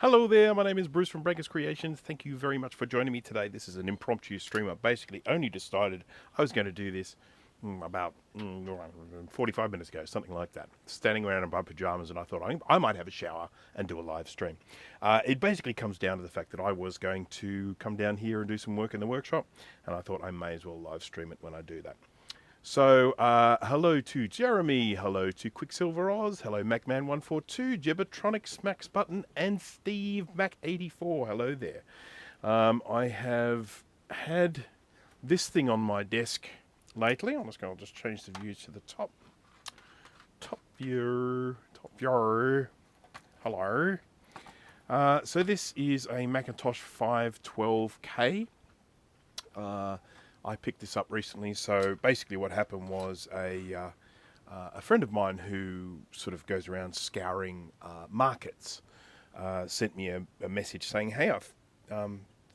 Hello there, my name is Bruce from Breakers Creations. Thank you very much for joining me today. This is an impromptu stream. I basically only decided I was going to do this about 45 minutes ago, something like that. Standing around in my pajamas, and I thought I might have a shower and do a live stream. It basically comes down to the fact that I was going to come down here and do some work in the workshop, and I thought I may as well live stream it when I do that. So, hello to Jeremy, hello to Quicksilver Oz, hello Macman142, Jibbertronics Max Button, and Steve Mac84. Hello there. I have had this thing on my desk lately. I'll just change the view to the top. Top view. Hello. So this is a Macintosh 512K. I picked this up recently. So basically what happened was a friend of mine who sort of goes around scouring markets sent me a message saying, hey, I've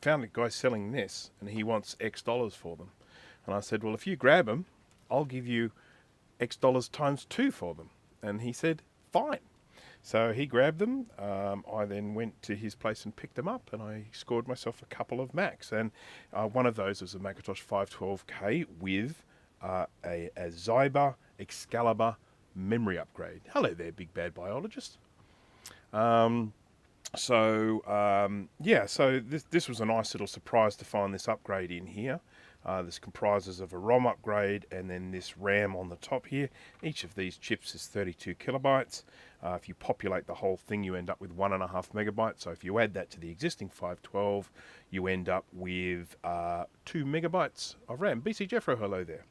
found a guy selling this and he wants X dollars for them. And I said, well, if you grab them, I'll give you X dollars times 2 for them. And he said, fine. So he grabbed them. I then went to his place and picked them up, and I scored myself a couple of Macs. And one of those was a Macintosh 512K with a Zyber Excalibur memory upgrade. Hello there, big bad biologist. So this was a nice little surprise to find this upgrade in here. This comprises of a ROM upgrade and then this RAM on the top here. Each of these chips is 32 kilobytes. If you populate the whole thing, you end up with 1.5 megabytes. So if you add that to the existing 512, you end up with 2 megabytes of RAM. BC Jeffro, hello there.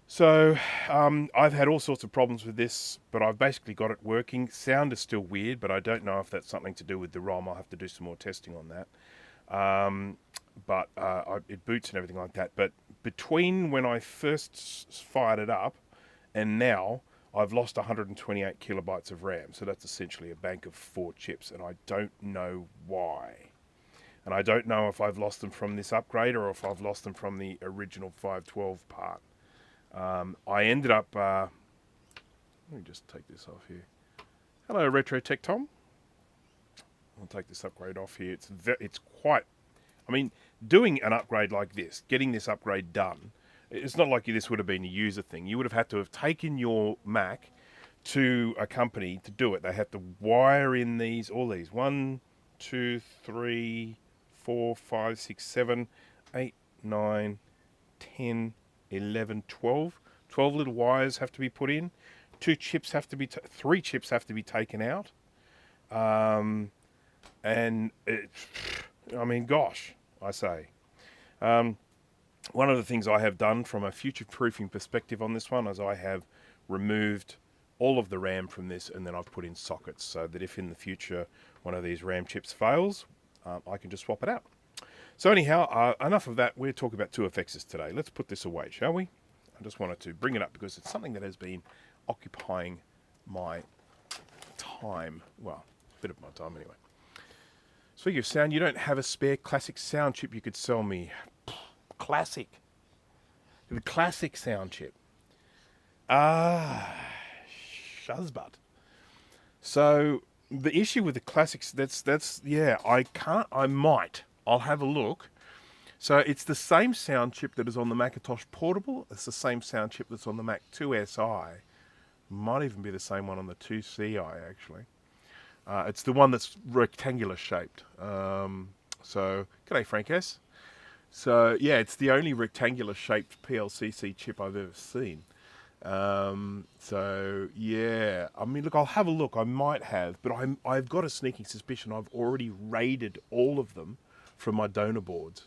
So I've had all sorts of problems with this, but I've basically got it working. Sound is still weird, but I don't know if that's something to do with the ROM. I'll have to do some more testing on that. It boots and everything like that. But between when I first fired it up and now, I've lost 128 kilobytes of RAM. So that's essentially a bank of 4 chips, and I don't know why. And I don't know if I've lost them from this upgrade or if I've lost them from the original 512 part. I ended up... let me just take this off here. Hello, Retro Tech Tom. I'll take this upgrade off here. It's quite... I mean, doing an upgrade like this, getting this upgrade done, it's not like this would have been a user thing. You would have had to have taken your Mac to a company to do it. They had to wire in all these. 1, 2, 3, 4, 5, 6, 7, 8, 9, 10, 11, 12. 12 little wires have to be put in. 3 chips have to be taken out. And I mean, gosh, I say. One of the things I have done from a future-proofing perspective on this one is I have removed all of the RAM from this, and then I've put in sockets so that if in the future one of these RAM chips fails, I can just swap it out. So anyhow, enough of that. We're talking about 2FXs today. Let's put this away, shall we? I just wanted to bring it up because it's something that has been occupying my time. Well, a bit of my time anyway. Speaking of sound, you don't have a spare classic sound chip you could sell me. Classic. The classic sound chip. Shuzbutt. So, the issue with the classics, I'll have a look. So, it's the same sound chip that is on the Macintosh Portable. It's the same sound chip that's on the Mac 2SI. Might even be the same one on the 2CI, actually. It's the one that's rectangular shaped. G'day Frank S. So, yeah, it's the only rectangular shaped PLCC chip I've ever seen. Yeah, I mean, look, I'll have a look. I might have, but I've got a sneaking suspicion I've already raided all of them from my donor boards.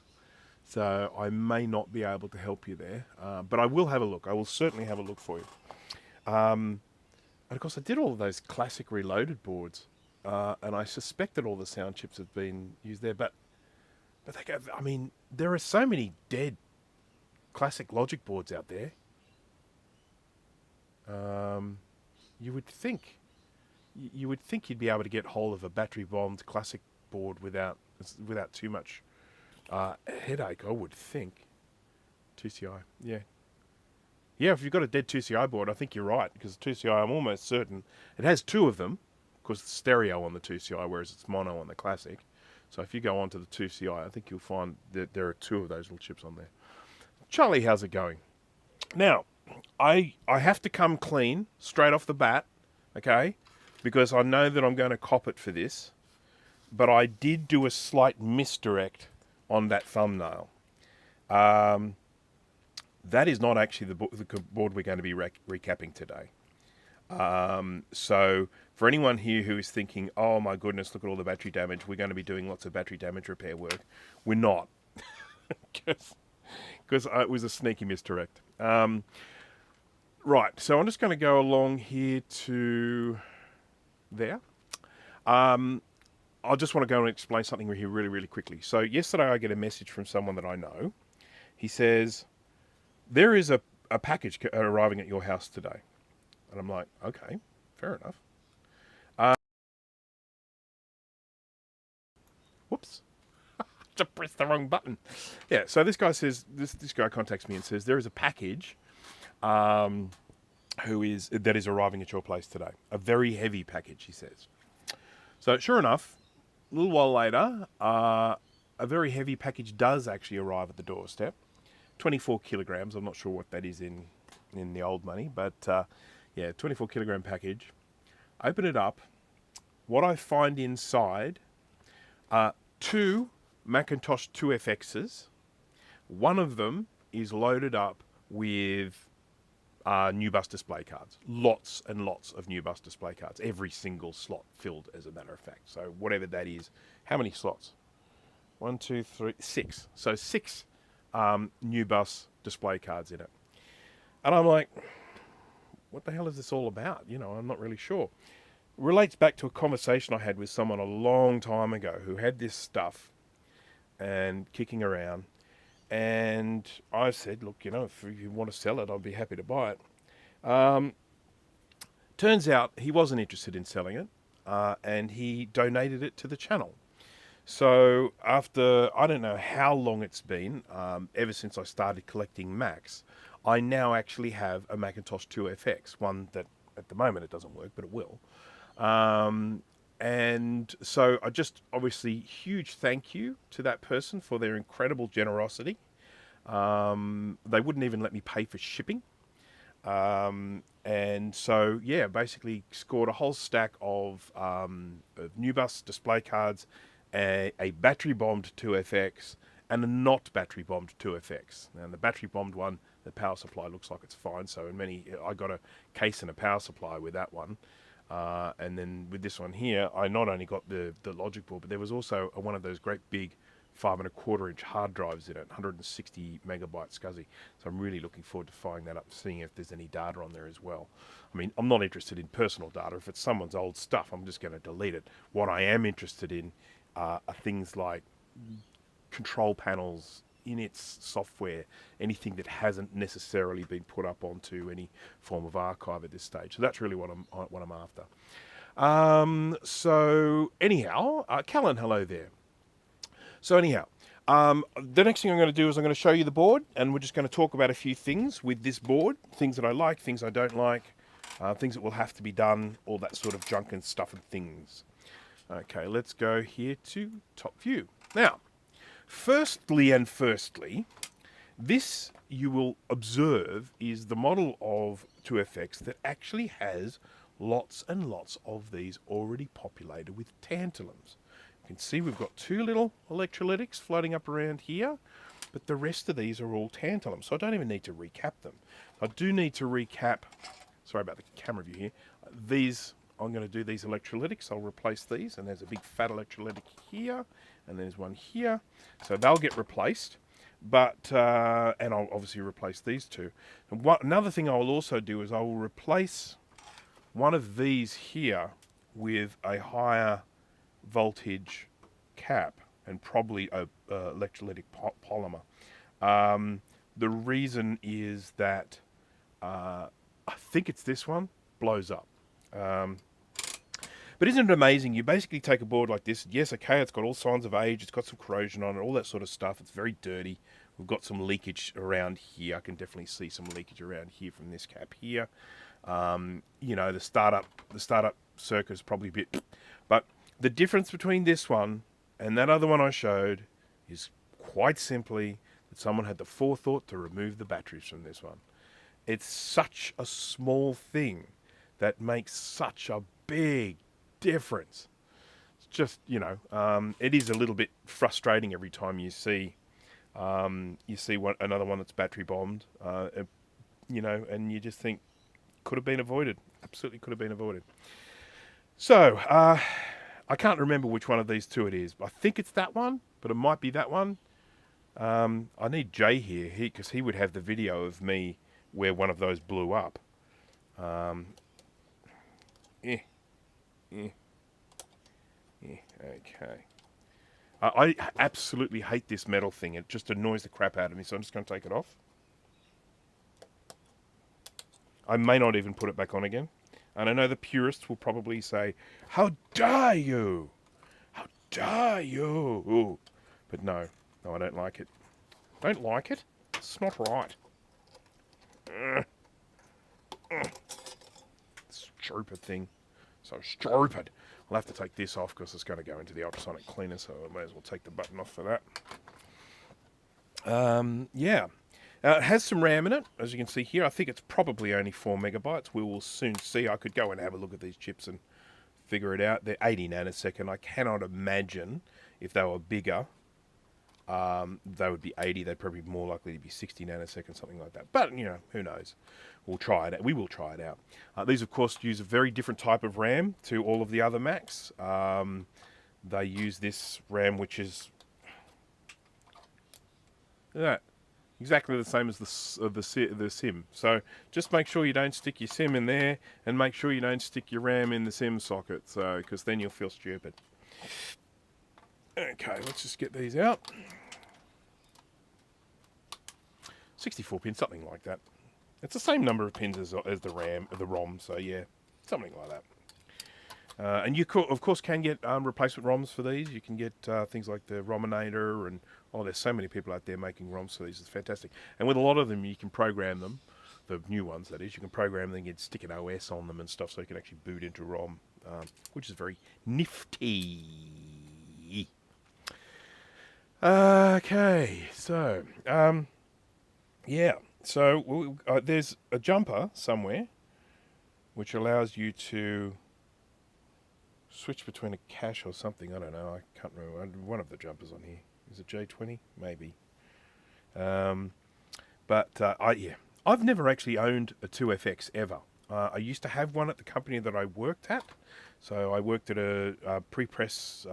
So I may not be able to help you there. But I will have a look. I will certainly have a look for you. And of course, I did all of those classic reloaded boards. And I suspect that all the sound chips have been used there, but I mean, there are so many dead classic logic boards out there. You would think you'd be able to get hold of a battery bombed classic board without too much headache. I would think. 2CI, yeah. If you've got a dead 2CI board, I think you're right, because 2CI, I'm almost certain it has 2 of them. because it's stereo on the 2CI, whereas it's mono on the Classic. So if you go onto the 2CI, I think you'll find that there are 2 of those little chips on there. Charlie, how's it going? Now, I have to come clean straight off the bat, okay? Because I know that I'm going to cop it for this. But I did do a slight misdirect on that thumbnail. That is not actually the board we're going to be recapping today. So for anyone here who is thinking, oh my goodness, look at all the battery damage, we're going to be doing lots of battery damage repair work. We're not. Because it was a sneaky misdirect. Right, so I'm just going to go along here to there. I just want to go and explain something here really, really quickly. So yesterday I get a message from someone that I know. He says, there is a package arriving at your house today. And I'm like, okay, fair enough. Whoops. Just pressed the wrong button. Yeah, so this guy says, this guy contacts me and says, there is a package that is arriving at your place today. A very heavy package, he says. So sure enough, a little while later, a very heavy package does actually arrive at the doorstep. 24 kilograms. I'm not sure what that is in the old money, but yeah, 24 kilogram package. Open it up. What I find inside are 2 Macintosh IIfx's. One of them is loaded up with new bus display cards. Lots and lots of new bus display cards. Every single slot filled, as a matter of fact. So whatever that is. How many slots? 1, 2, 3, 6. So 6 new bus display cards in it. And I'm like, what the hell is this all about? You know, I'm not really sure. It relates back to a conversation I had with someone a long time ago who had this stuff and kicking around. And I said, look, you know, if you want to sell it, I'd be happy to buy it. Turns out he wasn't interested in selling it, and he donated it to the channel. So after, I don't know how long it's been, ever since I started collecting Macs, I now actually have a Macintosh IIfx, one that at the moment it doesn't work, but it will. And so I just, obviously, huge thank you to that person for their incredible generosity. They wouldn't even let me pay for shipping. And so, yeah, basically scored a whole stack of new bus display cards, a battery bombed 2FX, and a not battery bombed 2FX. Now, the battery bombed one, the power supply looks like it's fine. So I got a case and a power supply with that one. And then with this one here, I not only got the logic board, but there was also one of those great big 5 1/4 inch hard drives in it, 160 megabyte SCSI. So I'm really looking forward to firing that up, seeing if there's any data on there as well. I mean, I'm not interested in personal data. If it's someone's old stuff, I'm just going to delete it. What I am interested in are things like control panels, in its software, anything that hasn't necessarily been put up onto any form of archive at this stage. So that's really what I'm after. So anyhow, Callan, hello there. So anyhow, the next thing I'm going to do is I'm going to show you the board, and we're just going to talk about a few things with this board, things that I like, things I don't like, things that will have to be done, all that sort of junk and stuff and things. Okay, let's go here to top view. Now, firstly, this you will observe is the model of 2FX that actually has lots and lots of these already populated with tantalums. You can see we've got 2 little electrolytics floating up around here, but the rest of these are all tantalum, so I don't even need to recap them. I do need to recap, sorry about the camera view here, these, I'm going to do these electrolytics, I'll replace these, and there's a big fat electrolytic here, and there's one here, so they'll get replaced, but, and I'll obviously replace these 2. And another thing I will also do is I will replace one of these here with a higher voltage cap and probably a electrolytic polymer. The reason is that I think it's this one, blows up. But isn't it amazing? You basically take a board like this. Yes, okay, it's got all signs of age. It's got some corrosion on it, all that sort of stuff. It's very dirty. We've got some leakage around here. I can definitely see some leakage around here from this cap here. You know, the startup circuit is probably a bit, but the difference between this one and that other one I showed is quite simply that someone had the forethought to remove the batteries from this one. It's such a small thing that makes such a big difference. It's just, you know, it is a little bit frustrating every time you see another one that's battery bombed, you know, and you just think, could have been avoided. Absolutely could have been avoided. So, I can't remember which one of these two it is. I think it's that one, but it might be that one. I need Jay here, because he would have the video of me where one of those blew up. Okay. I absolutely hate this metal thing. It just annoys the crap out of me, so I'm just going to take it off. I may not even put it back on again. And I know the purists will probably say, how dare you? How dare you? But no, I don't like it. Don't like it? It's not right. Stupid thing. So stupid. I'll have to take this off because it's going to go into the ultrasonic cleaner, so I may as well take the button off for that. Yeah. It has some RAM in it, as you can see here. I think it's probably only 4 megabytes. We will soon see. I could go and have a look at these chips and figure it out. They're 80 nanosecond. I cannot imagine if they were bigger, they would be 80. They'd probably be more likely to be 60 nanoseconds, something like that. But, you know, who knows? We'll try it out. We will try it out. These, of course, use a very different type of RAM to all of the other Macs. They use this RAM, which is exactly the same as the SIM. So just make sure you don't stick your SIM in there, and make sure you don't stick your RAM in the SIM socket, so because then you'll feel stupid. Okay, let's just get these out. 64 pins, something like that. It's the same number of pins as the ROM, so yeah, something like that. And you of course can get replacement ROMs for these. You can get things like the Rominator, and there's so many people out there making ROMs for these. It's fantastic. And with a lot of them, you can program them, the new ones that is. You can program them, you can stick an OS on them and stuff, so you can actually boot into ROM, which is very nifty. Okay, so yeah. So there's a jumper somewhere which allows you to switch between a cache or something. I don't know. I can't remember. One of the jumpers on here. Is it J20? Maybe. I've never actually owned a 2FX ever. I used to have one at the company that I worked at. So I worked at a pre-press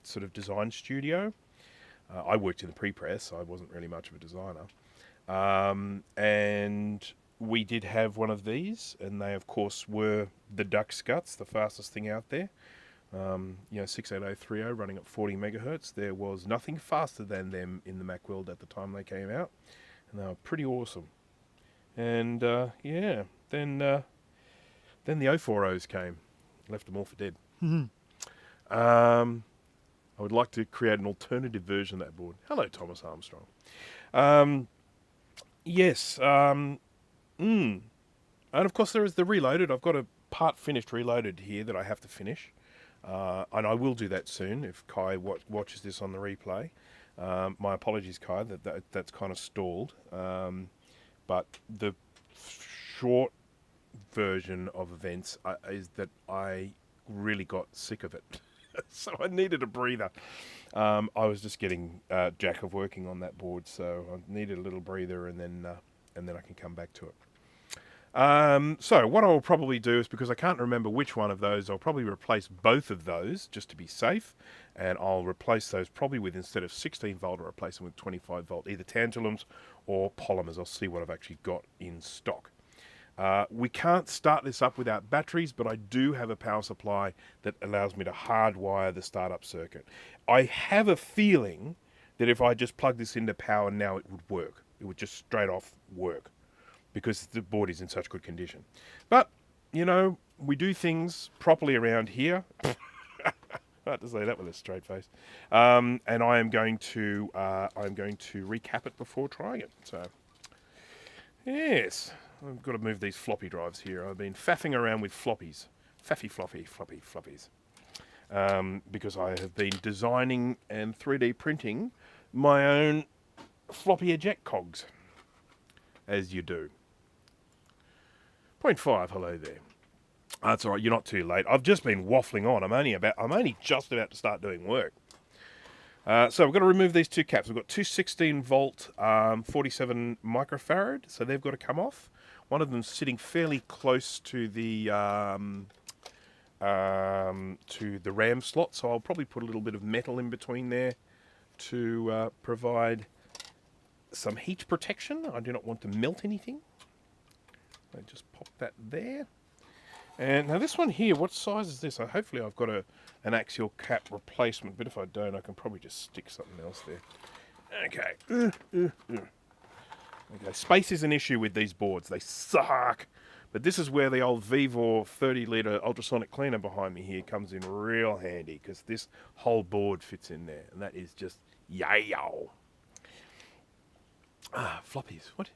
sort of design studio. I worked in the pre-press. I wasn't really much of a designer. And we did have one of these, and they, of course, were the duck's guts, the fastest thing out there. 68030 running at 40 megahertz. There was nothing faster than them in the Mac world at the time they came out, and they were pretty awesome. And then the 040s came, left them all for dead. I would like to create an alternative version of that board. Hello, Thomas Armstrong. Yes. And of course there is the Reloaded. I've got a part finished Reloaded here that I have to finish. And I will do that soon if Kai watches this on the replay. My apologies, Kai, that's kind of stalled. But the short version of events is that I really got sick of it. So I needed a breather. I was just getting jack of working on that board, so I needed a little breather, and then I can come back to it. So what I'll probably do is, because I can't remember which one of those, I'll probably replace both of those just to be safe, and I'll replace those probably with, instead of 16 volt, I'll replace them with 25 volt, either tantalums or polymers. I'll see what I've actually got in stock. We can't start this up without batteries, but I do have a power supply that allows me to hardwire the startup circuit. I have a feeling that if I just plug this into power now, it would work. It would just straight off work, because the board is in such good condition. But, you know, we do things properly around here. Hard to say that with a straight face. And I'm going to recap it before trying it. So, yes, I've got to move these floppy drives here. I've been faffing around with floppies, floppies, because I have been designing and 3D printing my own floppy eject cogs, as you do. 0.5, hello there. That's all right. You're not too late. I've just been waffling on. I'm only just about to start doing work. So we've got to remove these two caps. We've got two 16-volt, 47 microfarad. So they've got to come off. One of them's sitting fairly close to the RAM slot. So I'll probably put a little bit of metal in between there to provide some heat protection. I do not want to melt anything. I just pop that there. And now this one here, what size is this? Hopefully I've got an axial cap replacement, but if I don't, I can probably just stick something else there. Okay. Okay, space is an issue with these boards. They suck. But this is where the old Vevor 30-litre ultrasonic cleaner behind me here comes in real handy, because this whole board fits in there, and that is just yayo. Ah, floppies. What?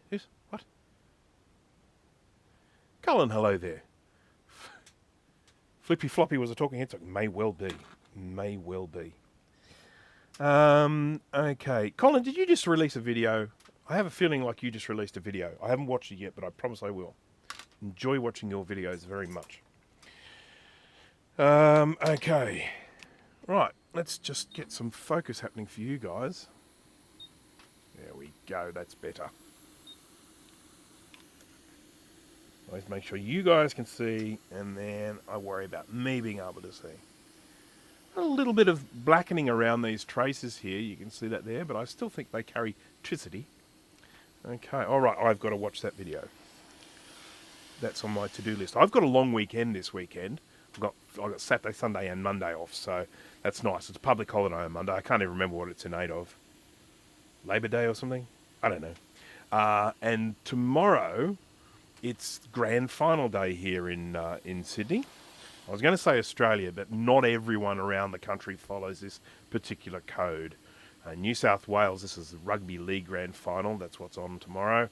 Colin, hello there. Flippy Floppy was a talking head, so it may well be. May well be. Okay. Colin, did you just release a video? I have a feeling like you just released a video. I haven't watched it yet, but I promise I will. Enjoy watching your videos very much. Okay. Right, let's just get some focus happening for you guys. There we go, that's better. Always make sure you guys can see, and then I worry about me being able to see. A little bit of blackening around these traces here, you can see that there, but I still think they carry electricity. Okay, alright, I've got to watch that video. That's on my to-do list. I've got a long weekend this weekend. I've got Saturday, Sunday and Monday off, so that's nice. It's a public holiday on Monday. I can't even remember what it's in aid of. Labor Day or something? I don't know. And tomorrow, it's grand final day here in Sydney. I was going to say Australia, but not everyone around the country follows this particular code. New South Wales, this is the Rugby League Grand Final. That's what's on tomorrow.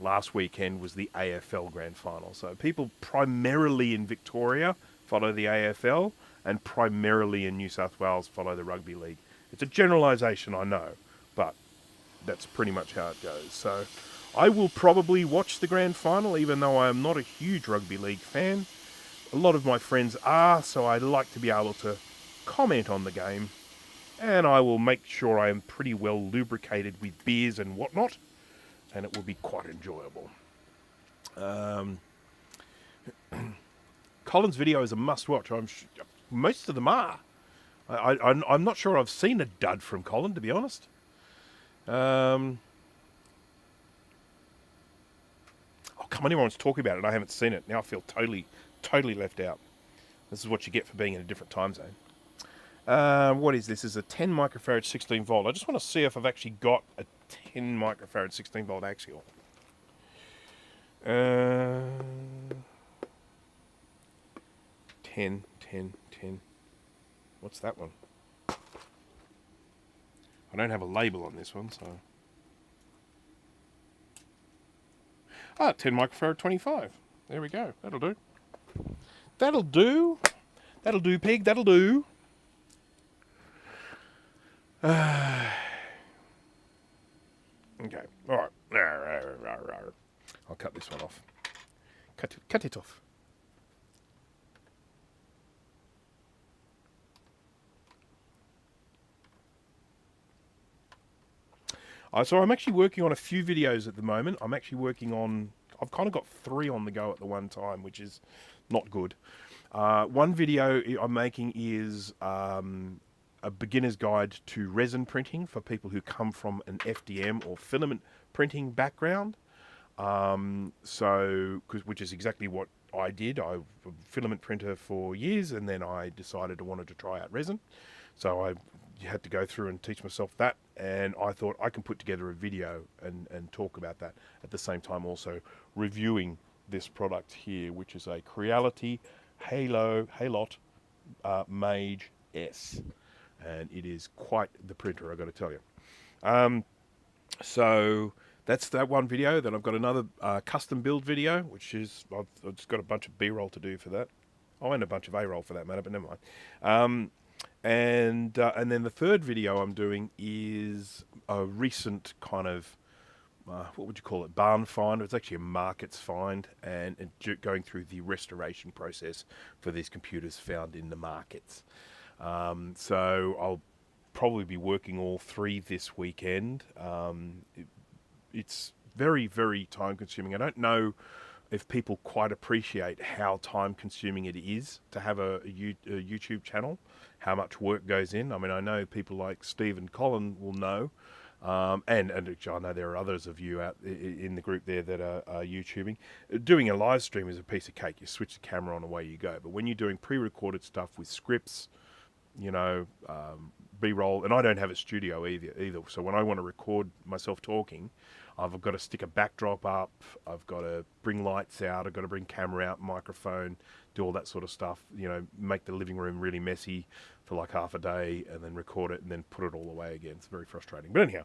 Last weekend was the AFL Grand Final. So people primarily in Victoria follow the AFL, and primarily in New South Wales follow the Rugby League. It's a generalisation, I know, but that's pretty much how it goes. So I will probably watch the Grand Final, even though I am not a huge Rugby League fan. A lot of my friends are, so I like to be able to comment on the game. And I will make sure I am pretty well lubricated with beers and whatnot, and it will be quite enjoyable. Colin's video is a must-watch. Most of them are. I'm not sure I've seen a dud from Colin, to be honest. Oh, come on, everyone's talking about it, and I haven't seen it. Now I feel totally left out. This is what you get for being in a different time zone. What is this? This is a 10 microfarad 16 volt. I just want to see if I've actually got a 10 microfarad 16 volt axial. 10. What's that one? I don't have a label on this one, so. 10 microfarad 25. There we go. That'll do. That'll do. That'll do, pig. That'll do. Okay. All right. I'll cut this one off. Cut it off. So I'm actually working on a few videos at the moment. I've kind of got 3 on the go at the one time, which is not good. One video I'm making is a beginner's guide to resin printing for people who come from an FDM or filament printing background. Which is exactly what I did. I was a filament printer for years, and then I decided I wanted to try out resin. So I had to go through and teach myself that, and I thought I can put together a video and talk about that at the same time, also reviewing this product here, which is a Creality Halot Mage IIfx, and it is quite the printer, I've got to tell you. So that's that one video. Then I've got another custom build video, which is I've just got a bunch of B-roll to do for that. Oh, and a bunch of A-roll for that matter, but never mind. And then the third video I'm doing is a recent kind of what would you call it? Barn find. It's actually a markets find, and going through the restoration process for these computers found in the markets. So I'll probably be working all three this weekend. It's very, very time consuming. I don't know if people quite appreciate how time consuming it is to have a YouTube channel, how much work goes in. I mean, I know people like Steve and Colin will know, and I know there are others of you out in the group there that are YouTubing. Doing a live stream is a piece of cake. You switch the camera on, away you go. But when you're doing pre-recorded stuff with scripts, you know, B-roll, and I don't have a studio either. So when I want to record myself talking, I've got to stick a backdrop up, I've got to bring lights out, I've got to bring camera out, microphone, do all that sort of stuff, you know, make the living room really messy for like half a day and then record it and then put it all away again. It's very frustrating. But anyhow,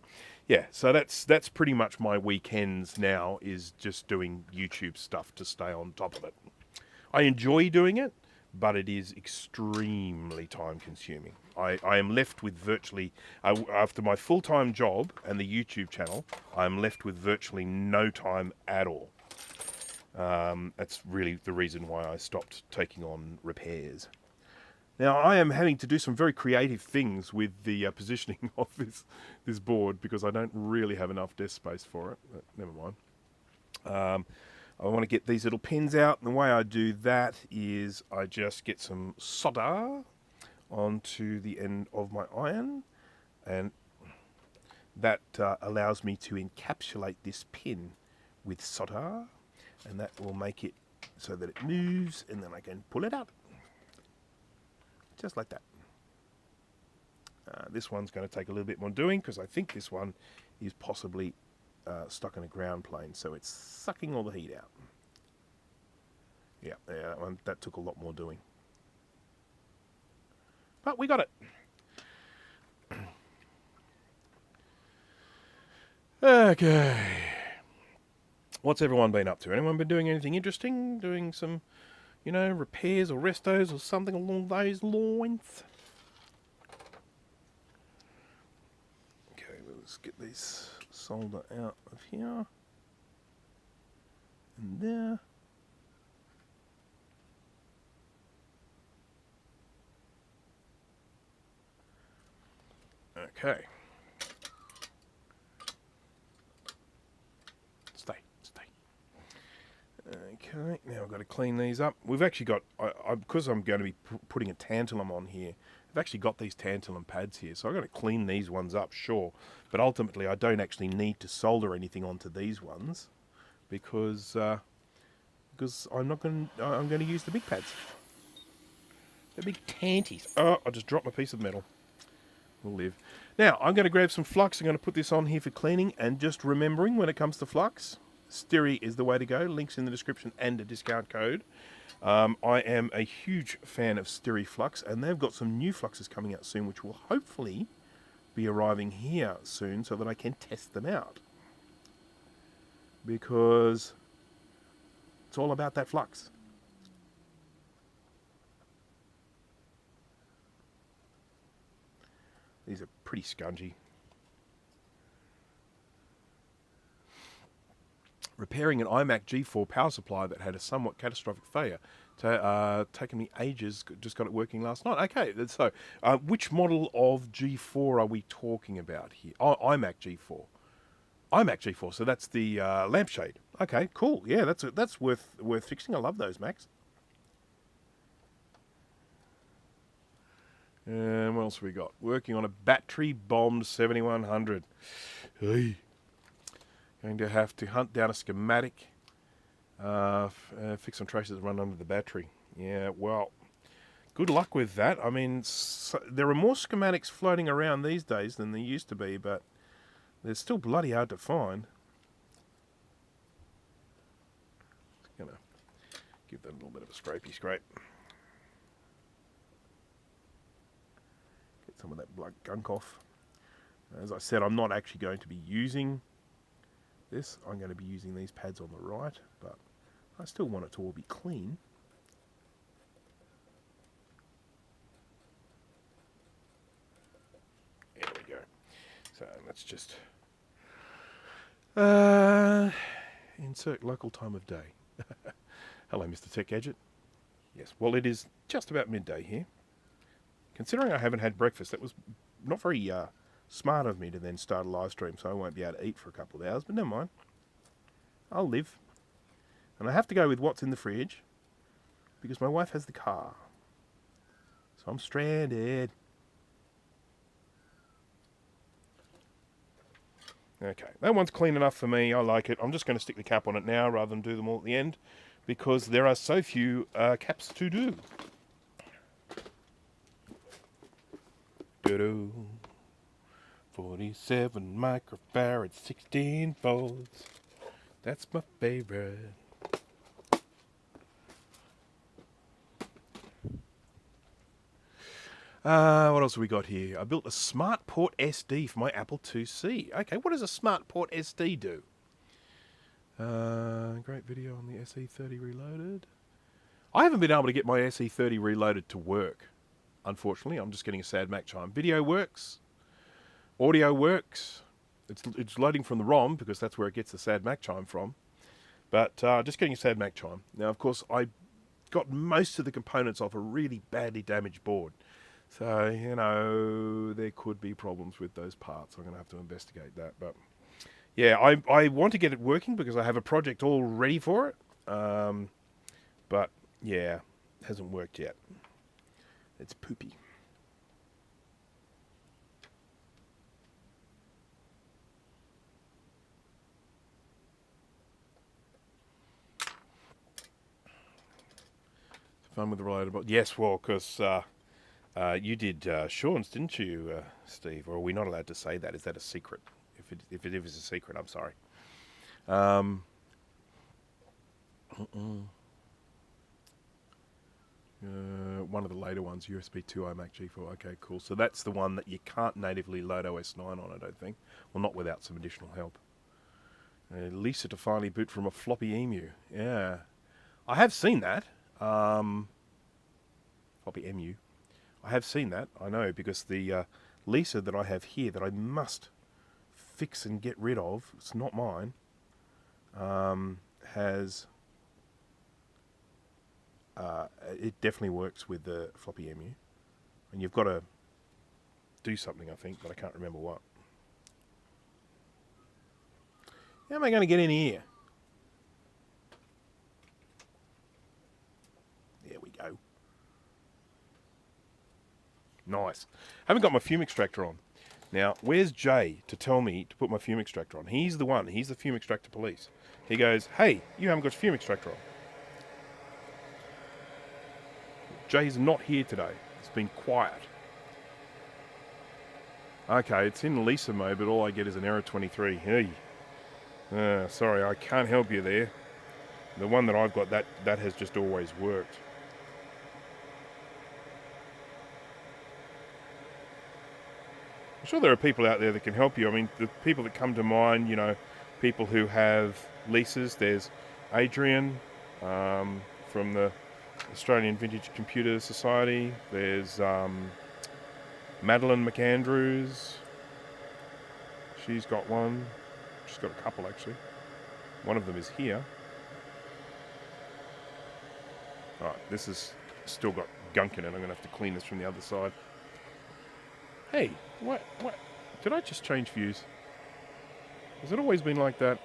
yeah, so that's pretty much my weekends now, is just doing YouTube stuff to stay on top of it. I enjoy doing it, but it is extremely time consuming. I am left with virtually, after my full-time job and the YouTube channel, I'm left with virtually no time at all. That's really the reason why I stopped taking on repairs. Now, I am having to do some very creative things with the positioning of this board, because I don't really have enough desk space for it, but never mind. I want to get these little pins out, and the way I do that is I just get some solder onto the end of my iron, and that allows me to encapsulate this pin with solder, and that will make it so that it moves, and then I can pull it out just like that. This one's going to take a little bit more doing, because I think this one is possibly stuck in a ground plane, so it's sucking all the heat out. Yeah, that took a lot more doing, but we got it. Okay, what's everyone been up to? Anyone been doing anything interesting? Doing some, you know, repairs or restos or something along those lines? Okay, let's get this solder out of here and there. Okay. Stay. Okay, now I've got to clean these up. We've actually got, because I'm going to be putting a tantalum on here, I've actually got these tantalum pads here, so I've got to clean these ones up, sure. But ultimately, I don't actually need to solder anything onto these ones, because I'm going to use the big pads. The big tanties. Oh, I just dropped my piece of metal. We'll live. Now, I'm going to grab some Flux. I'm going to put this on here for cleaning, and just remembering, when it comes to Flux, Styri is the way to go. Links in the description and a discount code. I am a huge fan of Styri Flux, and they've got some new Fluxes coming out soon, which will hopefully be arriving here soon, so that I can test them out. Because it's all about that Flux. These are pretty scungy. Repairing an iMac G4 power supply that had a somewhat catastrophic failure. Taken me ages, just got it working last night. Okay, so which model of G4 are we talking about here? Oh, iMac G4. iMac G4, so that's the lampshade. Okay, cool. Yeah, that's worth fixing. I love those Macs. And what else we got? Working on a battery bombed 7100. Hey. Going to have to hunt down a schematic, fix some traces that run under the battery. Yeah, well, good luck with that. I mean, there are more schematics floating around these days than there used to be, but they're still bloody hard to find. Just gonna give that a little bit of a scrapey scrape. Get some of that blood gunk off. As I said, I'm not actually going to be using this. I'm going to be using these pads on the right, but I still want it to all be clean. There we go. So let's just insert local time of day. Hello, Mr. Tech Gadget. Yes, well, it is just about midday here. Considering I haven't had breakfast, that was not very smart of me to then start a live stream, so I won't be able to eat for a couple of hours, but never mind. I'll live. And I have to go with what's in the fridge, because my wife has the car. So I'm stranded. Okay, that one's clean enough for me. I like it. I'm just going to stick the cap on it now rather than do them all at the end, because there are so few caps to do. Doo-doo. 47 microfarad, 16 volts. That's my favorite. What else have we got here? I built a Smart Port SD for my Apple IIc. Okay, what does a Smart Port SD do? Great video on the SE30 Reloaded. I haven't been able to get my SE30 Reloaded to work. Unfortunately, I'm just getting a sad Mac chime. Video works. Audio works. It's loading from the ROM because that's where it gets the sad Mac chime from. But just getting a sad Mac chime. Now, of course, I got most of the components off a really badly damaged board. So, you know, there could be problems with those parts. I'm going to have to investigate that. But, yeah, I want to get it working because I have a project all ready for it. But, yeah, it hasn't worked yet. It's poopy. Fun with the related box. Yes, well, because you did Sean's, didn't you, Steve? Or are we not allowed to say that? Is that a secret? If it is a secret, I'm sorry. One of the later ones, USB 2 iMac G4. Okay, cool. So that's the one that you can't natively load OS 9 on, I don't think. Well, not without some additional help. Lisa to finally boot from a floppy emu. Yeah. I have seen that. Floppy emu. I have seen that, I know, because the Lisa that I have here that I must fix and get rid of, it's not mine, has... it definitely works with the floppy emu. And you've got to do something, I think, but I can't remember what. How am I going to get in here? There we go. Nice. Haven't got my fume extractor on. Now, where's Jay to tell me to put my fume extractor on? He's the one. He's the fume extractor police. He goes, hey, you haven't got your fume extractor on. Jay's not here today. It's been quiet. Okay, it's in Lisa mode, but all I get is an error 23. Hey. Sorry, I can't help you there. The one that I've got, that has just always worked. I'm sure there are people out there that can help you. I mean, the people that come to mind, you know, people who have leases. There's Adrian from the Australian Vintage Computer Society. There's Madeline McAndrews. She's got one. She's got a couple, actually. One of them is here. All right, this has still got gunk in it. I'm going to have to clean this from the other side. Hey, what? Did I just change fuse? Has it always been like that?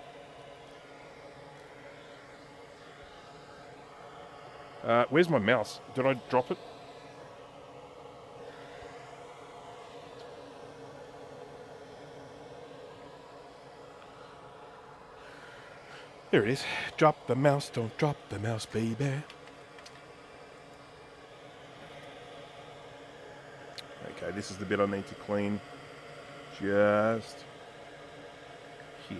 Where's my mouse? Did I drop it? There it is. Drop the mouse, don't drop the mouse, baby. Okay, this is the bit I need to clean. Just here.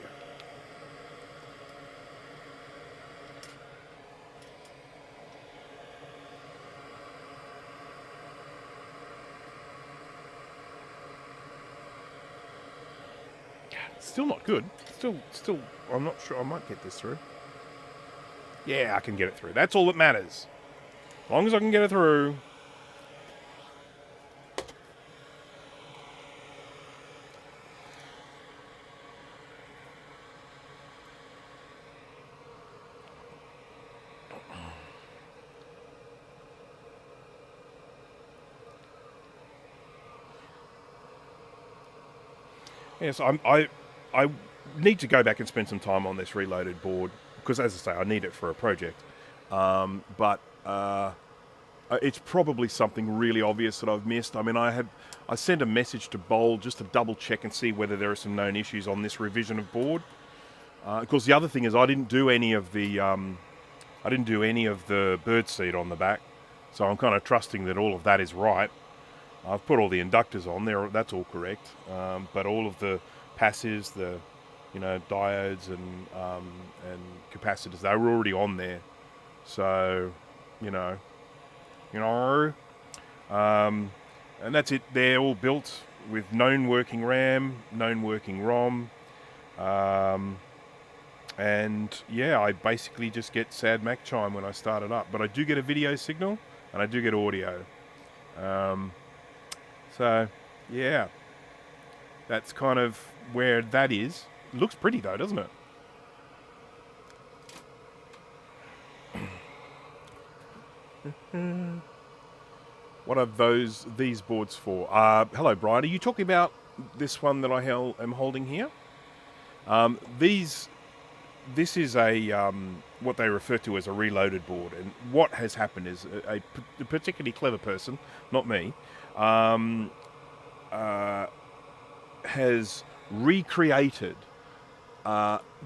Still not good. Still, I'm not sure. I might get this through. Yeah, I can get it through. That's all that matters. As long as I can get it through. Yes, I need to go back and spend some time on this reloaded board because, as I say, I need it for a project. But it's probably something really obvious that I've missed. I mean, I sent a message to Bowl just to double check and see whether there are some known issues on this revision of board. Of course, the other thing is I didn't do any of the birdseed on the back, so I'm kind of trusting that all of that is right. I've put all the inductors on there; that's all correct. But all of the passives, the diodes and capacitors, they were already on there. So, and that's it. They're all built with known working RAM, known working ROM, and yeah, I basically just get sad Mac chime when I start it up. But I do get a video signal and I do get audio. So, yeah, that's kind of where that is. It looks pretty though, doesn't it? What are these boards for? Hello, Brian. Are you talking about this one that I am holding here? This is a what they refer to as a reloaded board, and what has happened is a particularly clever person, not me, has recreated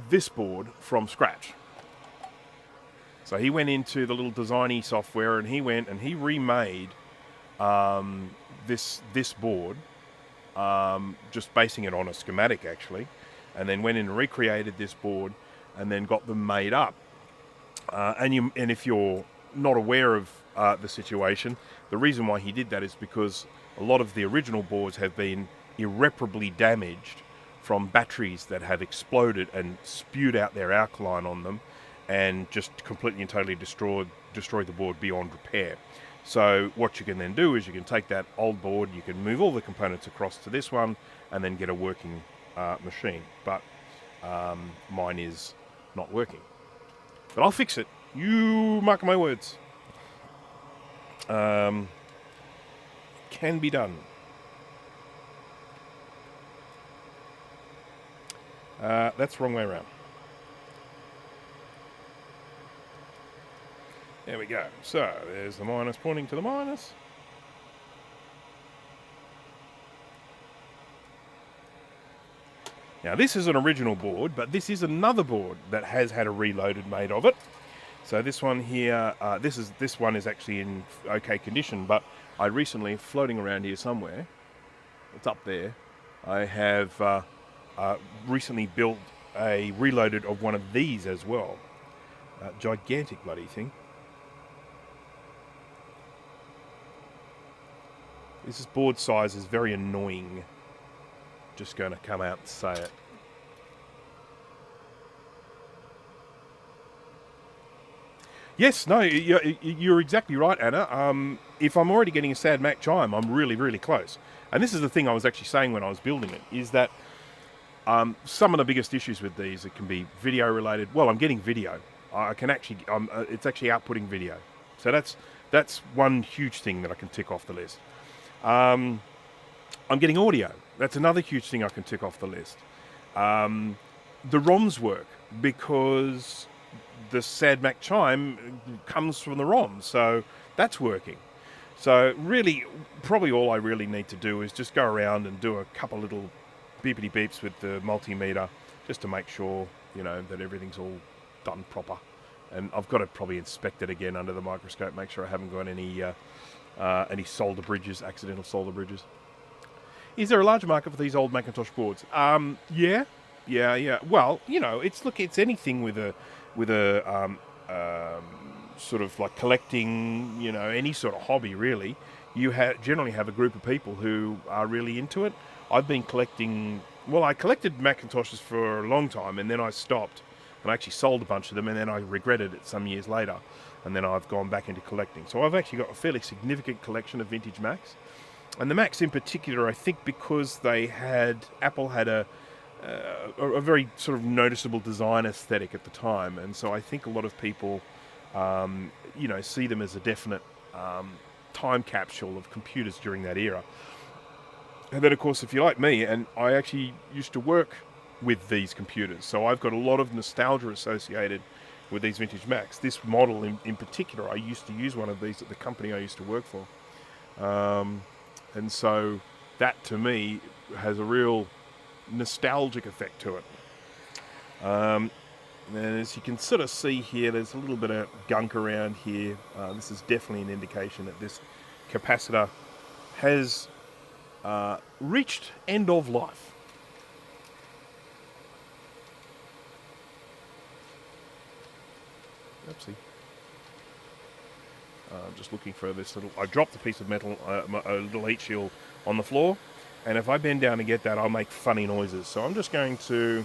this board from scratch. So he went into the little designy software and he went and he remade this board, just basing it on a schematic actually, and then went in and recreated this board and then got them made up. And if you're not aware of the situation, the reason why he did that is because a lot of the original boards have been irreparably damaged from batteries that have exploded and spewed out their alkaline on them and just completely and totally destroyed the board beyond repair. So what you can then do is you can take that old board, you can move all the components across to this one and then get a working machine. But mine is not working. But I'll fix it. You mark my words. Can be done. That's the wrong way around. There we go. So there's the minus pointing to the minus. Now this is an original board, but this is another board that has had a reloaded made of it. So this one here, this one is actually in okay condition, but I recently, floating around here somewhere, it's up there, I have recently built a reloaded of one of these as well. Gigantic bloody thing. This board size is very annoying. Just going to come out and say it. Yes, no, you're exactly right, Anna. If I'm already getting a sad Mac chime, I'm really, really close. And this is the thing I was actually saying when I was building it, is that some of the biggest issues with these, it can be video related. Well, I'm getting video. I can actually, it's actually outputting video. So that's one huge thing that I can tick off the list. I'm getting audio. That's another huge thing I can tick off the list. The ROMs work because the sad Mac chime comes from the ROM, so that's working. So really, probably all I really need to do is just go around and do a couple little beepity beeps with the multimeter, just to make sure, that everything's all done proper. And I've got to probably inspect it again under the microscope, make sure I haven't got any solder bridges, accidental solder bridges. Is there a large market for these old Macintosh boards? Yeah. Well, it's anything with a sort of like collecting, any sort of hobby really. You generally have a group of people who are really into it. I've been collecting Well, I collected Macintoshes for a long time, and then I stopped. And I actually sold a bunch of them, and then I regretted it some years later. And then I've gone back into collecting. So I've actually got a fairly significant collection of vintage Macs. And the Macs in particular, I think because Apple had a very sort of noticeable design aesthetic at the time. And so I think a lot of people, see them as a definite time capsule of computers during that era. And then, of course, if you're like me, and I actually used to work with these computers, so I've got a lot of nostalgia associated with these vintage Macs. This model in particular, I used to use one of these at the company I used to work for. And so that, to me, has a real nostalgic effect to it. And as you can sort of see here, there's a little bit of gunk around here. This is definitely an indication that this capacitor has reached end of life. Oopsie. I'm just looking for this little... I dropped a piece of metal, a little heat shield on the floor, and if I bend down to get that, I'll make funny noises. So I'm just going to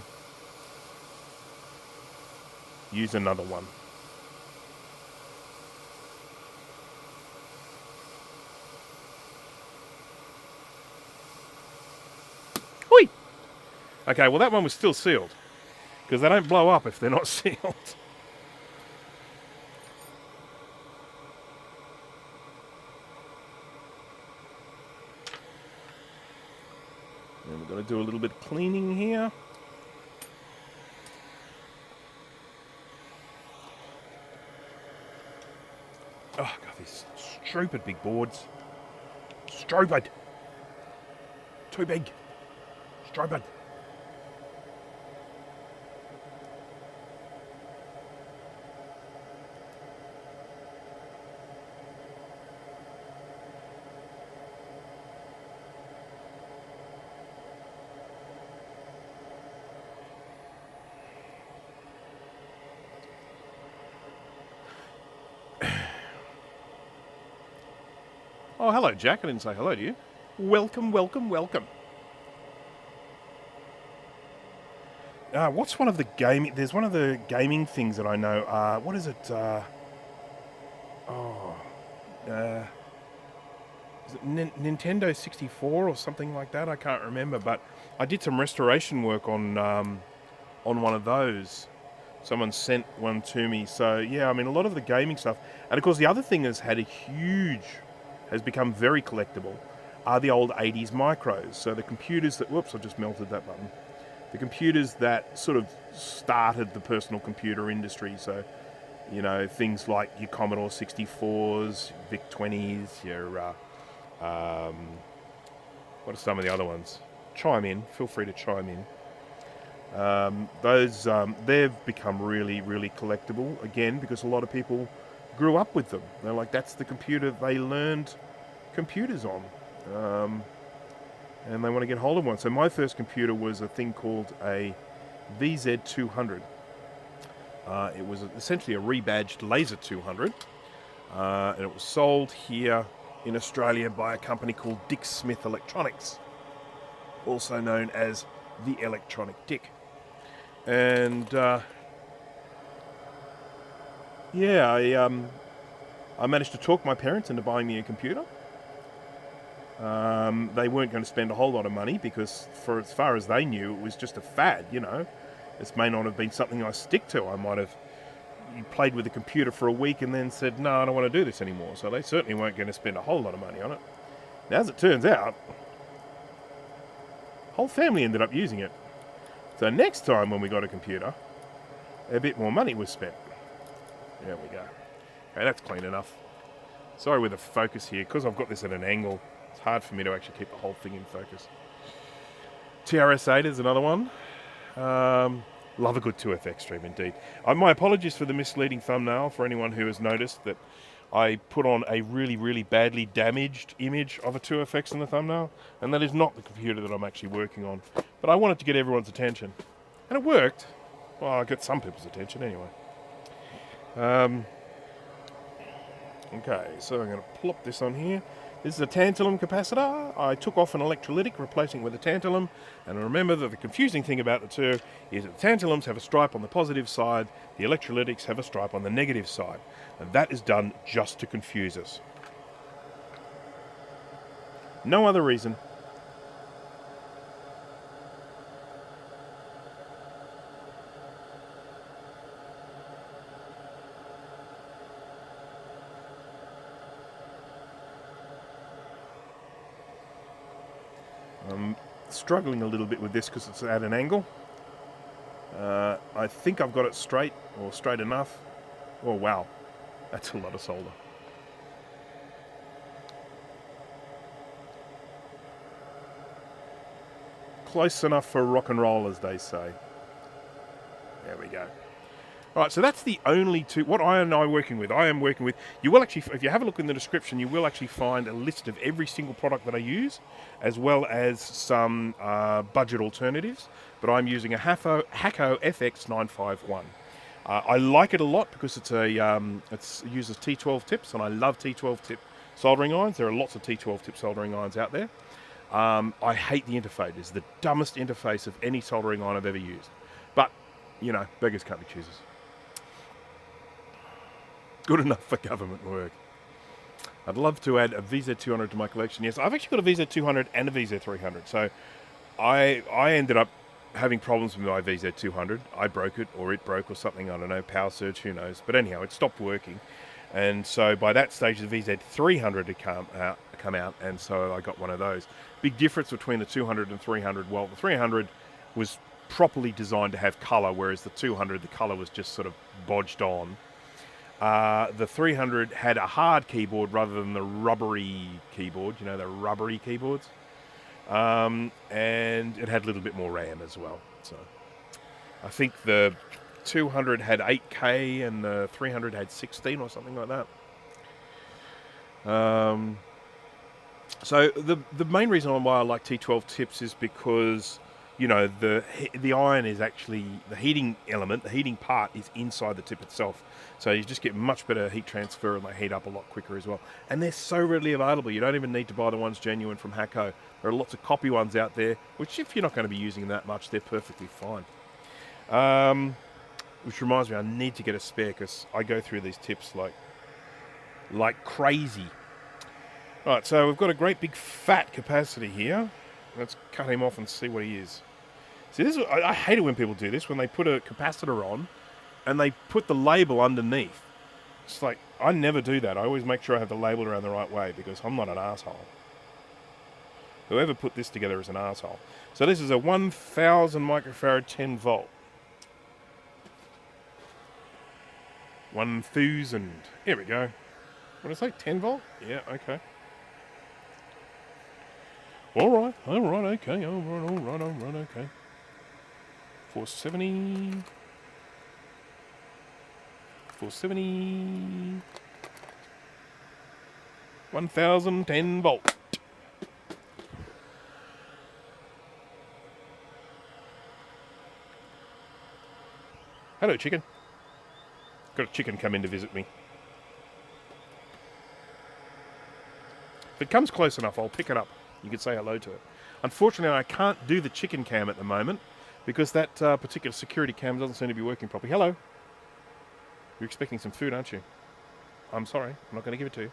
use another one. Oi! Okay, well that one was still sealed, because they don't blow up if they're not sealed. And we're going to do a little bit of cleaning here. Oh, God, these stupid big boards. Stupid. Too big. Stupid. Oh, hello, Jack. I didn't say hello to you. Welcome, welcome, welcome. What's one of the gaming... There's one of the gaming things that I know. What is it? Is it Nintendo 64 or something like that? I can't remember. But I did some restoration work on one of those. Someone sent one to me. So, yeah, I mean, a lot of the gaming stuff. And, of course, the other thing has become very collectible, are the old 80s micros. So the computers that... Whoops, I just melted that button. The computers that sort of started the personal computer industry. So, things like your Commodore 64s, VIC 20s, your... what are some of the other ones? Chime in. Feel free to chime in. They've become really, really collectible, again, because a lot of people grew up with them. They're like, that's the computer they learned computers on. And they want to get hold of one. So my first computer was a thing called a VZ200. It was essentially a rebadged Laser 200. And it was sold here in Australia by a company called Dick Smith Electronics, also known as the Electronic Dick. And I managed to talk my parents into buying me a computer. They weren't going to spend a whole lot of money because, for as far as they knew, it was just a fad, This may not have been something I stick to. I might have played with the computer for a week and then said, no, I don't want to do this anymore. So they certainly weren't going to spend a whole lot of money on it. Now, as it turns out, the whole family ended up using it. So next time when we got a computer, a bit more money was spent. There we go. Okay, that's clean enough. Sorry with the focus here, because I've got this at an angle, it's hard for me to actually keep the whole thing in focus. TRS-8 is another one. Love a good 2FX stream indeed. My apologies for the misleading thumbnail for anyone who has noticed that I put on a really, really badly damaged image of a 2FX in the thumbnail, and that is not the computer that I'm actually working on. But I wanted to get everyone's attention, and it worked. Well, I got some people's attention anyway. Okay, so I'm going to plop this on here. This is a tantalum capacitor. I took off an electrolytic, replacing it with a tantalum. And remember that the confusing thing about the two is that the tantalums have a stripe on the positive side, the electrolytics have a stripe on the negative side. And that is done just to confuse us. No other reason. I'm struggling a little bit with this because it's at an angle. I think I've got it straight, or straight enough. Oh wow, that's a lot of solder. Close enough for rock and roll, as they say. There we go. Alright, so that's the only two. What I am working with, you will actually, if you have a look in the description, you will actually find a list of every single product that I use, as well as some budget alternatives. But I'm using a Hako FX 951. I like it a lot because it uses T12 tips, and I love T12 tip soldering irons. There are lots of T12 tip soldering irons out there. I hate the interface. It's the dumbest interface of any soldering iron I've ever used. But, you know, beggars can't be choosers. Good enough for government work. I'd love to add a VZ200 to my collection. Yes, I've actually got a VZ200 and a VZ300. So I ended up having problems with my VZ200. I broke it, or it broke, or something. I don't know, power surge, who knows. But anyhow, it stopped working. And so by that stage, the VZ300 had come out, and so I got one of those. Big difference between the 200 and 300. Well, the 300 was properly designed to have colour, whereas the 200, the colour was just sort of bodged on. The 300 had a hard keyboard rather than the rubbery keyboard, you know, the rubbery keyboards. And it had a little bit more RAM as well. So I think the 200 had 8K and the 300 had 16 or something like that. So the main reason why I like T12 tips is because, you know, the iron is actually, the heating element, the heating part is inside the tip itself. So you just get much better heat transfer, and they heat up a lot quicker as well. And they're so readily available. You don't even need to buy the ones genuine from Hako. There are lots of copy ones out there, which if you're not going to be using that much, they're perfectly fine. Which reminds me, I need to get a spare because I go through these tips like crazy. Right, so we've got a great big fat capacitor here. Let's cut him off and see what he is. See, this is, I hate it when people do this, when they put a capacitor on and they put the label underneath. It's like, I never do that. I always make sure I have the label around the right way because I'm not an asshole. Whoever put this together is an asshole. So this is a 1000 microfarad 10 volt. 1000. Here we go. What did I say? 10 volt? Yeah, okay. Alright, okay, alright, okay. 470. 470. 1010 volt. Hello, chicken. Got a chicken come in to visit me. If it comes close enough, I'll pick it up. You can say hello to it. Unfortunately, I can't do the chicken cam at the moment because that particular security cam doesn't seem to be working properly. Hello. You're expecting some food, aren't you? I'm sorry. I'm not going to give it to you.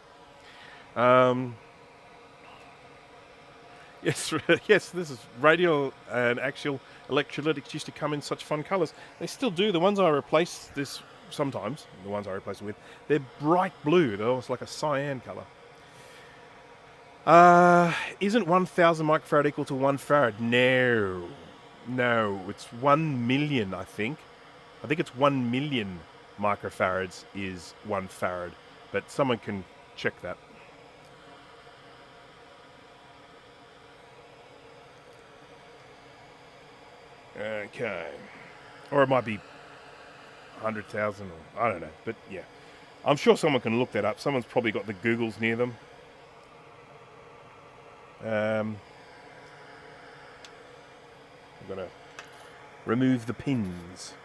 Yes, yes, this is radial and axial electrolytics used to come in such fun colours. They still do. The ones I replace this sometimes, the ones I replace it with, they're bright blue. They're almost like a cyan colour. Isn't 1000 microfarad equal to 1 farad? No. No, it's 1 million, I think. I think it's 1 million microfarads is 1 farad. But someone can check that. Okay. Or it might be 100,000 or I don't know. But yeah. I'm sure someone can look that up. Someone's probably got the Googles near them. I'm going to remove the pins.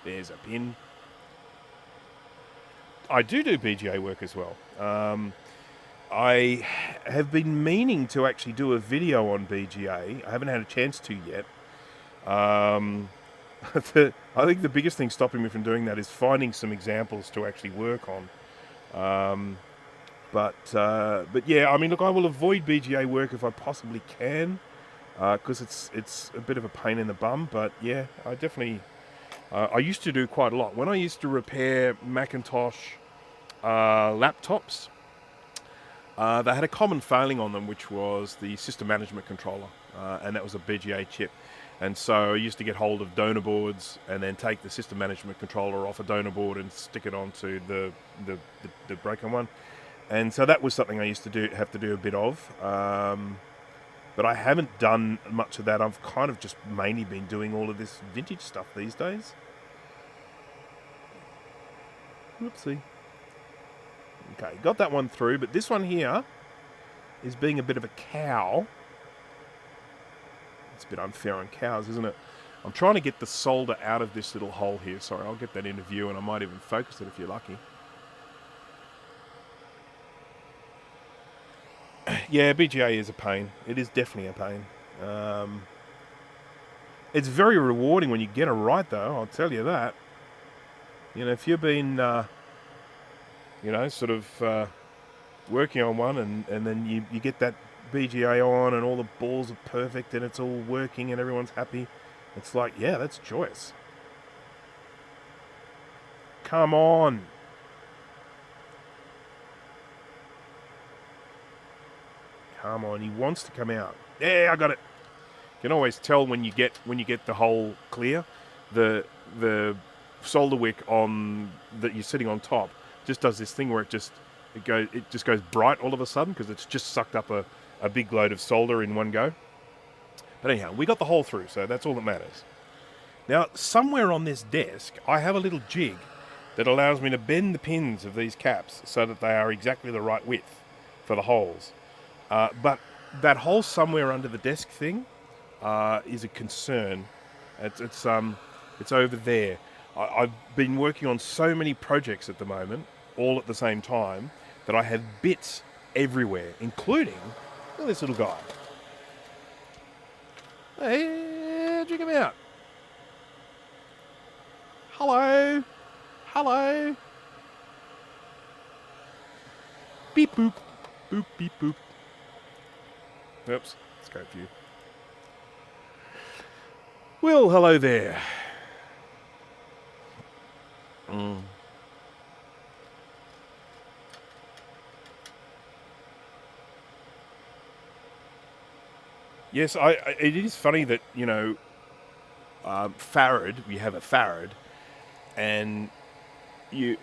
There's a pin. I do BGA work as well. I have been meaning to actually do a video on BGA. I haven't had a chance to yet. I think the biggest thing stopping me from doing that is finding some examples to actually work on. But yeah, I mean, look, I will avoid BGA work if I possibly can, because it's a bit of a pain in the bum. But yeah, I definitely, I used to do quite a lot. When I used to repair Macintosh laptops, they had a common failing on them, which was the system management controller, and that was a BGA chip. And so I used to get hold of donor boards and then take the system management controller off a donor board and stick it onto the broken one. And so that was something I used to have to do a bit of. But I haven't done much of that. I've kind of just mainly been doing all of this vintage stuff these days. Whoopsie. Okay, got that one through, but this one here is being a bit of a cow. It's a bit unfair on cows, isn't it? I'm trying to get the solder out of this little hole here. Sorry, I'll get that into view and I might even focus it if you're lucky. Yeah, BGA is a pain. It is definitely a pain. It's very rewarding when you get it right, though, I'll tell you that. You know, if you've been, you know, sort of working on one and then you get that BGA on and all the balls are perfect and it's all working and everyone's happy, it's like, yeah, that's joyous. Come on. Come on, he wants to come out. Yeah, I got it. You can always tell when you get the hole clear. The solder wick on that you're sitting on top just does this thing where it just goes bright all of a sudden because it's just sucked up a big load of solder in one go. But anyhow, we got the hole through, so that's all that matters. Now, somewhere on this desk, I have a little jig that allows me to bend the pins of these caps so that they are exactly the right width for the holes. But that hole somewhere under the desk thing is a concern. It's over there. I've been working on so many projects at the moment, all at the same time, that I have bits everywhere, including this little guy. Hey, check him out. Hello. Hello. Beep boop. Boop beep boop. Oops, let's go for you. Well, hello there. Yes, it is funny that, you know, farad, we have a farad, and you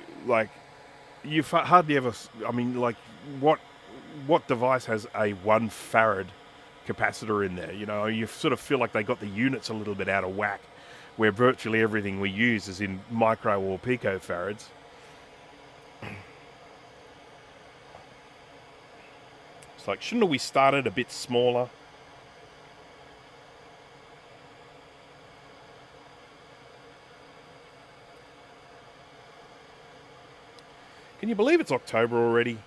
hardly ever, I mean, like, what device has a 1 farad capacitor in there? You know, you sort of feel like they got the units a little bit out of whack, where virtually everything we use is in micro or picofarads. It's like, shouldn't we started a bit smaller? Can you believe it's October already?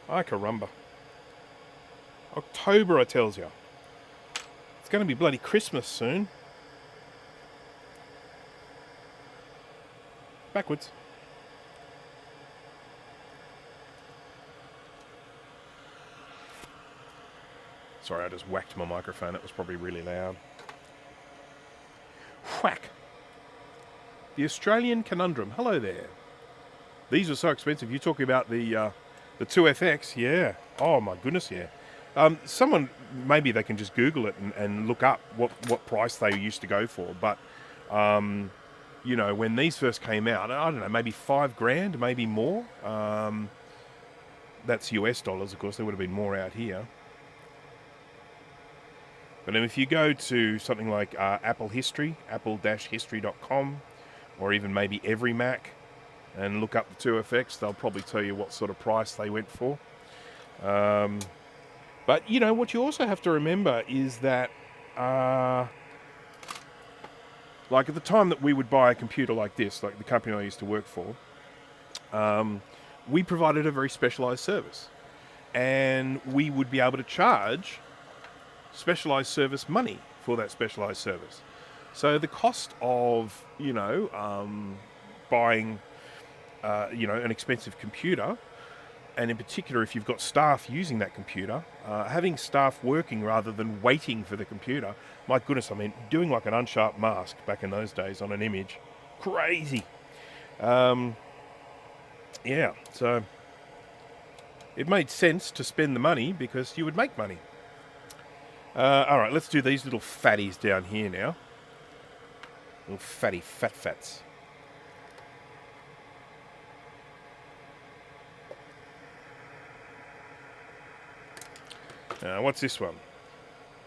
Ay caramba. October, I tells you. It's going to be bloody Christmas soon. Backwards. Sorry, I just whacked my microphone. That was probably really loud. Whack. The Australian Conundrum. Hello there. These are so expensive. You're talking about the TWEEZERS, yeah. Oh my goodness, yeah. Someone, maybe they can just Google it and look up what price they used to go for. But, you know, when these first came out, I don't know, maybe $5,000, maybe more. That's US dollars, of course. There would have been more out here. But if you go to something like Apple History, apple-history.com, or even maybe Every Mac, and look up the TWEEZERS, they'll probably tell you what sort of price they went for. But, you know, what you also have to remember is that, like at the time that we would buy a computer like this, like the company I used to work for, we provided a very specialised service, and we would be able to charge specialised service money for that specialised service. So the cost of buying an expensive computer, and in particular if you've got staff using that computer, having staff working rather than waiting for the computer, my goodness, I mean, doing like an unsharp mask back in those days on an image, crazy. Yeah, so it made sense to spend the money because you would make money. All right, let's do these little fatties down here now. Little fatty fats. What's this one?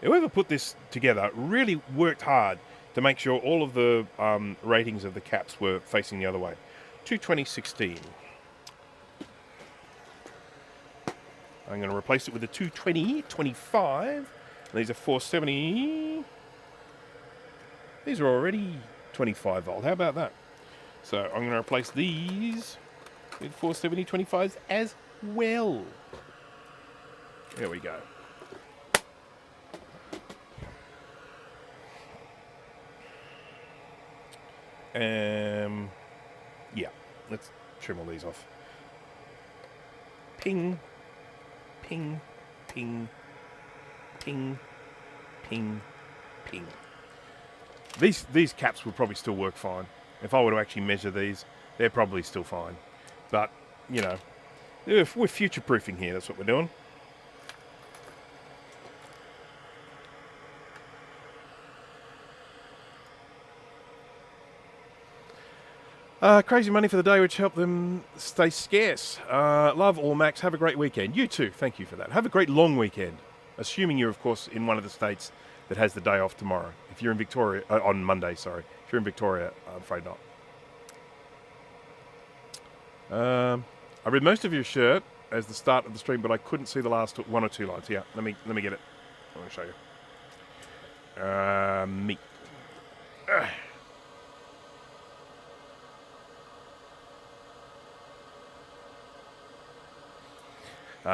Whoever put this together really worked hard to make sure all of the ratings of the caps were facing the other way. 22016. I'm going to replace it with a 22025. These are 470. These are already 25 volt. How about that? So I'm going to replace these with 47025s as well. There we go. Yeah, let's trim all these off. Ping, ping, ping, ping, ping, ping. These caps would probably still work fine. If I were to actually measure these, they're probably still fine. But, you know, we're future-proofing here, that's what we're doing. Crazy money for the day, which helped them stay scarce. Love all Macs. Have a great weekend. You too. Thank you for that. Have a great long weekend. Assuming you're, of course, in one of the states that has the day off tomorrow. If you're in Victoria, on Monday, sorry. If you're in Victoria, I'm afraid not. I read most of your shirt as the start of the stream, but I couldn't see the last one or two lines. Yeah, let me get it. I'm going to show you. Me.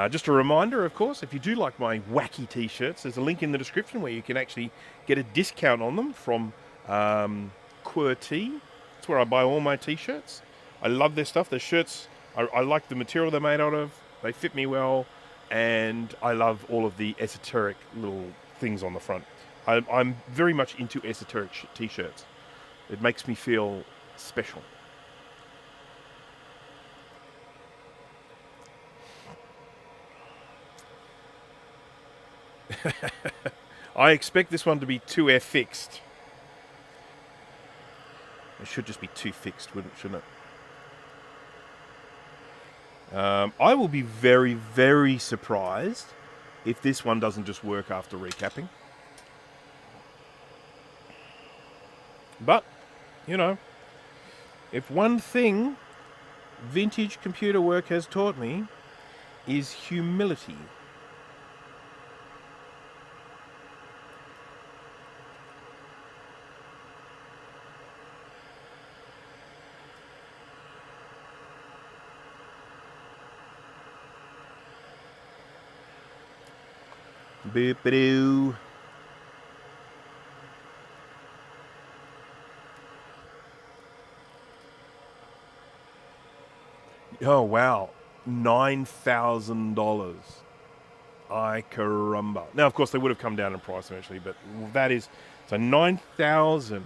Just a reminder, of course, if you do like my wacky t-shirts, there's a link in the description where you can actually get a discount on them from QWERTY. That's where I buy all my t-shirts. I love their stuff. Their shirts, I like the material they're made out of. They fit me well, and I love all of the esoteric little things on the front. I'm very much into esoteric t-shirts. It makes me feel special. I expect this one to be 2FXed. It should just be 2fixed, shouldn't it? I will be very, very surprised if this one doesn't just work after recapping. But, you know, if one thing vintage computer work has taught me is humility. Boop-a-doo. Oh, wow. $9,000. Ay caramba. Now, of course, they would have come down in price eventually, but that is... So, 9,000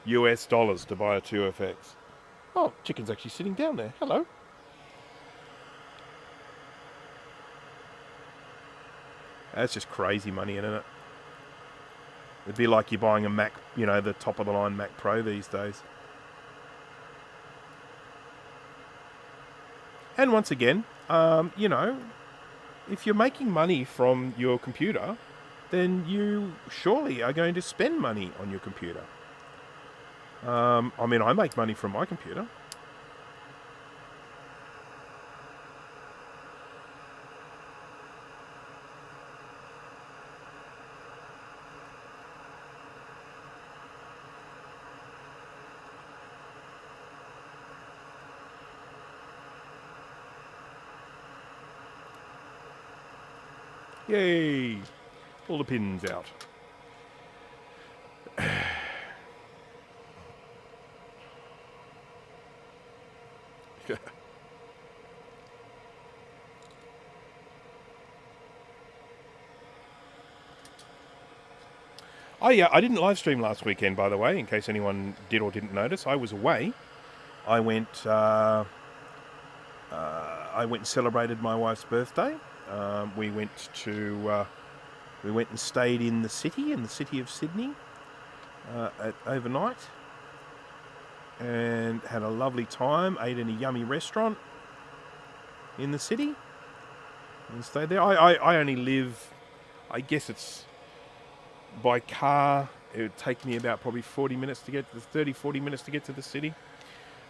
US dollars to buy a 2FX. Oh, chicken's actually sitting down there. Hello. That's just crazy money, isn't it? It'd be like you're buying a Mac, you know, the top of the line Mac Pro these days. And once again, you know, if you're making money from your computer, then you surely are going to spend money on your computer. I mean, I make money from my computer. Yay! All the pins out. Oh yeah, I didn't live stream last weekend, by the way, in case anyone did or didn't notice. I was away. I went and celebrated my wife's birthday. We went and stayed in the city of Sydney, overnight, and had a lovely time. Ate in a yummy restaurant in the city and stayed there. I only live, I guess it's by car, it would take me about probably 40 minutes to get to 40 minutes to get to the city.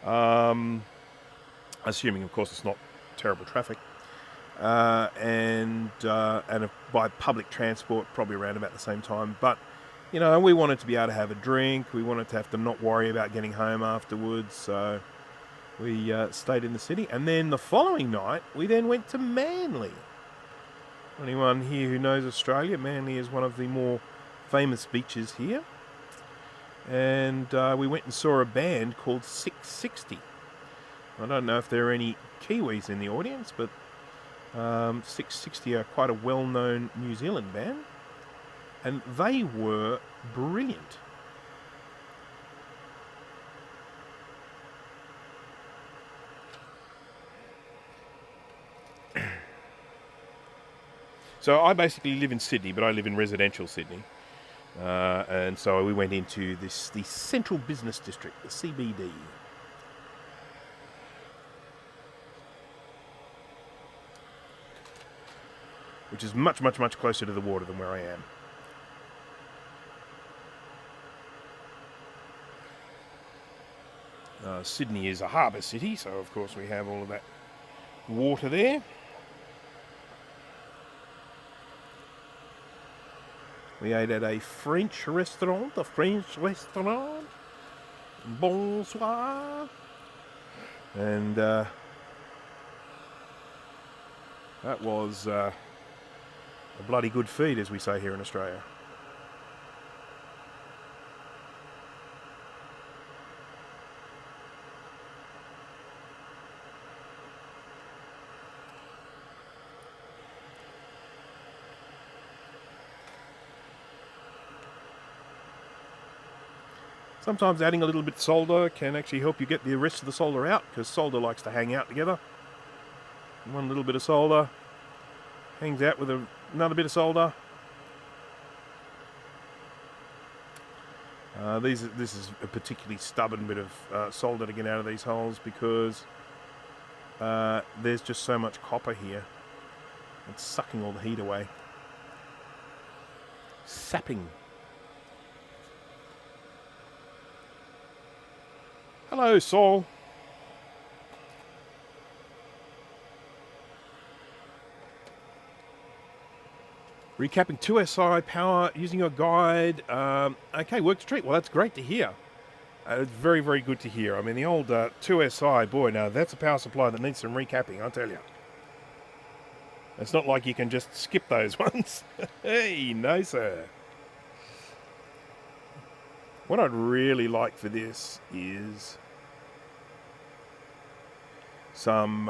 Assuming, of course, it's not terrible traffic. And by public transport, probably around about the same time. But, you know, we wanted to be able to have a drink. We wanted to have to not worry about getting home afterwards. So we stayed in the city. And then the following night, we then went to Manly. Anyone here who knows Australia, Manly is one of the more famous beaches here. And we went and saw a band called 660. I don't know if there are any Kiwis in the audience, but 660 are quite a well-known New Zealand band, and they were brilliant. So I basically live in Sydney, but I live in residential Sydney, and so we went into the Central Business District, the CBD. Which is much, much, much closer to the water than where I am. Sydney is a harbour city, so of course we have all of that water there. We ate at a French restaurant, Bonsoir. And that was a bloody good feed, as we say here in Australia. Sometimes adding a little bit of solder can actually help you get the rest of the solder out, because solder likes to hang out together. One little bit of solder hangs out with another bit of solder. This is a particularly stubborn bit of solder to get out of these holes, because there's just so much copper here. It's sucking all the heat away. Sapping. Hello, Sol. Recapping 2SI power using your guide. Okay, works treat. Well, that's great to hear. It's very, very good to hear. I mean, the old 2SI, boy, now that's a power supply that needs some recapping, I'll tell you. It's not like you can just skip those ones. Hey, no, sir. What I'd really like for this is some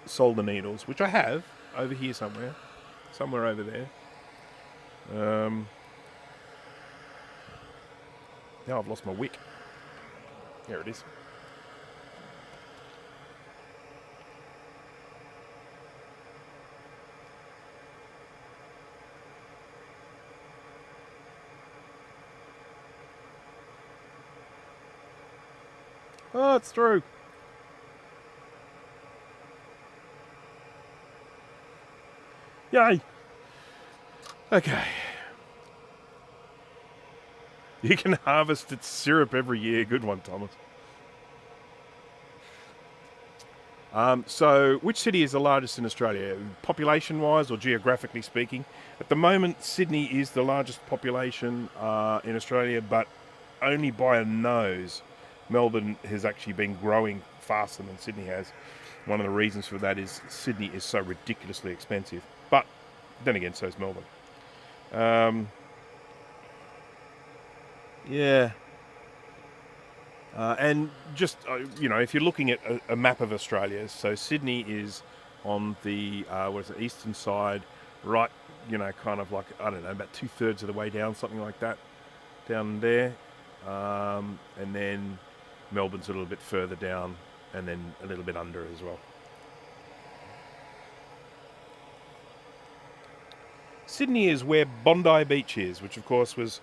solder needles, which I have over here somewhere over there. Now I've lost my wick. There it is. Oh, it's through. Yay. Okay. You can harvest its syrup every year. Good one, Thomas. So, which city is the largest in Australia, population-wise or geographically speaking? At the moment, Sydney is the largest population in Australia, but only by a nose. Melbourne has actually been growing faster than Sydney has. One of the reasons for that is Sydney is so ridiculously expensive. But Then again, so is Melbourne. Yeah. And just, you know, if you're looking at a map of Australia, so Sydney is on the, what is it, eastern side, right, you know, kind of like, I don't know, about 2/3 of the way down, something like that, down there. And then Melbourne's a little bit further down, and then a little bit under as well. Sydney is where Bondi Beach is, which of course was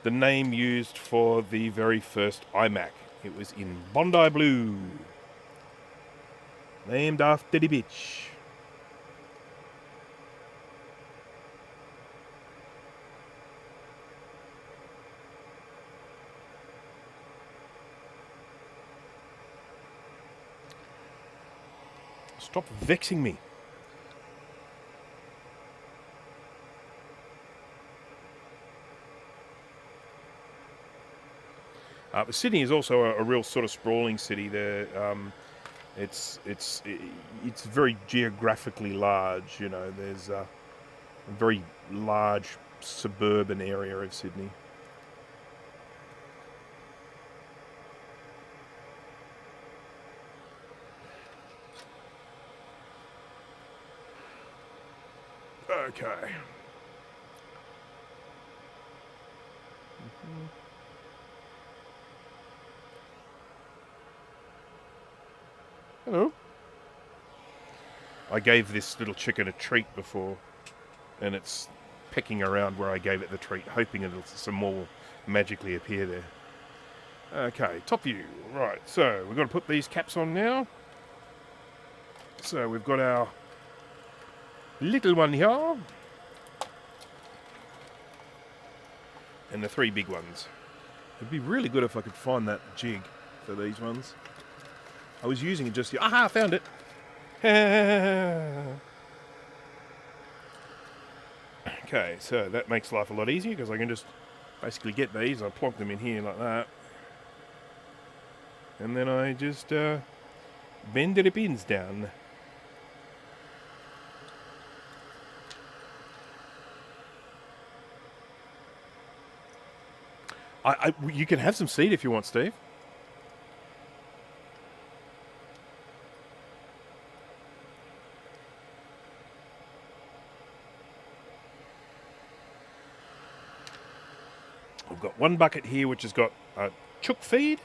the name used for the very first iMac. It was in Bondi Blue, named after the beach. Stop vexing me. But Sydney is also a real sort of sprawling city. There, it's very geographically large. You know, there's a very large suburban area of Sydney. Okay. Hello. I gave this little chicken a treat before, and it's pecking around where I gave it the treat, hoping it'll some more magically appear there. Okay, top view. Right, so we've got to put these caps on now. So we've got our little one here, and the 3 big ones. It'd be really good if I could find that jig for these ones. I was using it just here. Aha, I found it. Okay, so that makes life a lot easier because I can just basically get these. I plonk them in here like that. And then I just bend the pins down. You can have some seed if you want, Steve. We've got one bucket here which has got a chook feed,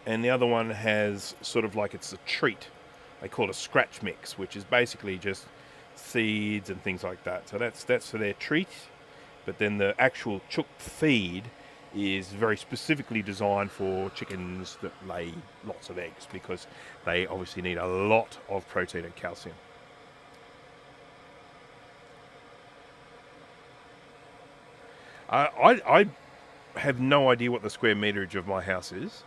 and the other one has sort of like it's a treat. They call it a scratch mix, which is basically just seeds and things like that. So that's for their treat. But then the actual chook feed is very specifically designed for chickens that lay lots of eggs, because they obviously need a lot of protein and calcium. I have no idea what the square meterage of my house is,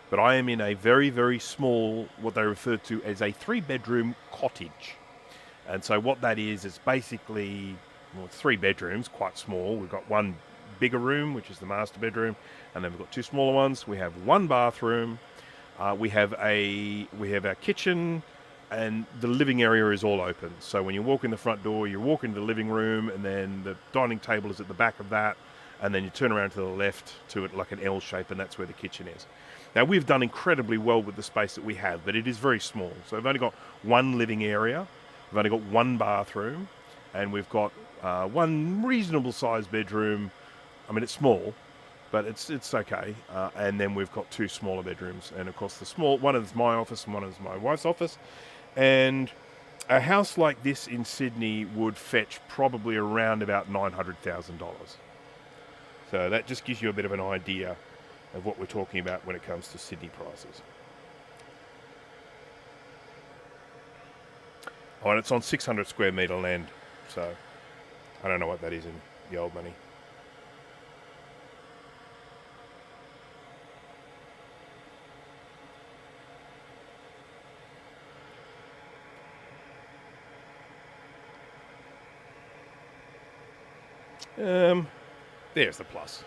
but I am in a very, very small, what they refer to as a 3-bedroom cottage. And so what that is, it's basically, well, 3 bedrooms, quite small. We've got one bigger room, which is the master bedroom, and then we've got 2 smaller ones. We have 1 bathroom. We have our kitchen, and the living area is all open. So when you walk in the front door, you walk into the living room, and then the dining table is at the back of that, and then you turn around to the left to it like an L shape, and that's where the kitchen is. Now, we've done incredibly well with the space that we have, but it is very small. So we've only got 1 living area, we've only got 1 bathroom, and we've got 1 reasonable sized bedroom. I mean, it's small, but it's okay. And then we've got 2 smaller bedrooms, and of course one is my office and one is my wife's office. And a house like this in Sydney would fetch probably around about $900,000. So that just gives you a bit of an idea of what we're talking about when it comes to Sydney prices. Oh, and it's on 600 square metre land, so I don't know what that is in the old money. There's the plus.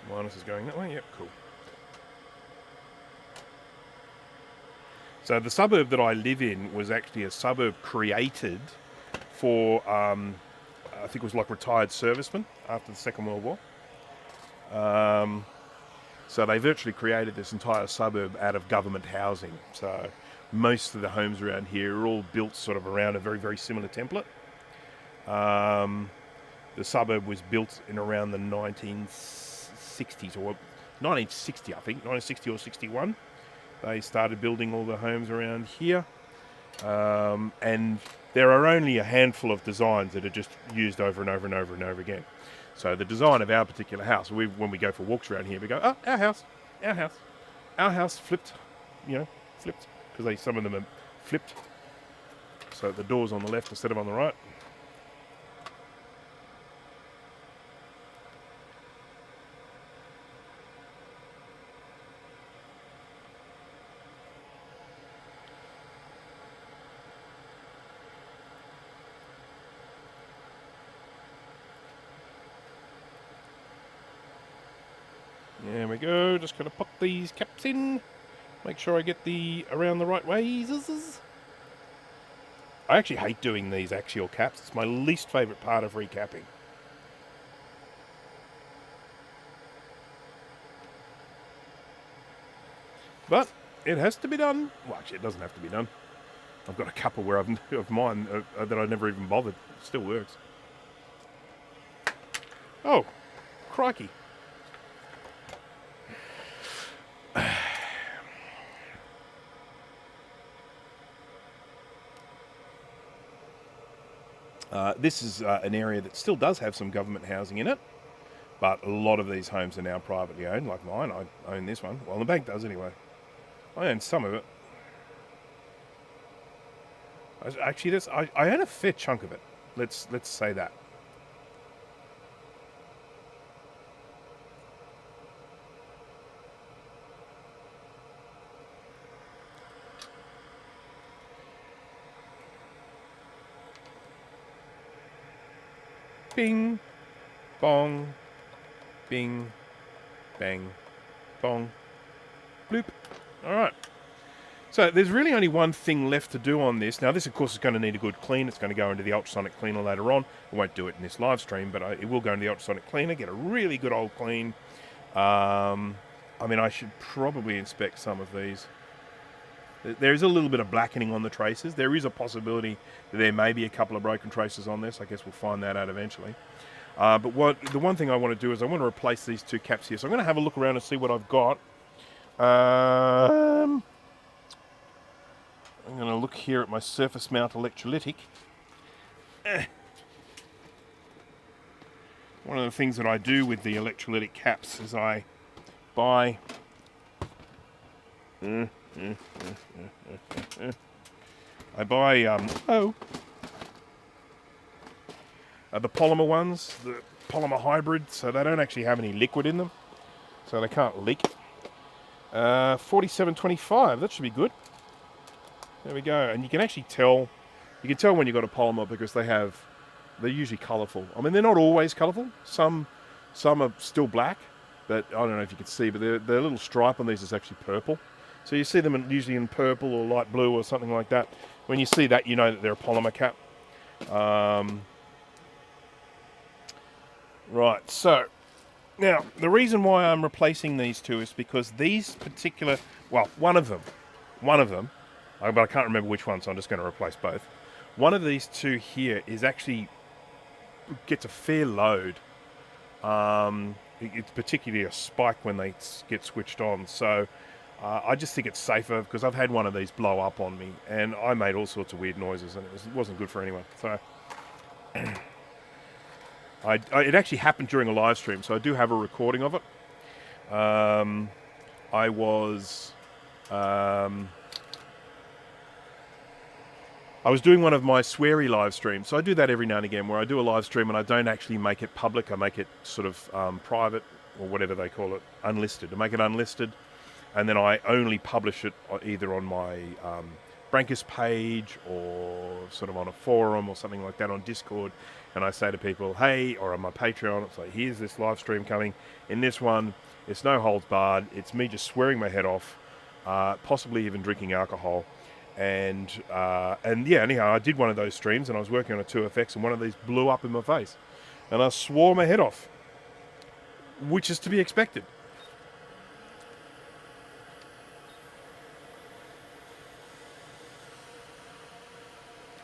Minus is going that way. Yep, cool. So the suburb that I live in was actually a suburb created for, I think it was like retired servicemen after the Second World War. So they virtually created this entire suburb out of government housing. So most of the homes around here are all built sort of around a very, very similar template. The suburb was built in around the 1960s, or 1960, I think, 1960 or 61. They started building all the homes around here. And there are only a handful of designs that are just used over and over and over and over again. So the design of our particular house, when we go for walks around here, we go, oh, our house, our house, our house flipped, flipped, because some of them are flipped. So the door's on the left instead of on the right. There we go, just going to pop these caps in. Make sure I get around the right ways. I actually hate doing these axial caps. It's my least favourite part of recapping. But it has to be done. Well, actually, it doesn't have to be done. I've got a couple where of mine that I never even bothered. It still works. Oh, crikey. This is an area that still does have some government housing in it, but a lot of these homes are now privately owned, like mine. I own this one. Well, the bank does anyway. I own some of it. Actually, I own a fair chunk of it. Let's say that. Bing, bong, bing, bang, bong, bloop. All right. So there's really only one thing left to do on this. Now this, of course, is going to need a good clean. It's going to go into the ultrasonic cleaner later on. I won't do it in this live stream, but it will go into the ultrasonic cleaner, get a really good old clean. I mean, I should probably inspect some of these. There is a little bit of blackening on the traces. There is a possibility that there may be a couple of broken traces on this. I guess we'll find that out eventually. But the one thing I want to do is I want to replace these two caps here. So I'm going to have a look around and see what I've got. I'm going to look here at my surface mount electrolytic. One of the things that I do with the electrolytic caps is I buy... I buy the polymer ones, the polymer hybrid, so they don't actually have any liquid in them, so they can't leak. 4725, that should be good. There we go, and you can actually tell. You can tell when you've got a polymer because they're usually colourful. I mean, they're not always colourful. Some are still black, but I don't know if you can see, but the little stripe on these is actually purple. So you see them usually in purple or light blue or something like that. When you see that, you know that they're a polymer cap. Right, so now the reason why I'm replacing these two is because these particular, well, one of them, but I can't remember which one, so I'm just going to replace both. One of these two here is actually gets a fair load. It's particularly a spike when they get switched on. So I just think it's safer because I've had one of these blow up on me and I made all sorts of weird noises and it wasn't good for anyone. So it actually happened during a live stream, so I do have a recording of it. I was doing one of my sweary live streams, so I do that every now and again where I do a live stream and I don't actually make it public, I make it sort of private or whatever they call it, unlisted. I make it unlisted and then I only publish it either on my Brankus page or sort of on a forum or something like that on Discord, and I say to people, hey, or on my Patreon, it's like, here's this live stream coming. In this one, it's no holds barred, it's me just swearing my head off, possibly even drinking alcohol. And yeah, anyhow, I did one of those streams, and I was working on a 2FX, and one of these blew up in my face, and I swore my head off, which is to be expected.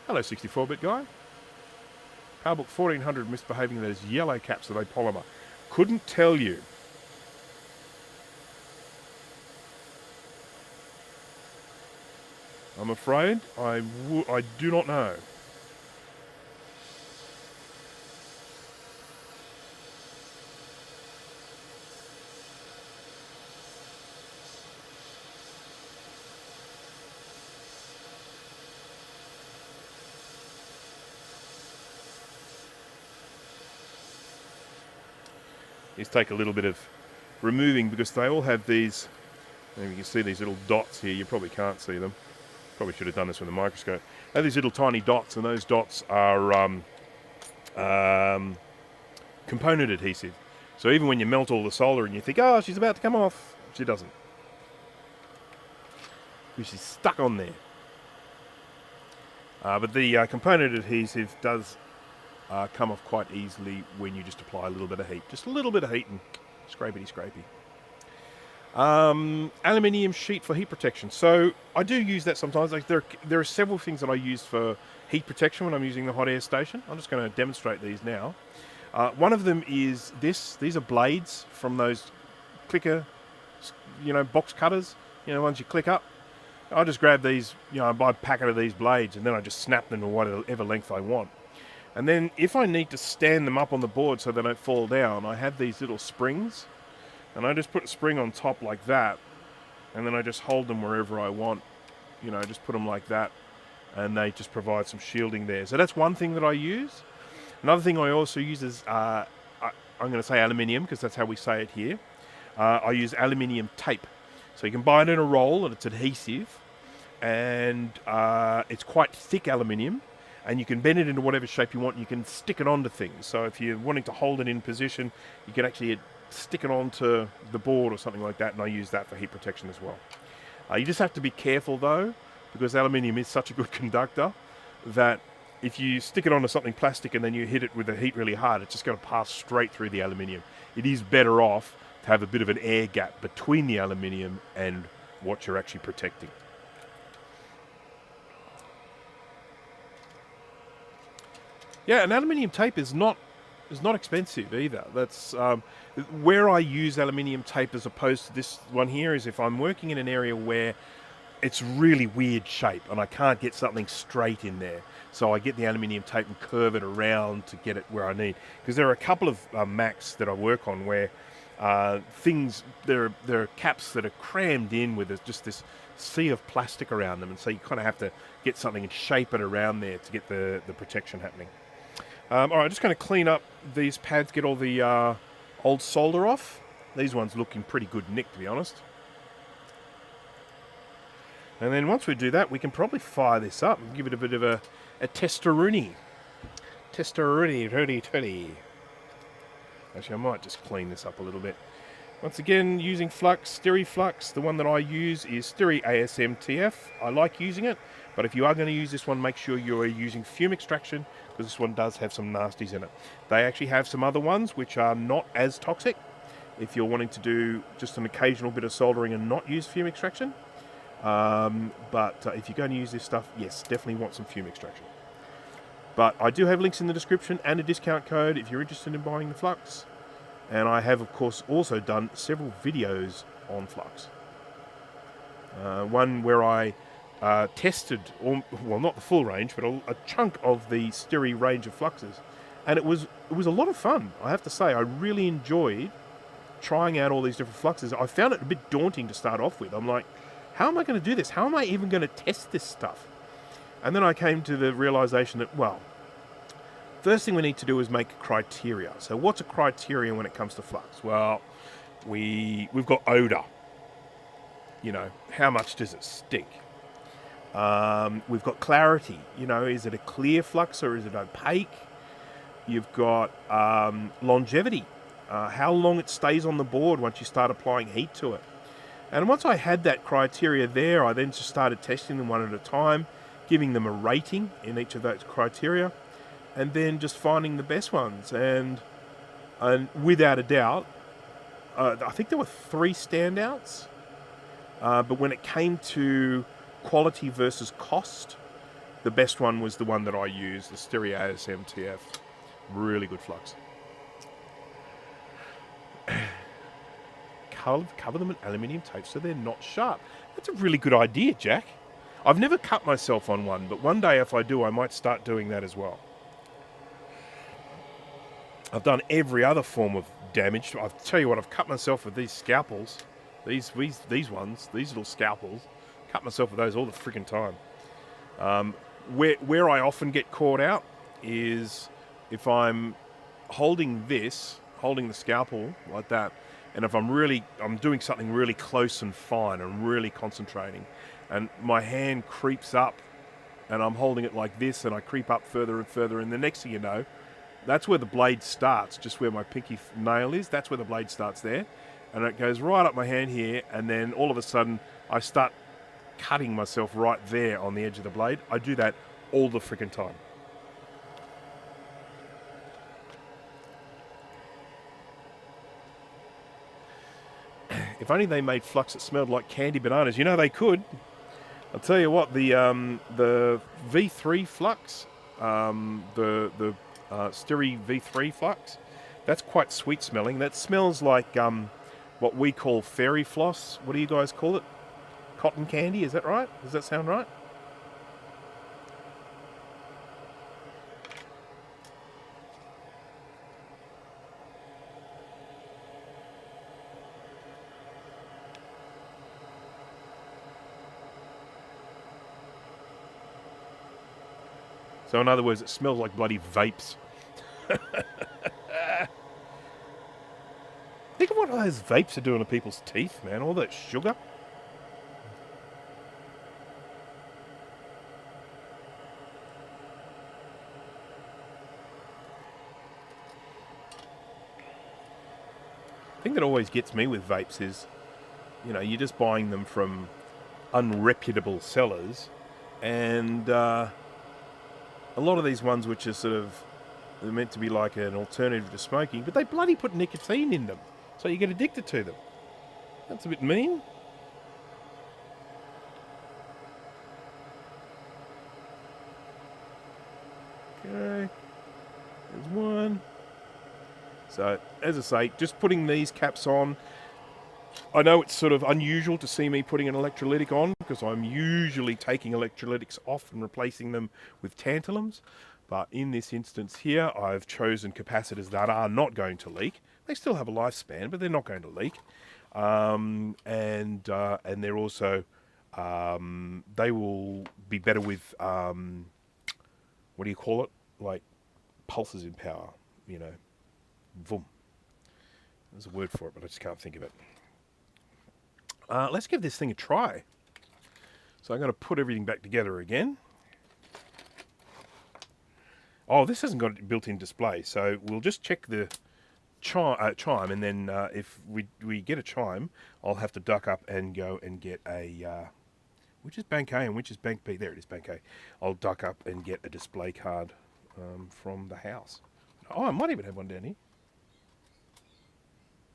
Hello, 64-bit guy. PowerBook 1400 misbehaving. Those yellow caps, are they polymer? Couldn't tell you. I'm afraid I do not know. These take a little bit of removing because they all have these, maybe you can see these little dots here. You probably can't see them. Probably should have done this with a microscope. They have these little tiny dots, and those dots are component adhesive. So even when you melt all the solder and you think, oh, she's about to come off, she doesn't. She's stuck on there. But the component adhesive does come off quite easily when you just apply a little bit of heat. Just a little bit of heat and scrapey. Aluminium sheet for heat protection. So I do use that sometimes. Like there are several things that I use for heat protection when I'm using the hot air station. I'm just going to demonstrate these now. One of them is this. These are blades from those clicker, box cutters. Ones you click up. I just grab these, I buy a packet of these blades, and then I just snap them to whatever length I want. And then if I need to stand them up on the board so they don't fall down, I have these little springs, and I just put a spring on top like that, and then I just hold them wherever I want. Just put them like that, and they just provide some shielding there. So that's one thing that I use. Another thing I also use is, I'm going to say aluminium because that's how we say it here. I use aluminium tape. So you can buy it in a roll, and it's adhesive, and it's quite thick aluminium, and you can bend it into whatever shape you want. You can stick it onto things. So if you're wanting to hold it in position, you can actually stick it onto the board or something like that, and I use that for heat protection as well. You just have to be careful though, because aluminium is such a good conductor that if you stick it onto something plastic and then you hit it with the heat really hard, it's just going to pass straight through the aluminium. It is better off to have a bit of an air gap between the aluminium and what you're actually protecting. Yeah, and aluminium tape is not expensive either. That's where I use aluminium tape as opposed to this one here is if I'm working in an area where it's really weird shape and I can't get something straight in there. So I get the aluminium tape and curve it around to get it where I need. Because there are a couple of Macs that I work on where there are caps that are crammed in with just this sea of plastic around them, and so you kind of have to get something and shape it around there to get the protection happening. All right, just going to clean up these pads, get all the old solder off. These ones look in pretty good nick, to be honest. And then once we do that, we can probably fire this up and give it a bit of a testeroonie. Testeroonie. Actually, I might just clean this up a little bit. Once again, using Flux, Flux. The one that I use is Styri ASMTF. I like using it, but if you are going to use this one, make sure you are using Fume extraction, because this one does have some nasties in it. They actually have some other ones which are not as toxic if you're wanting to do just an occasional bit of soldering and not use Fume extraction. But if you're going to use this stuff, yes, definitely want some Fume extraction. But I do have links in the description and a discount code if you're interested in buying the Flux. And I have, of course, also done several videos on Flux. One where I tested, well, not the full range, but a chunk of the Styri range of Fluxes. And it was a lot of fun, I have to say. I really enjoyed trying out all these different Fluxes. I found it a bit daunting to start off with. I'm like, how am I going to do this? How am I even going to test this stuff? And then I came to the realization that, well, first thing we need to do is make criteria. So what's a criteria when it comes to Flux? Well, we've got odor. How much does it stink? We've got clarity. Is it a clear Flux or is it opaque? You've got longevity. How long it stays on the board once you start applying heat to it. And once I had that criteria there, I then just started testing them one at a time, giving them a rating in each of those criteria, and then just finding the best ones. And without a doubt, I think there were 3 standouts. But when it came to quality versus cost, the best one was the one that I used, the Stereo ASM TF. Really good flux. Cover them in aluminium tape so they're not sharp. That's a really good idea, Jack. I've never cut myself on one, but one day if I do, I might start doing that as well. I've done every other form of damage. I'll tell you what, I've cut myself with these scalpels. These ones, these little scalpels. Cut myself with those all the freaking time. Where I often get caught out is if I'm holding the scalpel like that, and if I'm doing something really close and fine and really concentrating, and my hand creeps up, and I'm holding it like this, and I creep up further and further, and the next thing you know, that's where the blade starts, just where my pinky nail is. That's where the blade starts there, and it goes right up my hand here, and then all of a sudden I start cutting myself right there on the edge of the blade. I do that all the freaking time. If only they made flux that smelled like candy bananas. You know they could. I'll tell you what, the V3 flux, the Stereo V3 flux, that's quite sweet smelling. That smells like what we call fairy floss. What do you guys call it? Cotton candy, is that right? Does that sound right? So in other words, it smells like bloody vapes. Think of what those vapes are doing to people's teeth, man. All that sugar. The thing that always gets me with vapes is, you know, you're just buying them from unreputable sellers, and a lot of these ones which are sort of, they're meant to be like an alternative to smoking, but they bloody put nicotine in them, so you get addicted to them. That's a bit mean. Okay, there's one. So, as I say, just putting these caps on. I know it's sort of unusual to see me putting an electrolytic on, because I'm usually taking electrolytics off and replacing them with tantalums. But in this instance here, I've chosen capacitors that are not going to leak. They still have a lifespan, but they're not going to leak. And they're also, they will be better with, what do you call it? Like pulses in power, you know. Vroom. There's a word for it, but I just can't think of it. Let's give this thing a try. So I'm going to put everything back together again. Oh, this hasn't got a built-in display, so we'll just check the chime, and then if we get a chime, I'll have to duck up and go and get a... which is bank A and which is bank B? There it is, bank A. I'll duck up and get a display card from the house. Oh, I might even have one down here.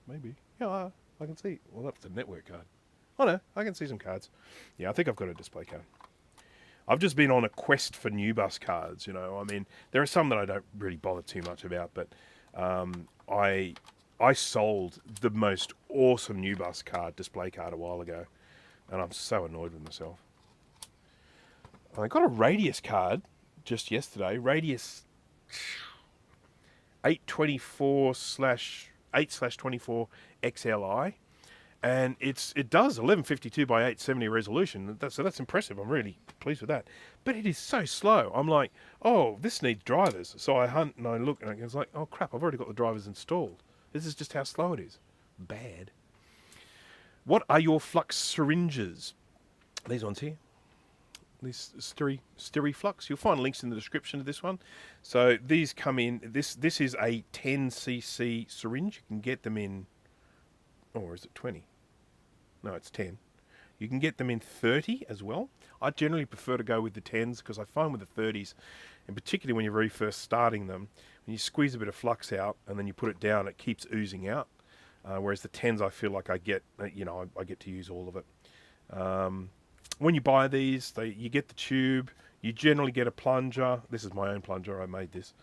Maybe. Yeah, I can see. Well, that's a network card. Oh no, I can see some cards. Yeah, I think I've got a display card. I've just been on a quest for new bus cards, you know. I mean, there are some that I don't really bother too much about, but I sold the most awesome new bus card, display card, a while ago, and I'm so annoyed with myself. I got a Radius card just yesterday, Radius 824/8/24 XLI, and it does 1152 by 870 resolution. So that's impressive. I'm really pleased with that. But it is so slow. I'm like, oh, this needs drivers. So I hunt and I look, and it's like, oh crap, I've already got the drivers installed. This is just how slow it is. Bad. What are your flux syringes? These ones here. These Stereo Flux. You'll find links in the description of this one. So these come in. This is a 10cc syringe. You can get them in. Or is it 20? No, it's 10. You can get them in 30 as well. I generally prefer to go with the 10s because I find with the 30s, and particularly when you're very first starting them, when you squeeze a bit of flux out and then you put it down, it keeps oozing out. Whereas the 10s, I feel like I get, I get to use all of it. When you buy these, you get the tube. You generally get a plunger. This is my own plunger. I made this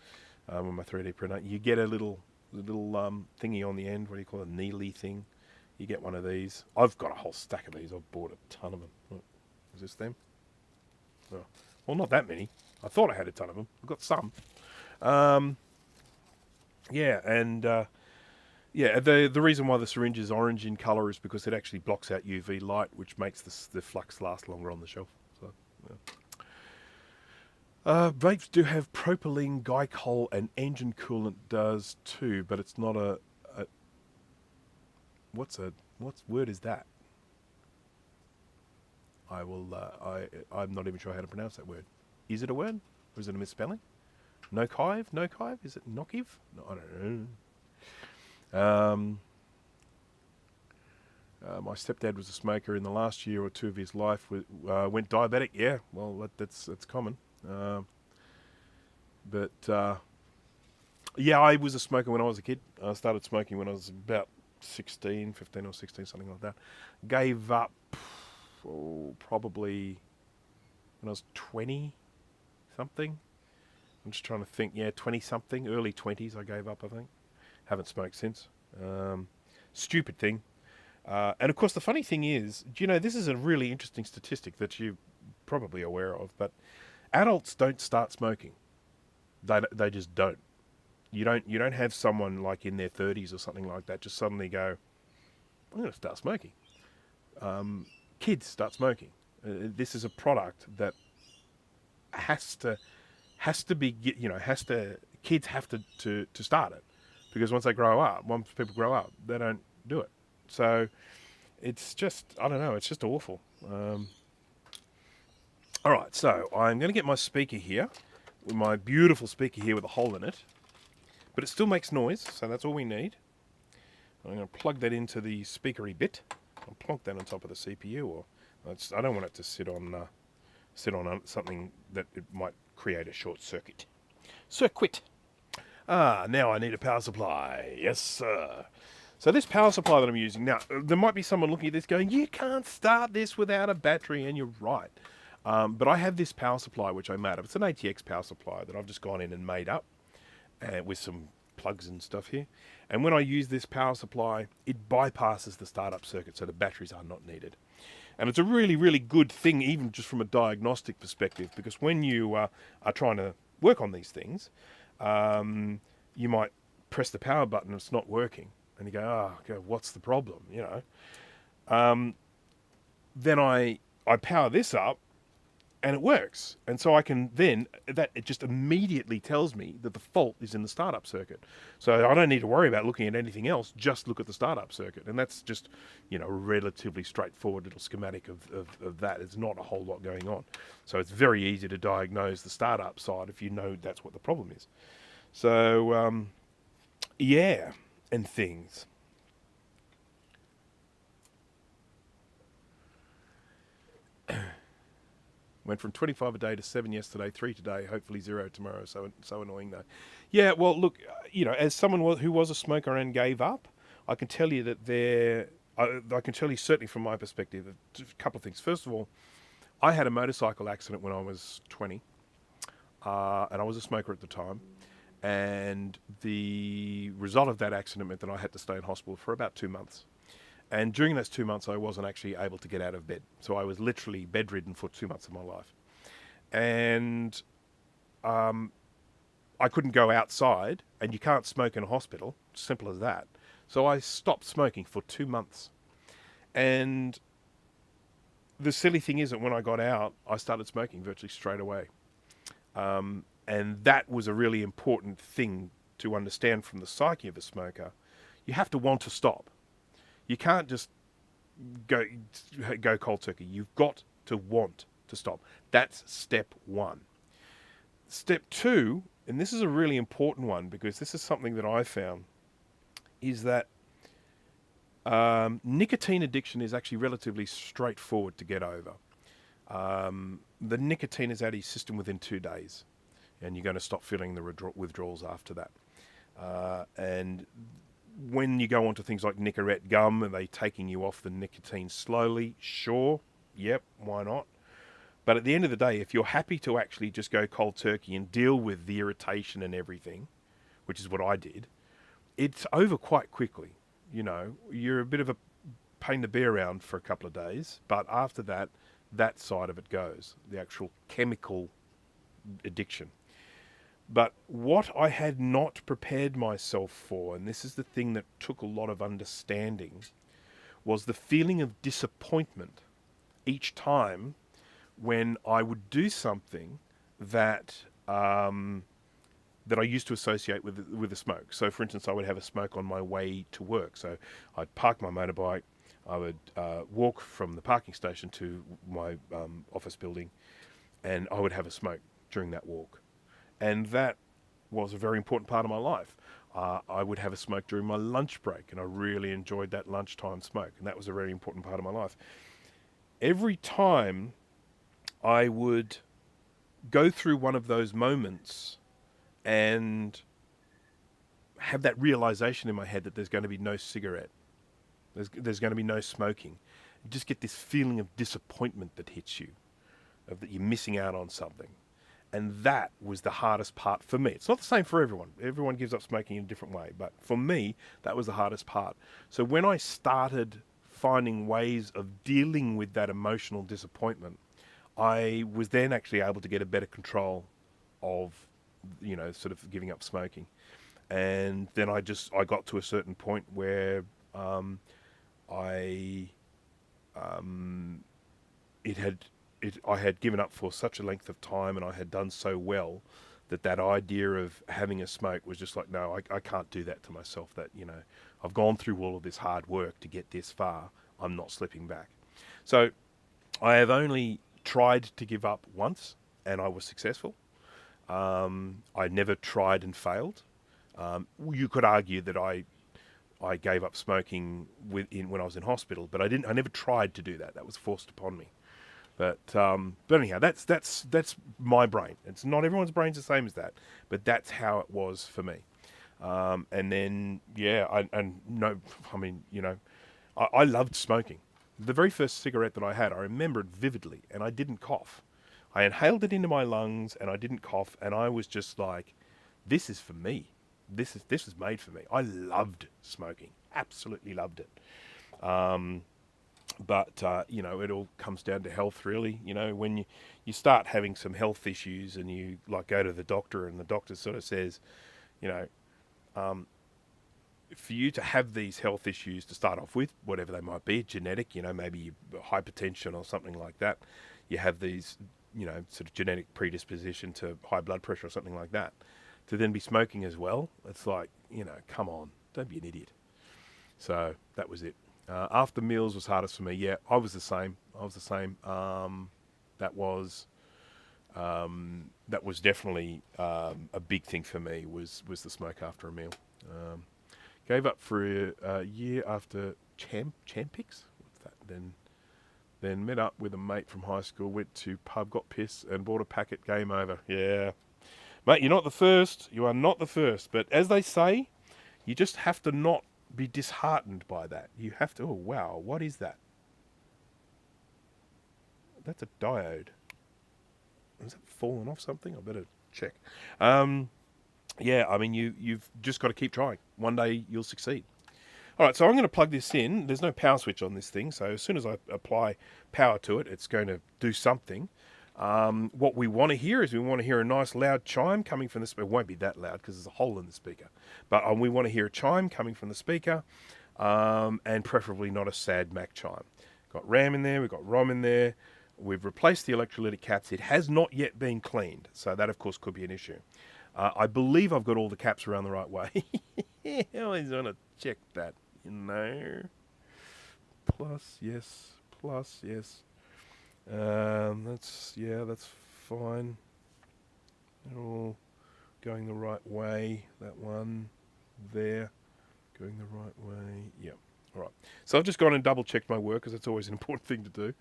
with my 3D printer. You get a little thingy on the end. What do you call it? A needly thing. You get one of these. I've got a whole stack of these. I've bought a ton of them. Oh, is this them? Oh. Well, not that many. I thought I had a ton of them. I've got some. Yeah, and the reason why the syringe is orange in colour is because it actually blocks out UV light, which makes the flux last longer on the shelf. So, yeah. Vapes do have propylene glycol, and engine coolant does too, but it's not a what word is that? I'm not even sure how to pronounce that word. Is it a word? Or is it a misspelling? Nokive? Is it Nokiv? No, I don't know. My stepdad was a smoker. In the last year or two of his life, went diabetic. Yeah, well, that's common. Yeah, I was a smoker when I was a kid. I started smoking when I was about 15 or 16, something like that. Gave up probably when I was 20 something. I'm just trying to think. Yeah, 20 something, early 20s. I gave up, I think. Haven't smoked since. Stupid thing. And of course, the funny thing is, this is a really interesting statistic that you're probably aware of, but adults don't start smoking. They just don't. You don't have someone like in their 30s or something like that just suddenly go, I'm going to start smoking. Kids start smoking. This is a product that has to be, kids have to start it, because once people grow up, they don't do it. So it's just, I don't know, it's just awful. All right, so I'm going to get my speaker here, with my beautiful speaker here with a hole in it, but it still makes noise, so that's all we need. I'm going to plug that into the speakery bit. I'll plonk that on top of the CPU, or I don't want it to sit on something that it might create a short circuit. Now I need a power supply. Yes, sir. So this power supply that I'm using, now, there might be someone looking at this going, you can't start this without a battery, and you're right. But I have this power supply which I made up. It's an ATX power supply that I've just gone in and made up with some plugs and stuff here. And when I use this power supply, it bypasses the startup circuit, so the batteries are not needed. And it's a really, really good thing, even just from a diagnostic perspective, because when you are trying to work on these things, you might press the power button and it's not working. And you go, what's the problem? Then I power this up, and it works. And so I can then, it just immediately tells me that the fault is in the startup circuit. So I don't need to worry about looking at anything else, just look at the startup circuit. And that's just, a relatively straightforward little schematic of that. There's not a whole lot going on. So it's very easy to diagnose the startup side if you know that's what the problem is. So, yeah, and things. Went from 25 a day to 7 yesterday, 3 today, hopefully 0 tomorrow. So annoying though. Yeah, well, look, as someone who was a smoker and gave up, I can tell you that I can tell you certainly from my perspective, a couple of things. First of all, I had a motorcycle accident when I was 20, and I was a smoker at the time. And the result of that accident meant that I had to stay in hospital for about 2 months. And during those 2 months, I wasn't actually able to get out of bed. So I was literally bedridden for 2 months of my life. And I couldn't go outside, and you can't smoke in a hospital, simple as that. So I stopped smoking for 2 months. And the silly thing is that when I got out, I started smoking virtually straight away. And that was a really important thing to understand from the psyche of a smoker. You have to want to stop. You can't just go cold turkey. You've got to want to stop. That's step one. Step two, and this is a really important one because this is something that I found, is that Nicotine addiction is actually relatively straightforward to get over. The nicotine is out of your system within 2 days, and you're going to stop feeling the withdrawals after that. And when you go on to things like Nicorette gum, are they taking you off the nicotine slowly? Sure. Yep, why not? But at the end of the day, if you're happy to actually just go cold turkey and deal with the irritation and everything, which is what I did, it's over quite quickly. You know, you're a bit of a pain to be around for a couple of days, but after that, that side of it goes, the actual chemical addiction. But what I had not prepared myself for, and this is the thing that took a lot of understanding, was the feeling of disappointment each time when I would do something that that I used to associate with a smoke. So, for instance, I would have a smoke on my way to work. So I'd park my motorbike, I would walk from the parking station to my office building, and I would have a smoke during that walk. And that was a very important part of my life. I would have a smoke during my lunch break, and I really enjoyed that lunchtime smoke, and that was a very important part of my life. Every time I would go through one of those moments and have that realization in my head that there's going to be no cigarette, there's going to be no smoking, you just get this feeling of disappointment that hits you, of that you're missing out on something. And that was the hardest part for me. It's not the same for everyone. Everyone gives up smoking in a different way. But for me, that was the hardest part. So when I started finding ways of dealing with that emotional disappointment, I was then actually able to get a better control of, you know, sort of giving up smoking. And then I got to a certain point where I had given up for such a length of time, and I had done so well that idea of having a smoke was just like, no, I can't do that to myself. That, you know, I've gone through all of this hard work to get this far. I'm not slipping back. So I have only tried to give up once, and I was successful. I never tried and failed. You could argue that I gave up smoking when I was in hospital, but I never tried to do that. That was forced upon me. But anyhow, that's my brain. It's not everyone's brain's the same as that, but that's how it was for me. And then I loved smoking. The very first cigarette that I had, I remember it vividly, and I didn't cough. I inhaled it into my lungs, and I didn't cough, and I was just like, "This is for me. This is made for me." I loved smoking, absolutely loved it. But you know, it all comes down to health, really. You know, when you start having some health issues, and you like go to the doctor, and the doctor sort of says, you know, for you to have these health issues to start off with, whatever they might be, genetic, you know, maybe hypertension or something like that, you have these, you know, sort of genetic predisposition to high blood pressure or something like that, to then be smoking as well, it's like, you know, come on, don't be an idiot. So that was it. After meals was hardest for me. Yeah, I was the same. That was definitely a big thing for me, was the smoke after a meal. Gave up for a year after Champix. What's that? Then met up with a mate from high school, went to pub, got pissed, and bought a packet. Game over. Yeah. Mate, you're not the first. You are not the first. But as they say, you just have to not be disheartened by that. You have to, oh wow, what is that? That's a diode. Has it fallen off something? I better check. Yeah, I mean, you've just got to keep trying. One day you'll succeed. All right, so I'm going to plug this in. There's no power switch on this thing, so as soon as I apply power to it, it's going to do something. What we want to hear is we want to hear a nice loud chime coming from the speaker. It won't be that loud because there's a hole in the speaker. But we want to hear a chime coming from the speaker, and preferably not a sad Mac chime. Got RAM in there, we've got ROM in there. We've replaced the electrolytic caps. It has not yet been cleaned, so that, of course, could be an issue. I believe I've got all the caps around the right way. I always want to check that, you know. Plus, yes. That's fine. They're all going the right way. That one there, going the right way. Yep. All right. So I've just gone and double checked my work because it's always an important thing to do.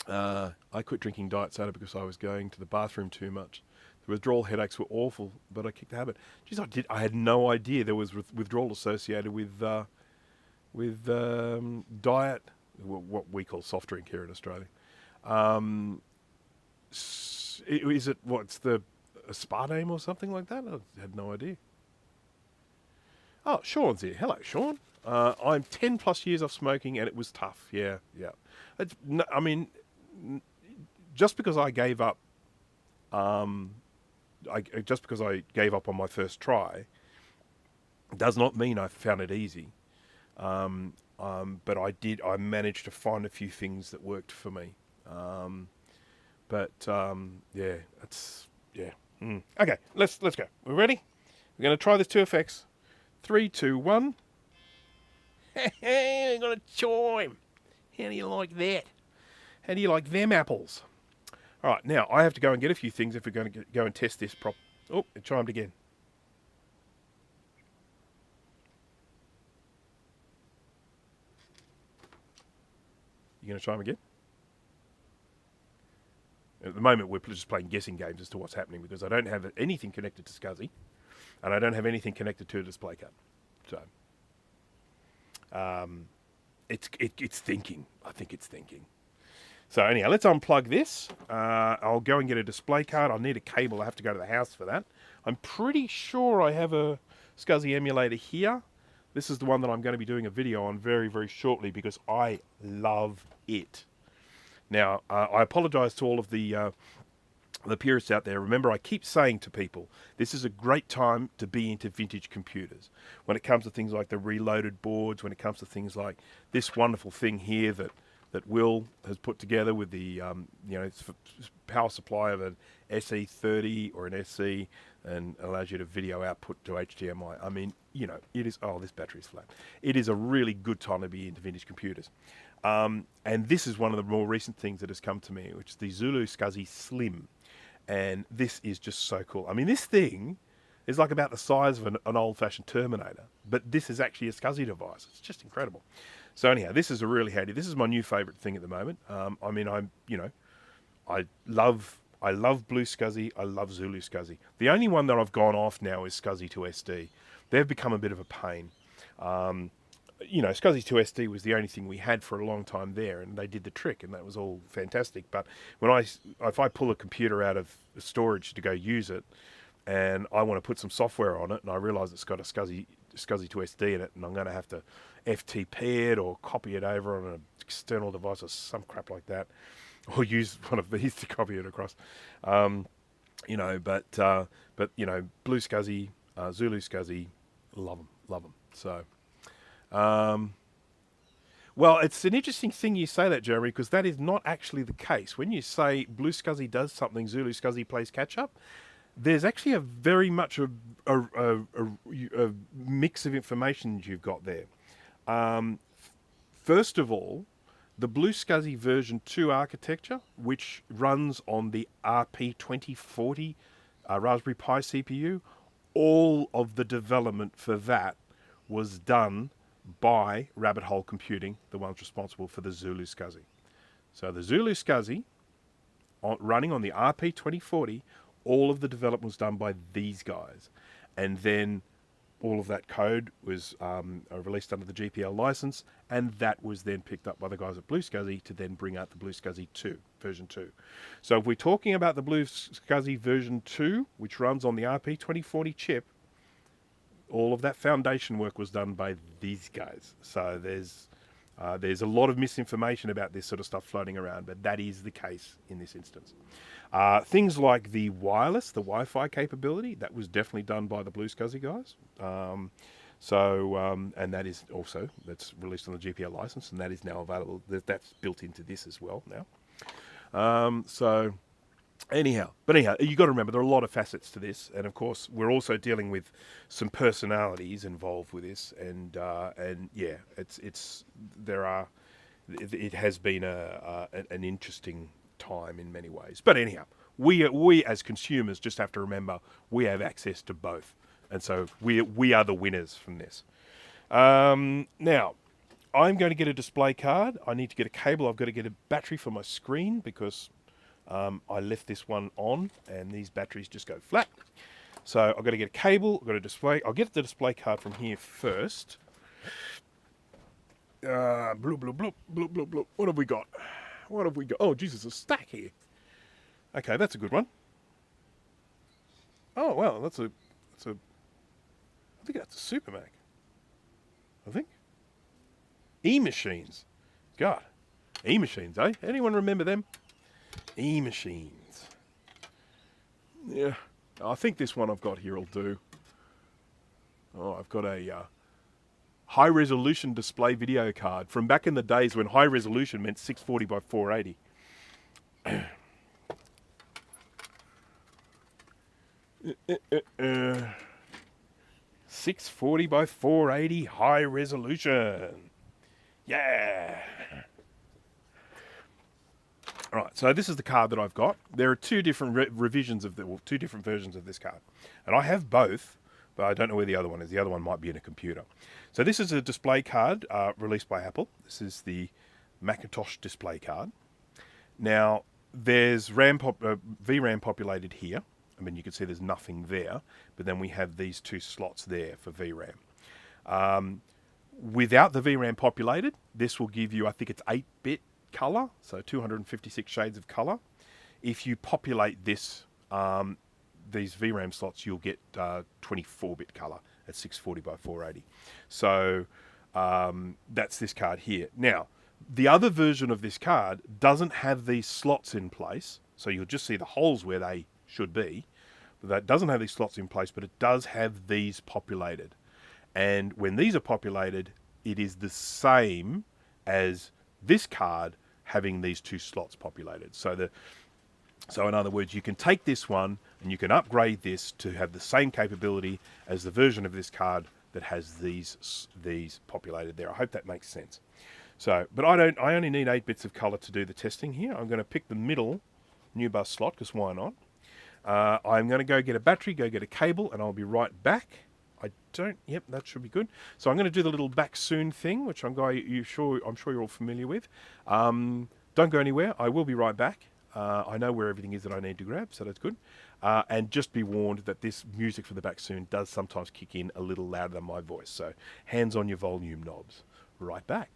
I quit drinking diet soda because I was going to the bathroom too much. The withdrawal headaches were awful, but I kicked the habit. Geez, I had no idea there was withdrawal associated with diet, what we call soft drink here in Australia. Is it what's the aspartame or something like that? I had no idea. Oh, Sean's here. Hello, Sean. I'm 10 plus years off smoking, and it was tough. Yeah. I mean, just because I gave up, just because I gave up on my first try, does not mean I found it easy. But I managed to find a few things that worked for me. Okay, let's go. We're ready? We're going to try this TWEEZERS. 3, 2, 1. Hey, I'm going to chime. How do you like that? How do you like them apples? All right, now I have to go and get a few things if we're going to go and test this prop. Oh, it chimed again. You going to chime again? At the moment, we're just playing guessing games as to what's happening because I don't have anything connected to SCSI, and I don't have anything connected to a display card. So, it's thinking. I think it's thinking. So anyhow, let's unplug this. I'll go and get a display card. I'll need a cable. I have to go to the house for that. I'm pretty sure I have a SCSI emulator here. This is the one that I'm going to be doing a video on very, very shortly because I love it. Now, I apologise to all of the purists out there. Remember, I keep saying to people, this is a great time to be into vintage computers. When it comes to things like the reloaded boards, when it comes to things like this wonderful thing here that Will has put together with the power supply of an SE30 or an SE and allows you to video output to HDMI. I mean, it is, this battery's flat. It is a really good time to be into vintage computers. And this is one of the more recent things that has come to me, which is the Zulu SCSI Slim. And this is just so cool. I mean, this thing is like about the size of an old-fashioned Terminator, but this is actually a SCSI device. It's just incredible. So anyhow, this is a really handy. This is my new favourite thing at the moment. I love Blue SCSI. I love Zulu SCSI. The only one that I've gone off now is SCSI 2SD. They've become a bit of a pain. SCSI 2SD was the only thing we had for a long time there, and they did the trick, and that was all fantastic. But if I pull a computer out of storage to go use it, and I want to put some software on it, and I realise it's got a SCSI 2SD in it, and I'm going to have to FTP it or copy it over on an external device or some crap like that, or use one of these to copy it across. Blue SCSI, Zulu SCSI, love them. So. Well, it's an interesting thing you say that, Jeremy, because that is not actually the case. When you say Blue SCSI does something, Zulu SCSI plays catch-up, there's actually a very much a mix of information you've got there. First of all, the Blue SCSI version 2 architecture, which runs on the RP2040 Raspberry Pi CPU, all of the development for that was done by Rabbit Hole Computing, the ones responsible for the Zulu SCSI. So the Zulu SCSI, running on the RP2040, all of the development was done by these guys. And then all of that code was released under the GPL license, and that was then picked up by the guys at Blue SCSI to then bring out the Blue SCSI 2, version 2. So if we're talking about the Blue SCSI version 2, which runs on the RP2040 chip, all of that foundation work was done by these guys. So there's a lot of misinformation about this sort of stuff floating around, but that is the case in this instance. Things like the wireless, the Wi-Fi capability, that was definitely done by the Blue SCSI guys. And that is also, that's released on the GPL license, and that is now available. That's built into this as well now. Anyhow, you got to remember there are a lot of facets to this, and of course we're also dealing with some personalities involved with this, it has been an interesting time in many ways. But anyhow, we as consumers just have to remember we have access to both, and so we are the winners from this. Now, I'm going to get a display card. I need to get a cable. I've got to get a battery for my screen because I left this one on and these batteries just go flat. So I've got to get a cable. I've got a display. I'll get the display card from here first. Bloop, bloop, bloop, bloop, bloop, bloop. What have we got? What have we got? Oh, Jesus, a stack here. Okay, that's a good one. Oh, wow, I think that's a Super Mac. I think. E-machines. God. E-machines, eh? Anyone remember them? E-machines. Yeah. I think this one I've got here will do. Oh, I've got a high-resolution display video card from back in the days when high resolution meant 640 by 480. 640 by 480 high resolution. Yeah. All right, so this is the card that I've got. There are two different revisions of two different versions of this card, and I have both, but I don't know where the other one is. The other one might be in a computer. So this is a display card released by Apple. This is the Macintosh display card. Now there's VRAM populated here. I mean, you can see there's nothing there, but then we have these two slots there for VRAM. Without the VRAM populated, this will give you, I think it's 8-bit color, so 256 shades of color. If you populate this, these VRAM slots, you'll get 24-bit color at 640 by 480. So that's this card here. Now, the other version of this card doesn't have these slots in place, so you'll just see the holes where they should be. That doesn't have these slots in place, but it does have these populated. And when these are populated, it is the same as this card having these two slots populated. So in other words, you can take this one and you can upgrade this to have the same capability as the version of this card that has these populated there. I hope that makes sense. So, but I only need 8 bits of color to do the testing here. I'm going to pick the middle new bus slot because why not? I'm going to go get a battery, go get a cable, and I'll be right back. Yep, that should be good. So I'm going to do the little back soon thing, which I'm sure you're all familiar with. Don't go anywhere. I will be right back. I know where everything is that I need to grab, so that's good. And just be warned that this music for the back soon does sometimes kick in a little louder than my voice. So hands on your volume knobs. Right back.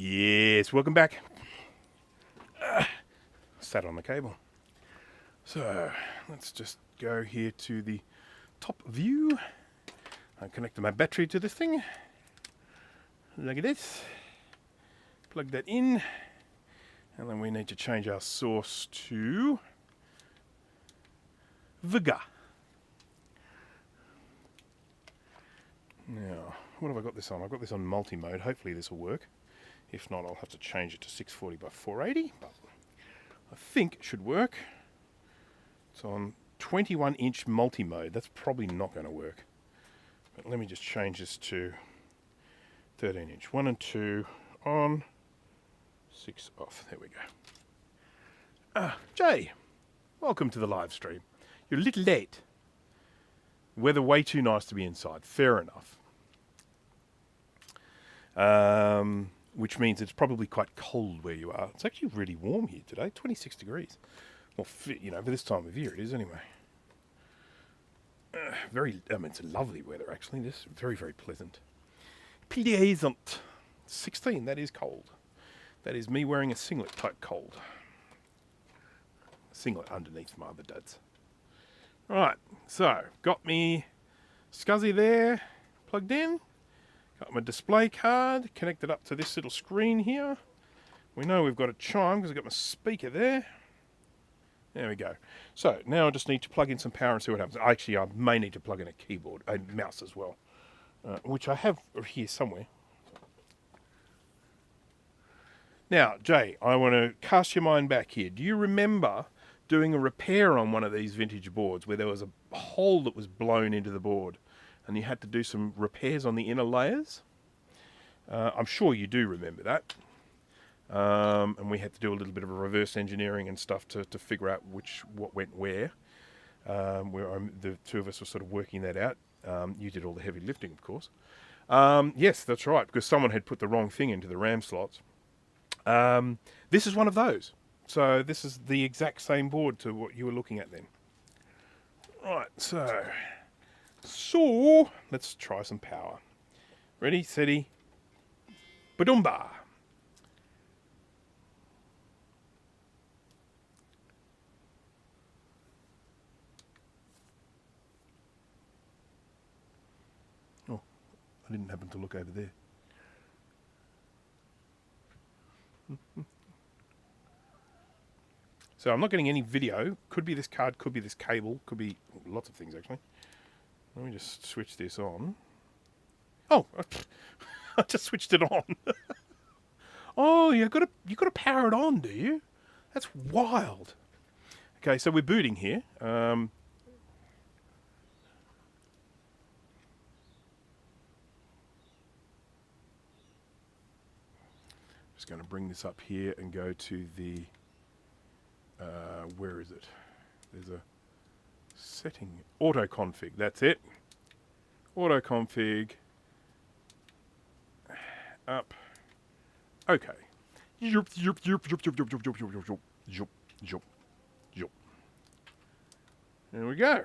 Yes, welcome back. Sat on the cable. So let's just go here to the top view. I connect my battery to this thing. Look at this. Plug that in. And then we need to change our source to Vevor. Now, what have I got this on? I've got this on multi-mode. Hopefully this will work. If not, I'll have to change it to 640 by 480, but I think it should work. It's on 21-inch multi-mode. That's probably not going to work. But let me just change this to 13-inch. 1 and 2 on, 6 off. There we go. Jay, welcome to the live stream. You're a little late. Weather way too nice to be inside. Fair enough. Which means it's probably quite cold where you are. It's actually really warm here today, 26 degrees. Well, you know, for this time of year it is anyway. It's a lovely weather actually. This very, very pleasant. Pleasant. 16, that is cold. That is me wearing a singlet type cold. A singlet underneath my other duds. Right, so got me SCSI there plugged in. Got my display card connected up to this little screen here. We know we've got a chime because I've got my speaker there. There we go. So now I just need to plug in some power and see what happens. Actually, I may need to plug in a keyboard, a mouse as well, which I have here somewhere. Now, Jay, I want to cast your mind back here. Do you remember doing a repair on one of these vintage boards where there was a hole that was blown into the board and you had to do some repairs on the inner layers? I'm sure you do remember that. And we had to do a little bit of a reverse engineering and stuff to figure out what went where. The two of us were sort of working that out. You did all the heavy lifting, of course. Yes, that's right, because someone had put the wrong thing into the RAM slots. This is one of those. So this is the exact same board to what you were looking at then. Right, so let's try some power. Ready, steady, badumba. Oh, I didn't happen to look over there. So I'm not getting any video. Could be this card, could be this cable, could be lots of things actually. Let me just switch this on. Oh, I just switched it on. Oh, you got to power it on, do you? That's wild. Okay, so we're booting here. Just going to bring this up here and go to the. Where is it? There's a setting. Auto config. That's it. Auto config. Up. Okay. There we go.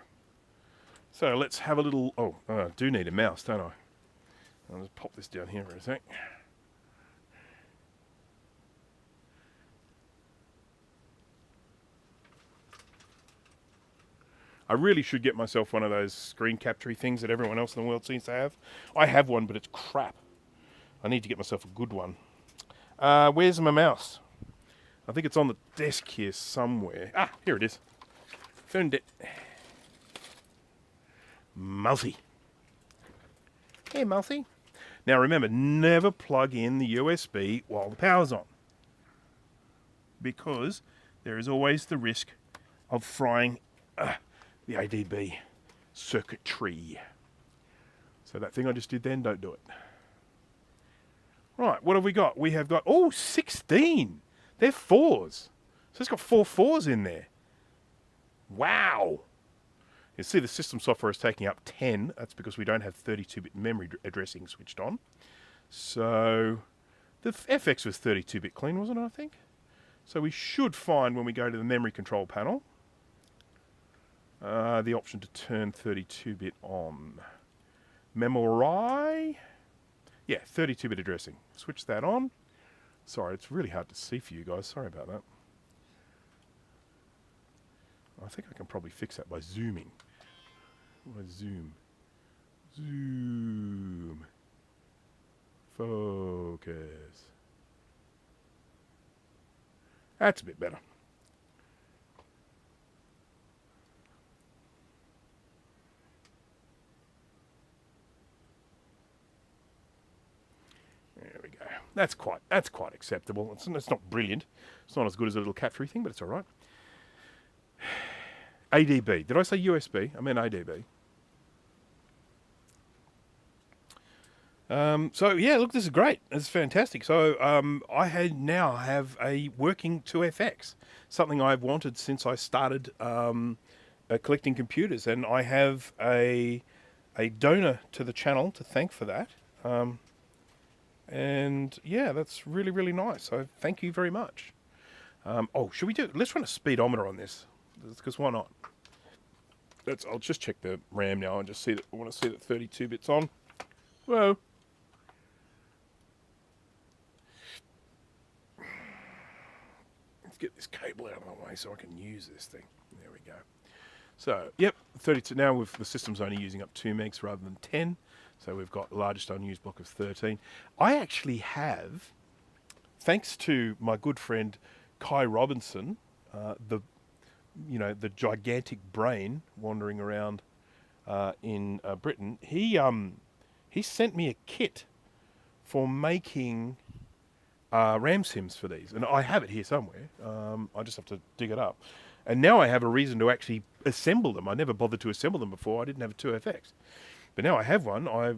So let's have a little. Oh, I do need a mouse, don't I? I'll just pop this down here for a sec. I really should get myself one of those screen capture things that everyone else in the world seems to have. I have one, but it's crap. I need to get myself a good one. Where's my mouse? I think it's on the desk here somewhere. Ah, here it is. Found it. Mousy. Hey, Mousy. Now remember, never plug in the USB while the power's on, because there is always the risk of frying the ADB circuitry. So that thing I just did then, don't do it. Right, what have we got? We have got, 16. They're 4s. So it's got 4 4s in there. Wow. You see the system software is taking up 10. That's because we don't have 32-bit memory addressing switched on. So the FX was 32-bit clean, wasn't it, I think? So we should find when we go to the memory control panel, the option to turn 32-bit on. Memory. Yeah, 32-bit addressing. Switch that on. Sorry, it's really hard to see for you guys. Sorry about that. I think I can probably fix that by zooming. Zoom. Zoom. Focus. That's a bit better. There we go. That's quite acceptable. It's not brilliant. It's not as good as a little capture thing, but it's all right. ADB. Did I say USB? I meant ADB. So yeah, look, this is great. This is fantastic. So I now have a working 2FX, something I've wanted since I started collecting computers, and I have a donor to the channel to thank for that. And yeah, that's really, really nice. So thank you very much. Oh, should we do? Let's run a speedometer on this, because why not? I'll just check the RAM now and just see that. I want to see that 32 bits on. Whoa. Let's get this cable out of the way so I can use this thing. There we go. So, yep, 32. Now the system's only using up 2 megs rather than 10. So we've got the largest unused block of 13. I actually have, thanks to my good friend Kai Robinson, the gigantic brain wandering around in Britain, he sent me a kit for making RAM sims for these, and I have it here somewhere. I just have to dig it up, and now I have a reason to actually assemble them. I never bothered to assemble them before. I didn't have a 2FX, but now I have one. It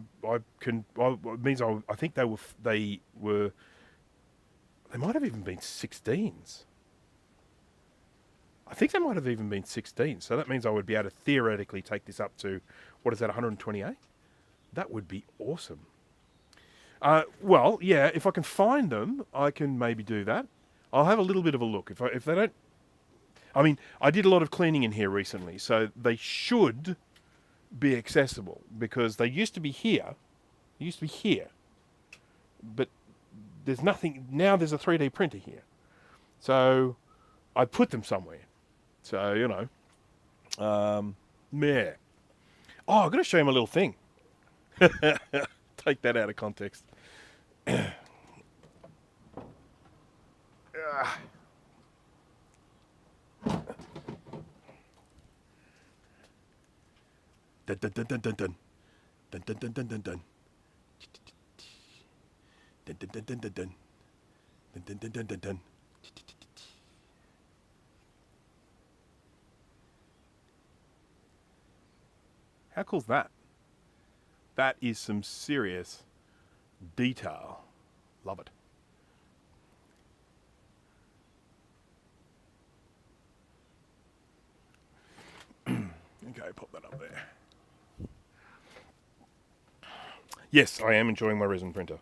means I think they might have even been 16s. I think they might have even been 16. So that means I would be able to theoretically take this up to, what is that, 128? That would be awesome. Well, yeah, if I can find them, I can maybe do that. I'll have a little bit of a look. If they don't... I mean, I did a lot of cleaning in here recently, so they should be accessible, because they used to be here. They used to be here. But there's nothing... Now there's a 3D printer here. So I put them somewhere. So, you know. Yeah. Oh, I've got to show him a little thing. Take that out of context. Dun dun dun dun dun dun. Dun dun dun dun dun dun. Dun dun dun dun dun dun. Dun dun dun dun dun dun. How cool's that? That is some serious detail. Love it. Okay, pop that up there. Yes, I am enjoying my resin printer.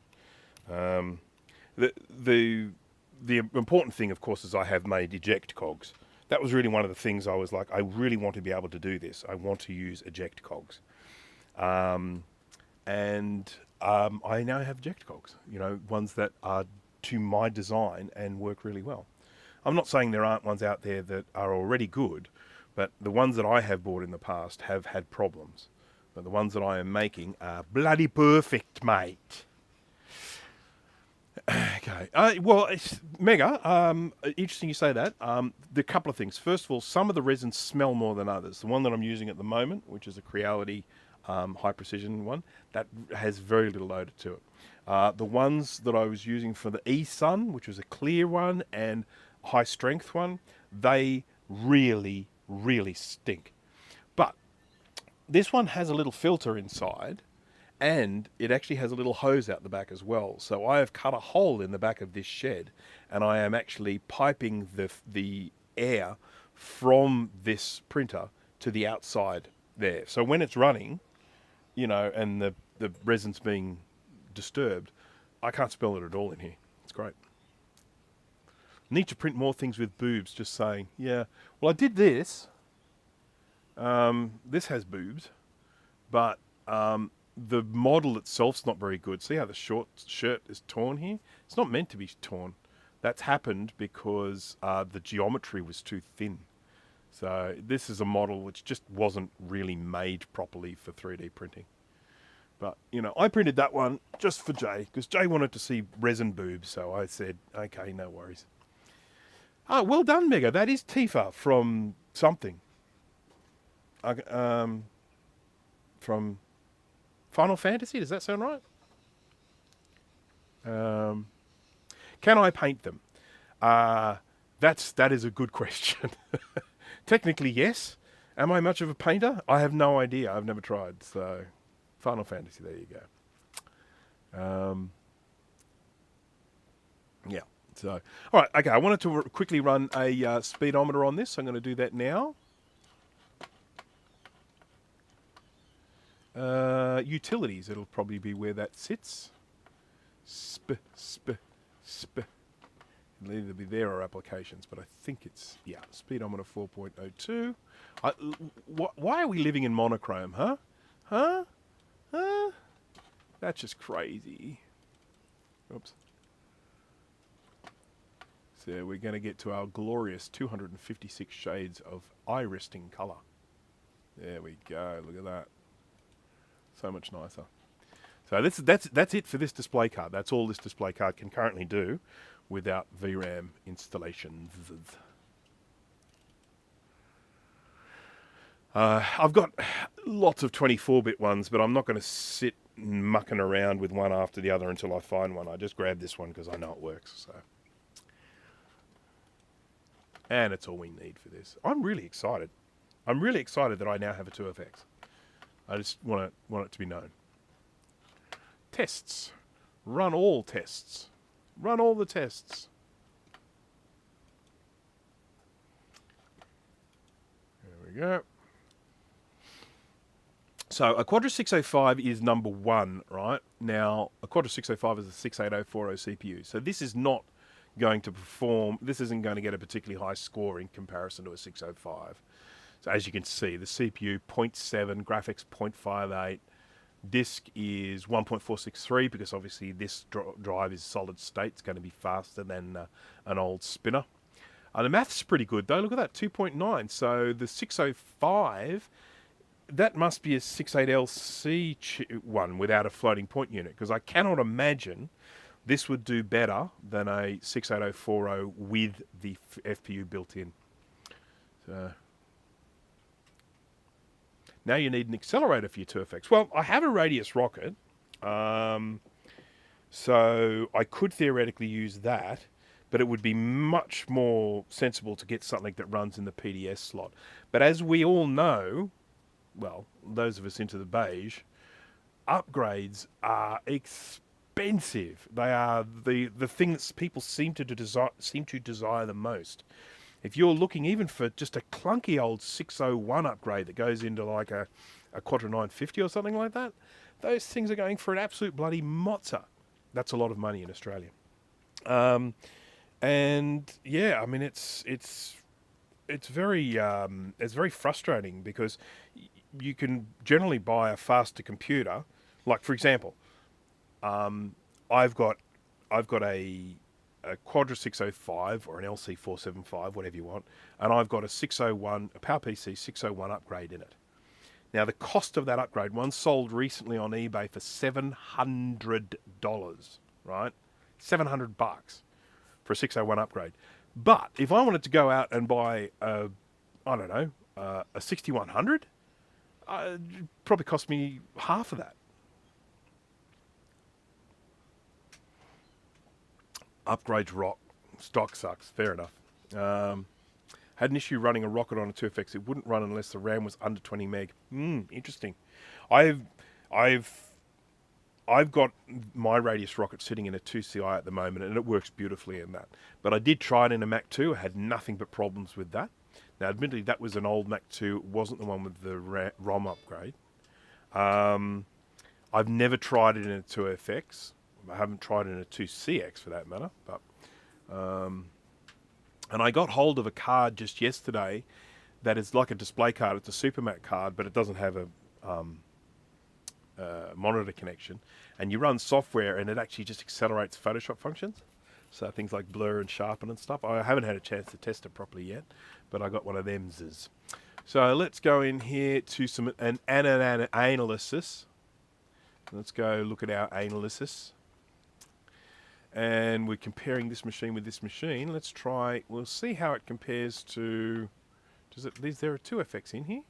The important thing, of course, is I have made eject cogs. That was really one of the things I was like, I really want to be able to do this. I want to use eject cogs. I now have eject cogs, ones that are to my design and work really well. I'm not saying there aren't ones out there that are already good, but the ones that I have bought in the past have had problems. But the ones that I am making are bloody perfect, mate. Okay. Well, it's mega. Interesting you say that. The couple of things. First of all, some of the resins smell more than others. The one that I'm using at the moment, which is a Creality high precision one, that has very little odor to it. The ones that I was using for the E-Sun, which was a clear one and high strength one, they really, really stink. But this one has a little filter inside, and it actually has a little hose out the back as well. So I have cut a hole in the back of this shed, and I am actually piping the air from this printer to the outside there. So when it's running, and the resin's being disturbed, I can't smell it at all in here. It's great. Need to print more things with boobs, just saying. Yeah. Well, I did this. This has boobs, but the model itself's not very good. See how the short shirt is torn here? It's not meant to be torn. That's happened because the geometry was too thin. So this is a model which just wasn't really made properly for 3D printing. But, I printed that one just for Jay, because Jay wanted to see resin boobs, so I said, okay, no worries. Oh, well done, Mega. That is Tifa from something. From Final Fantasy, does that sound right? Can I paint them? That is a good question. Technically, yes. Am I much of a painter? I have no idea. I've never tried. So, Final Fantasy, there you go. Yeah. So, all right. Okay, I wanted to quickly run a speedometer on this. I'm going to do that now. Utilities. It'll probably be where that sits. It'll either be there or applications, but I think it's, yeah, speedometer 4.02. Why are we living in monochrome, huh? Huh? Huh? That's just crazy. Oops. So we're going to get to our glorious 256 shades of eye-resting colour. There we go. Look at that. So much nicer. So that's it for this display card. That's all this display card can currently do without VRAM installations. I've got lots of 24-bit ones, but I'm not going to sit mucking around with one after the other until I find one. I just grabbed this one because I know it works. So, and it's all we need for this. I'm really excited. I'm really excited that I now have a TWEEZERS. I just want it to be known. Tests. Run all tests. Run all the tests. There we go. So a Quadra 605 is number one, right? Now, a Quadra 605 is a 68040 CPU. So this is not going to perform, this isn't going to get a particularly high score in comparison to a 605. So as you can see, the CPU 0.7, graphics 0.58, disk is 1.463 because obviously this drive is solid state. It's going to be faster than an old spinner. The math's pretty good though. Look at that, 2.9. So the 605, that must be a 68LC one without a floating point unit, because I cannot imagine this would do better than a 68040 with the FPU built in. So now you need an accelerator for your TWEEZERS. Well, I have a radius rocket, so I could theoretically use that, but it would be much more sensible to get something that runs in the PDS slot. But as we all know, well, those of us into the beige, upgrades are expensive. They are the thing that people seem to desire the most. If you're looking even for just a clunky old 601 upgrade that goes into like a Quadra 950 or something like that, those things are going for an absolute bloody mozza. That's a lot of money in Australia. And yeah, I mean it's very frustrating because you can generally buy a faster computer. Like for example, I've got a Quadra 605 or an LC 475, whatever you want, and I've got a PowerPC 601 upgrade in it. Now the cost of that upgrade, one sold recently on eBay for $700, right? $700 for a 601 upgrade. But if I wanted to go out and buy a 6100, it'd probably cost me half of that. Upgrades rock. Stock sucks. Fair enough. Had an issue running a rocket on a TWEEZERS. It wouldn't run unless the RAM was under 20 meg. Interesting. I've got my radius rocket sitting in a 2CI at the moment, and it works beautifully in that. But I did try it in a Mac 2. I had nothing but problems with that. Now, admittedly, that was an old Mac 2. It wasn't the one with the ROM upgrade. I've never tried it in a 2FX. I haven't tried it in a 2CX for that matter. But and I got hold of a card just yesterday that is like a display card. It's a SuperMac card, but it doesn't have a monitor connection. And you run software, and it actually just accelerates Photoshop functions. So things like blur and sharpen and stuff. I haven't had a chance to test it properly yet, but I got one of them's. So let's go in here to an analysis. Let's go look at our analysis. And we're comparing this machine with this machine. Let's try, we'll see how it compares to, is there a 2FX in here?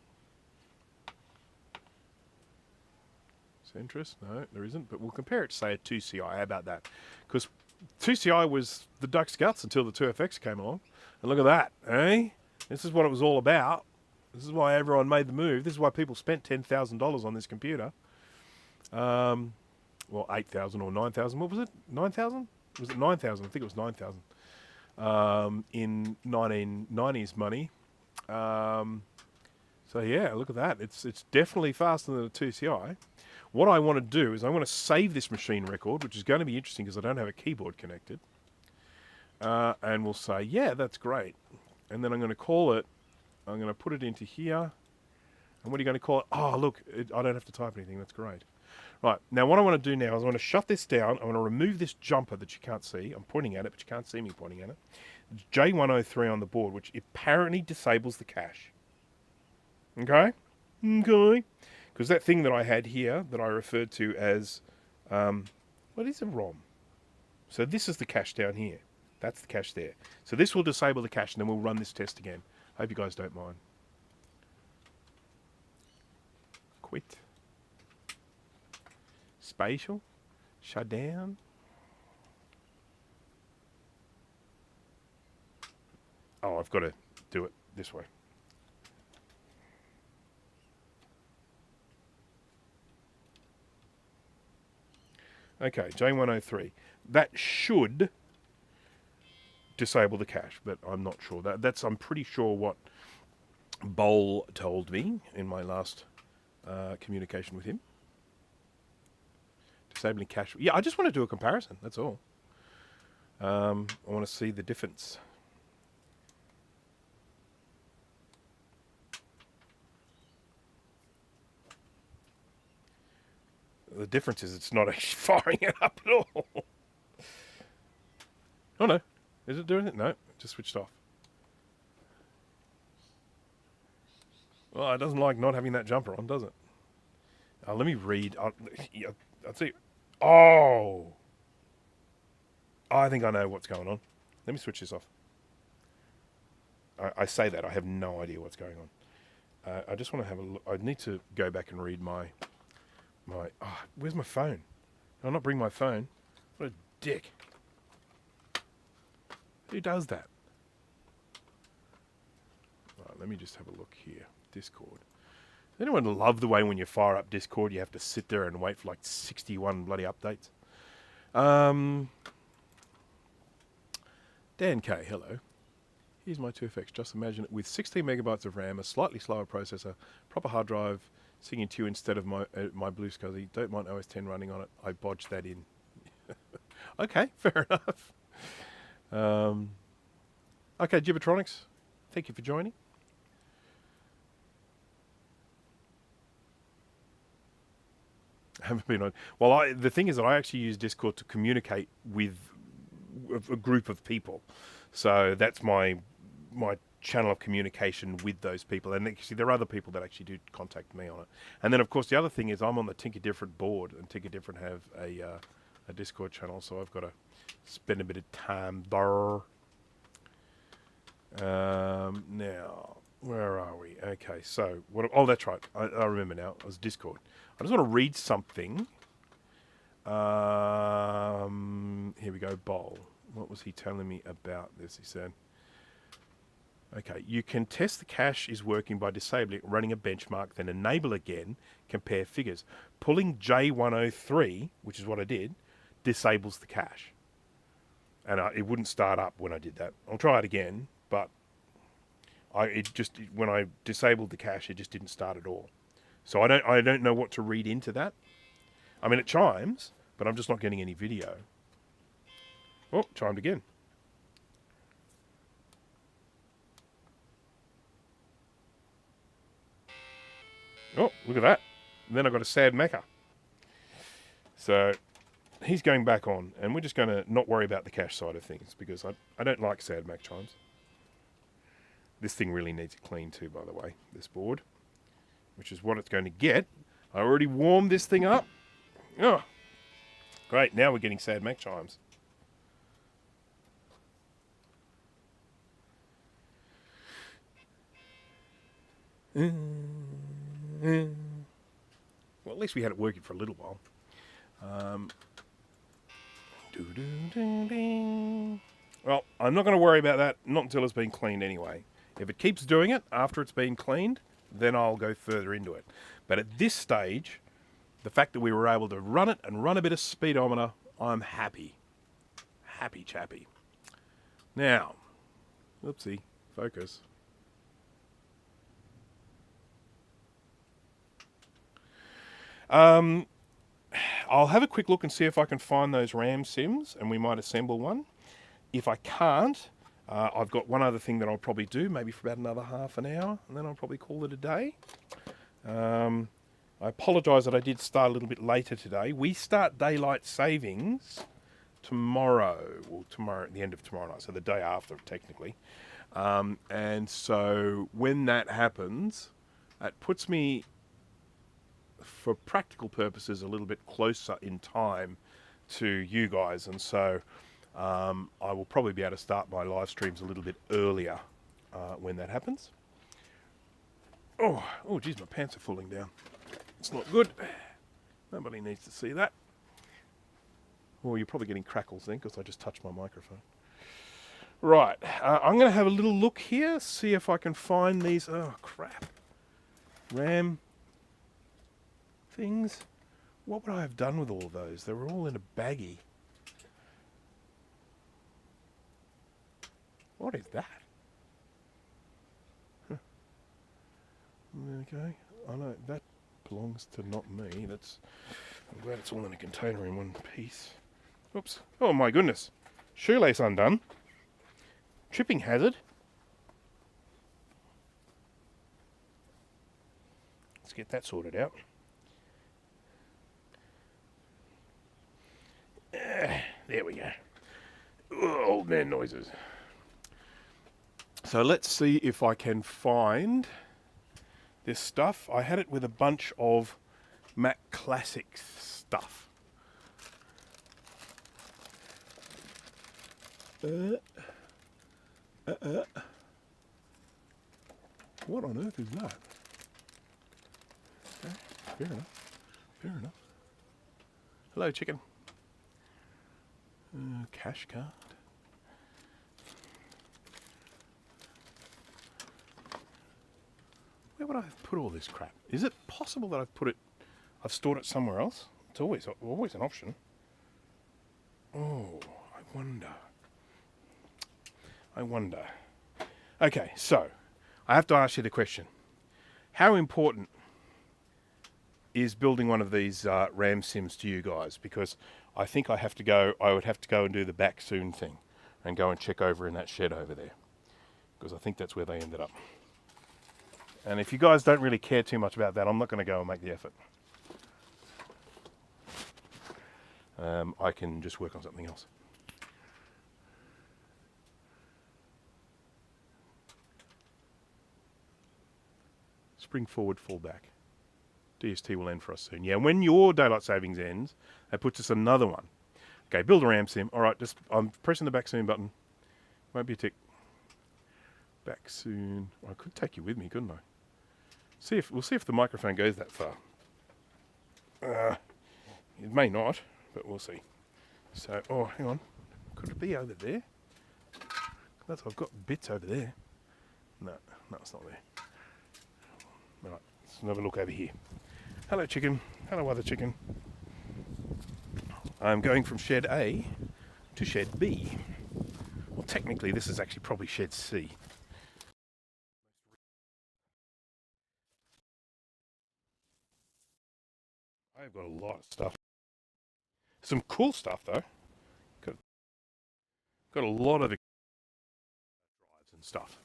Centrist? No, there isn't, but we'll compare it to, say, a 2CI. How about that? Because 2CI was the duck's guts until the 2FX came along. And look at that, eh? This is what it was all about. This is why everyone made the move. This is why people spent $10,000 on this computer. Well, 8,000 or 9,000. What was it? 9,000? Was it 9,000? I think it was 9,000. In 1990s money. So yeah, look at that. It's definitely faster than a 2CI. What I want to do is I want to save this machine record, which is going to be interesting because I don't have a keyboard connected. And we'll say, yeah, that's great. And then I'm going to call it, I'm going to put it into here. And what are you going to call it? Oh, look, I don't have to type anything. That's great. Right, now what I want to do now is I want to shut this down. I want to remove this jumper that you can't see. I'm pointing at it, but you can't see me pointing at it. It's J103 on the board, which apparently disables the cache. Okay? Okay. Because that thing that I had here, that I referred to as, what is a ROM? So this is the cache down here. That's the cache there. So this will disable the cache, and then we'll run this test again. Hope you guys don't mind. Quit. Spatial. Shut down. Oh, I've got to do it this way. Okay, J103. That should disable the cache, but I'm not sure. That's I'm pretty sure what Bowl told me in my last communication with him. Disabling cache. Yeah, I just want to do a comparison. That's all. I want to see the difference. The difference is it's not actually firing it up at all. Oh no. Is it doing it? No, it just switched off. Well, it doesn't like not having that jumper on, does it? Let me read. I'll see. Oh! I think I know what's going on. Let me switch this off. I say that. I have no idea what's going on. I just want to have a look. I need to go back and read my... Oh, where's my phone? I'll not bring my phone. What a dick. Who does that? Right, let me just have a look here. Discord. Does anyone love the way when you fire up Discord you have to sit there and wait for like 61 bloody updates? Dan K, hello. Here's my 2FX. Just imagine it with 16 megabytes of RAM, a slightly slower processor, proper hard drive, singing to you instead of my Blue SCSI. Don't mind OS 10 running on it. I bodged that in. Okay, fair enough. Okay, Gibatronics, thank you for joining. I haven't been on. Well, the thing is that I actually use Discord to communicate with a group of people. So that's my channel of communication with those people. And actually, there are other people that actually do contact me on it. And then, of course, the other thing is I'm on the Tinker Different board, and Tinker Different have a Discord channel, so I've got to spend a bit of time there. Now, where are we? Okay, so what? Oh, that's right. I remember now. It was Discord. I just want to read something. Here we go. Bowl. What was he telling me about this? He said, okay, you can test the cache is working by disabling it, running a benchmark, then enable again, compare figures. Pulling J103, which is what I did, disables the cache. And it wouldn't start up when I did that. I'll try it again, but when I disabled the cache, it just didn't start at all. So I don't know what to read into that. I mean, it chimes, but I'm just not getting any video. Oh, chimed again. Oh, look at that. And then I've got a sad mecha. So he's going back on, and we're just going to not worry about the cache side of things because I don't like sad Mac chimes. This thing really needs it clean too, by the way, this board, which is what it's going to get. I already warmed this thing up. Oh, great. Now we're getting sad Mac chimes. Well, at least we had it working for a little while. Well, I'm not going to worry about that, not until it's been cleaned anyway. If it keeps doing it after it's been cleaned, then I'll go further into it. But at this stage, the fact that we were able to run it and run a bit of speedometer, I'm happy. Happy chappy. Now, oopsie, focus. I'll have a quick look and see if I can find those RAM sims, and we might assemble one. If I can't, I've got one other thing that I'll probably do, maybe for about another half an hour, and then I'll probably call it a day. I apologise that I did start a little bit later today. We start daylight savings tomorrow, well, tomorrow at the end of tomorrow night, so the day after, technically. And so when that happens, it puts me, for practical purposes, a little bit closer in time to you guys, and so I will probably be able to start my live streams a little bit earlier when that happens. Oh, geez, my pants are falling down. It's not good. Nobody needs to see that. Well, you're probably getting crackles then, because I just touched my microphone. Right, I'm going to have a little look here, see if I can find these. Oh, crap. RAM things. What would I have done with all of those? They were all in a baggie. What is that? Huh. Okay, I know that belongs to not me. I'm glad it's all in a container in one piece. Oops. Oh my goodness. Shoelace undone. Tripping hazard. Let's get that sorted out. There we go. Old man noises. So let's see if I can find this stuff. I had it with a bunch of Mac Classics stuff. What on earth is that? Okay, fair enough. Fair enough. Hello, chicken. Cash card. Where would I have put all this crap? Is it possible that I've stored it somewhere else? It's always an option. Oh, I wonder. Okay, so I have to ask you the question. How important is building one of these RAM sims to you guys? Because I think I would have to go and do the back soon thing and go and check over in that shed over there. Because I think that's where they ended up. And if you guys don't really care too much about that, I'm not going to go and make the effort. I can just work on something else. Spring forward, fall back. DST will end for us soon. Yeah, when your daylight savings ends, that puts us another one. Okay, build a RAM sim. All right, I'm pressing the back soon button. Won't be a tick. Back soon. I could take you with me, couldn't I? We'll see if the microphone goes that far. It may not, but we'll see. So, hang on. Could it be over there? I've got bits over there. No, it's not there. All right, let's have a look over here. Hello, chicken. Hello, other chicken. I'm going from shed A to shed B. Well, technically, this is actually probably shed C. I've got a lot of stuff. Some cool stuff, though. Got a lot of drives and stuff.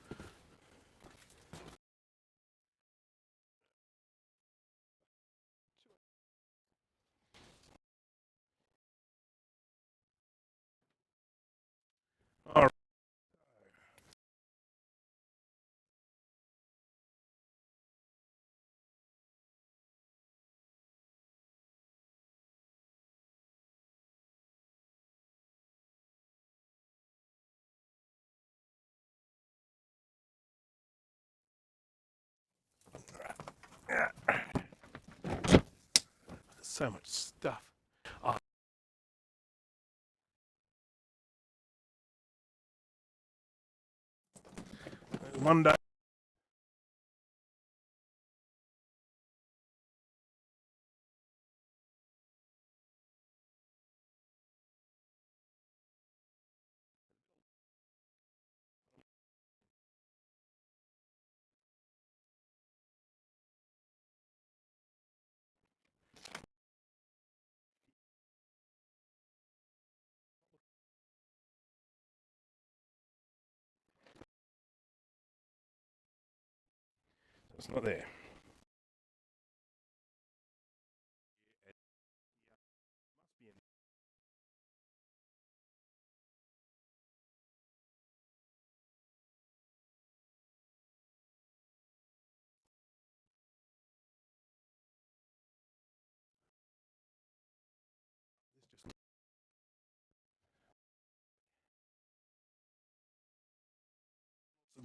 All right. So much stuff. Monday. it's not there.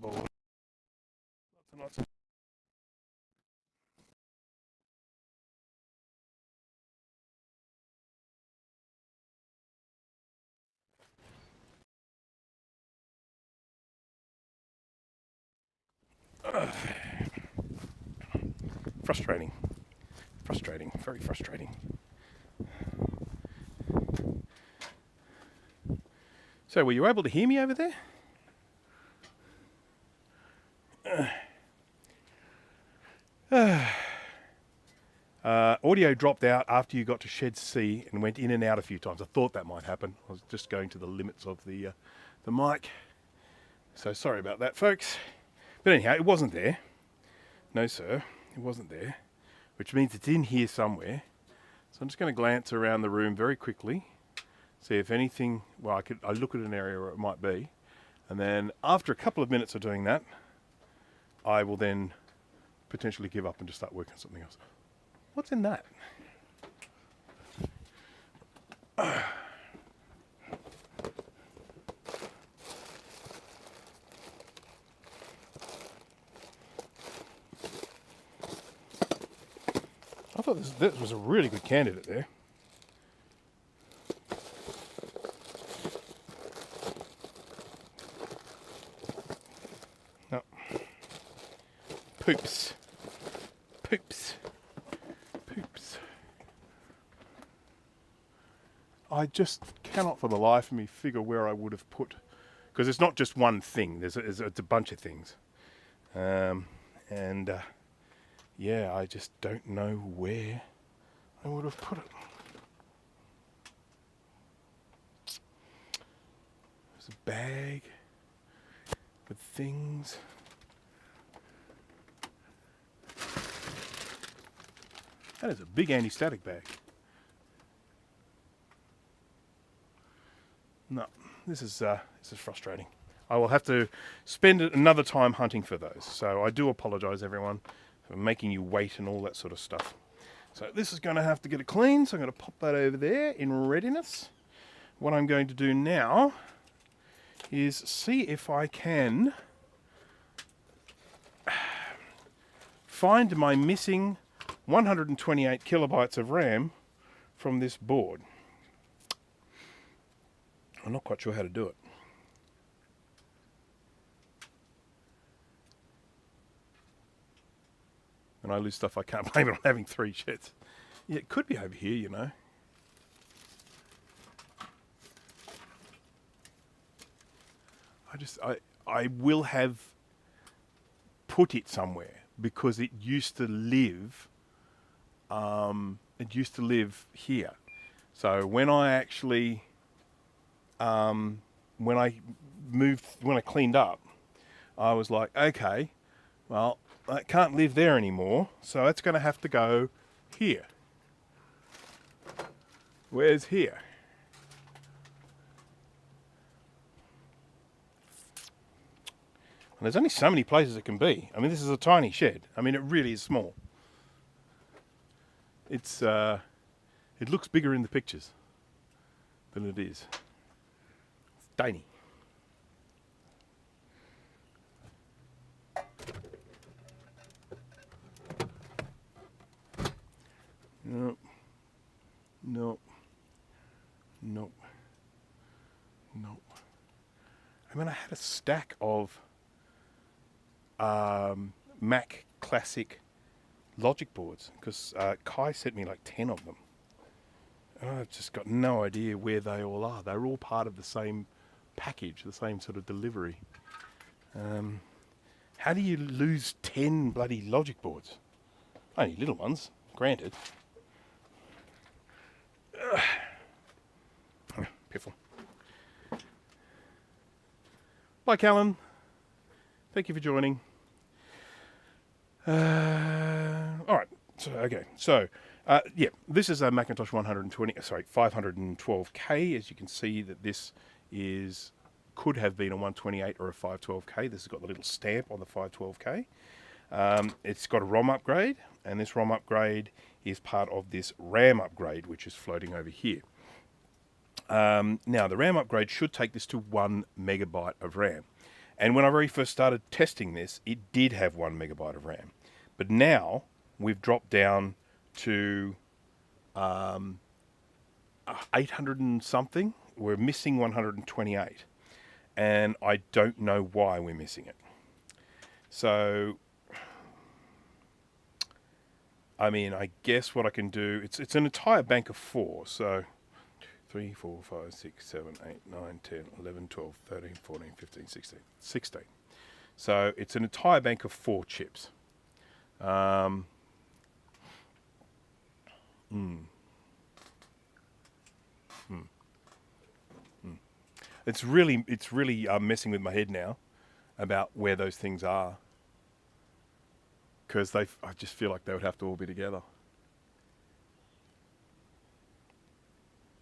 Lots and lots of frustrating. Frustrating. Very frustrating. So, were you able to hear me over there? Audio dropped out after you got to shed C and went in and out a few times. I thought that might happen. I was just going to the limits of the mic. So sorry about that, folks. But anyhow, it wasn't there. No, sir, it wasn't there, which means it's in here somewhere. So I'm just going to glance around the room very quickly, see if anything. Well, I look at an area where it might be, and then after a couple of minutes of doing that, I will then potentially give up and just start working on something else. What's in that? I thought this was a really good candidate there. No. Poops. Poops. Poops. I just cannot for the life of me figure where I would have put, because it's not just one thing, it's a bunch of things. Yeah, I just don't know where I would have put it. There's a bag with things. That is a big anti-static bag. No, this is frustrating. I will have to spend another time hunting for those. So I do apologise, everyone, for making you wait and all that sort of stuff. So this is going to have to get it clean. So I'm going to pop that over there in readiness. What I'm going to do now is see if I can find my missing 128 kilobytes of RAM from this board. I'm not quite sure how to do it. When I lose stuff, I can't blame it on having 3 sheds. Yeah, it could be over here, you know. I will have put it somewhere because it used to live. It used to live here. So when I actually, when I cleaned up, I was like, okay, well, I can't live there anymore, so it's going to have to go here. Where's here? And there's only so many places it can be. I mean, this is a tiny shed. I mean, it really is small. It's it looks bigger in the pictures than it is. It's tiny. Nope. Nope. Nope. Nope. I mean, I had a stack of Mac Classic logic boards because Kai sent me like 10 of them. I've just got no idea where they all are. They're all part of the same package, the same sort of delivery. How do you lose 10 bloody logic boards? Only little ones, granted. Piffle. Bye, Callum. Thank you for joining. All right. So okay. So yeah, this is a Macintosh 512K. As you can see, that this is could have been a 128 or a 512K. This has got the little stamp on the 512K. It's got a ROM upgrade, and this ROM upgrade is part of this RAM upgrade, which is floating over here. Now, the RAM upgrade should take this to 1 megabyte of RAM. And when I very first started testing this, it did have 1 megabyte of RAM. But now, we've dropped down to 800 and something. We're missing 128. And I don't know why we're missing it. So, I mean, I guess what I can do, it's an entire bank of 4, so 3, 4, 5, 6, 7, 8, 9, 10, 11, 12, 13, 14, 15, 16, 16. So it's an entire bank of 4 chips. It's really messing with my head now about where those things are, because I just feel like they would have to all be together.